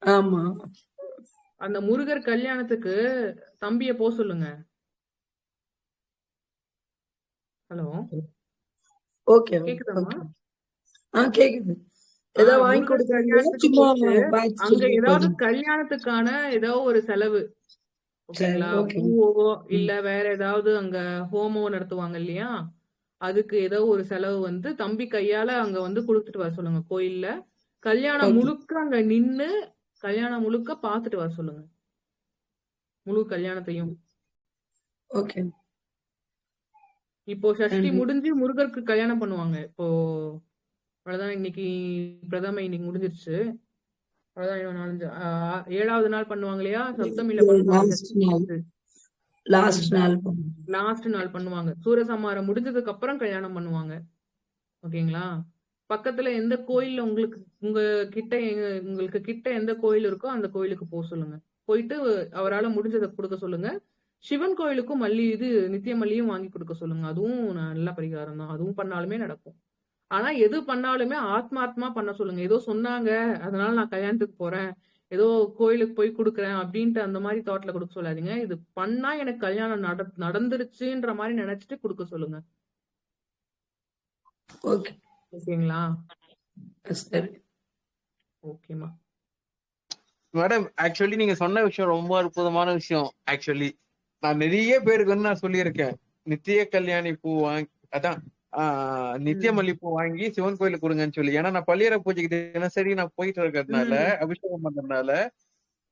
ஆமா அந்த முருகர் கல்யாணத்துக்கு தம்பிய போ சொல்லுங்க. ஹலோ, ஓகே கேக்குதாமா? கேக்குது. ஏதாவது வாங்கி முருகர் கொடுக்குறீங்களா? கல்யாணத்துக்கு சும்மா போயிட்டு பாய்ச்சி அங்க சொல்லி ஏதாவது போதும். கல்யாணத்துக்கான ஏதோ ஒரு செலவு, சரி ஓகேங்களா? ஓகே. பூவோ இல்ல வேற ஏதாவது அங்க ஹோமோ நடத்துவாங்க இல்லையா, அதுக்கு ஏதோ ஒரு செலவு வந்து தம்பி கையால அங்க வந்து கொடுத்துட்டு வர சொல்லுங்க கோயில்ல. கல்யாணம் ஓகே முழுக்க அங்க நின்னு கல்யாணம் முழுக்க பாத்துட்டு வர சொல்லுங்க, முழு கல்யாணத்தையும். ஓகே இப்போ சஷ்டி நன்றி. முடிஞ்சு முருகருக்கு கல்யாணம் பண்ணுவாங்க. இப்போ அவ்வளவுதான், இன்னைக்கு பிரதமை இன்னைக்கு முடிஞ்சிருச்சு. அவ்வளவுதான், இன்னும் 7வது நாள் பண்ணுவாங்க இல்லையா, சப்தமியில பண்ணுவாங்க. லாஸ்ட் நாள் லாஸ்ட் நாள் லாஸ்ட் நாள் பண்ணுவாங்க. சூரசம்ஹாரம் முடிஞ்சதுக்கு அப்புறம் கல்யாணம் பண்ணுவாங்க. ஓகேங்களா? பக்கத்துல எந்த கோயில்ல உங்களுக்கு கிட்ட எந்த கோயில் இருக்கோ அந்த கோயிலுக்கு போக சொல்லுங்க. போயிட்டு அவரால முடிஞ்சதை கொடுக்க சொல்லுங்க. சிவன் கோயிலுக்கும் நித்திய மல்லியும் வாங்கி கொடுக்க சொல்லுங்க. அதுவும் நல்ல பரிகாரம் தான், அதுவும் பண்ணாலுமே நடக்கும். ஆனா எது பண்ணாலுமே ஆத்மார்த்தமா பண்ண சொல்லுங்க. ஏதோ சொன்னாங்க அதனால நான் கல்யாணத்துக்கு போறேன், ஏதோ கோயிலுக்கு போய் கொடுக்குறேன் அப்படின்ட்டு அந்த மாதிரி தாட்ல கொடுக்க சொல்லாதீங்க. இது பண்ணா எனக்கு கல்யாணம் நடந்துருச்சுன்ற மாதிரி நினைச்சிட்டு கொடுக்க சொல்லுங்க. ஓகே ஓகேங்களா? சரி ஓகேமா. மேடம், ஆக்சுவலி நீங்க சொன்ன விஷயம் ரொம்ப அற்புதமான விஷயம். ஆக்சுவலி நான் நிறைய பேருக்கு வந்து நான் சொல்லியிருக்கேன், நித்திய கல்யாணி பூ வாங்கி, அதான் நித்திய மல்லிப்பூ வாங்கி சிவன் கோயிலுக்கு கொடுங்கன்னு சொல்லி. ஏன்னா நான் பள்ளியறை பூஜைக்கு தினசரி நான் போயிட்டு இருக்கிறதுனால, அபிஷேகம் பண்றதுனால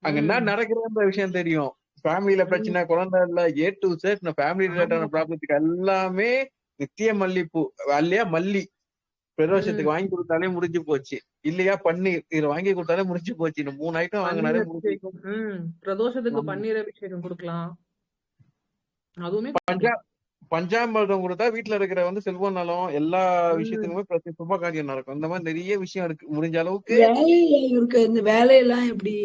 அங்க என்ன நடக்குதுன்ற விஷயம் தெரியும். ஃபேமிலியில பிரச்சனை, குழந்தை இல்ல, A to Z ஃபேமிலி ரிலேட்டடான ப்ராப்ளத்துக்கு எல்லாமே நித்திய மல்லிப்பூ அல்லையா மல்லி பிரதோஷத்துக்கு வாங்கி கொடுத்தாலே முடிஞ்சு போச்சு. இல்லையா பன்னீர், இதை வாங்கி கொடுத்தாலே முடிஞ்சு போச்சு. இந்த 3 ஐட்டம் வாங்கினாலே முடிஞ்சு. பிரதோஷத்துக்கு பன்னீர் அபிஷேகம் கொடுக்கலாம், அதுவுமே பஞ்சாமிர்தம் கொடுத்தா வீட்டுல இருக்கிற வந்து செல்வம் நலம் எல்லா விஷயத்துக்குமே சுப காரியம் நடக்கும். இந்த மாதிரி நிறைய விஷயம் இருக்கு. முடிஞ்ச அளவுக்கு வேலையில இருக்க இந்த வேலையெல்லாம் எப்படி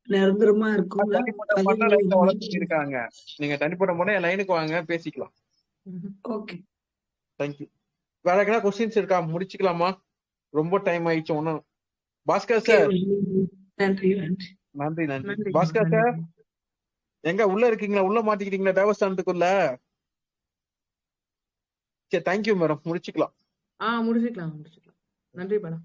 நிரந்தரமா இருக்குங்களா? தனிப்பட்ட முறையில லைன்ல வளர்த்துட்டு இருக்காங்க. நீங்க தனிப்பட்ட முறையில லைனுக்கு வாங்க, பேசிக்கலாம். Okay thank you. வேற எதனா கொஸ்டின்ஸ் இருக்கா? முடிச்சுக்கலாமா? ரொம்ப டைம் ஆயிடுச்சு. ஒன்னும் பாஸ்கர் சார். நன்றி நன்றி நன்றி. பாஸ்கர் சார் எங்க உள்ள இருக்கீங்களா? உள்ள மாட்டிக்கிட்டீங்களா தேவஸ்தானத்துக்குள்ள? சரி, தேங்க்யூ மேடம். முடிச்சுக்கலாம். முடிச்சுக்கலாம். நன்றி மேடம்.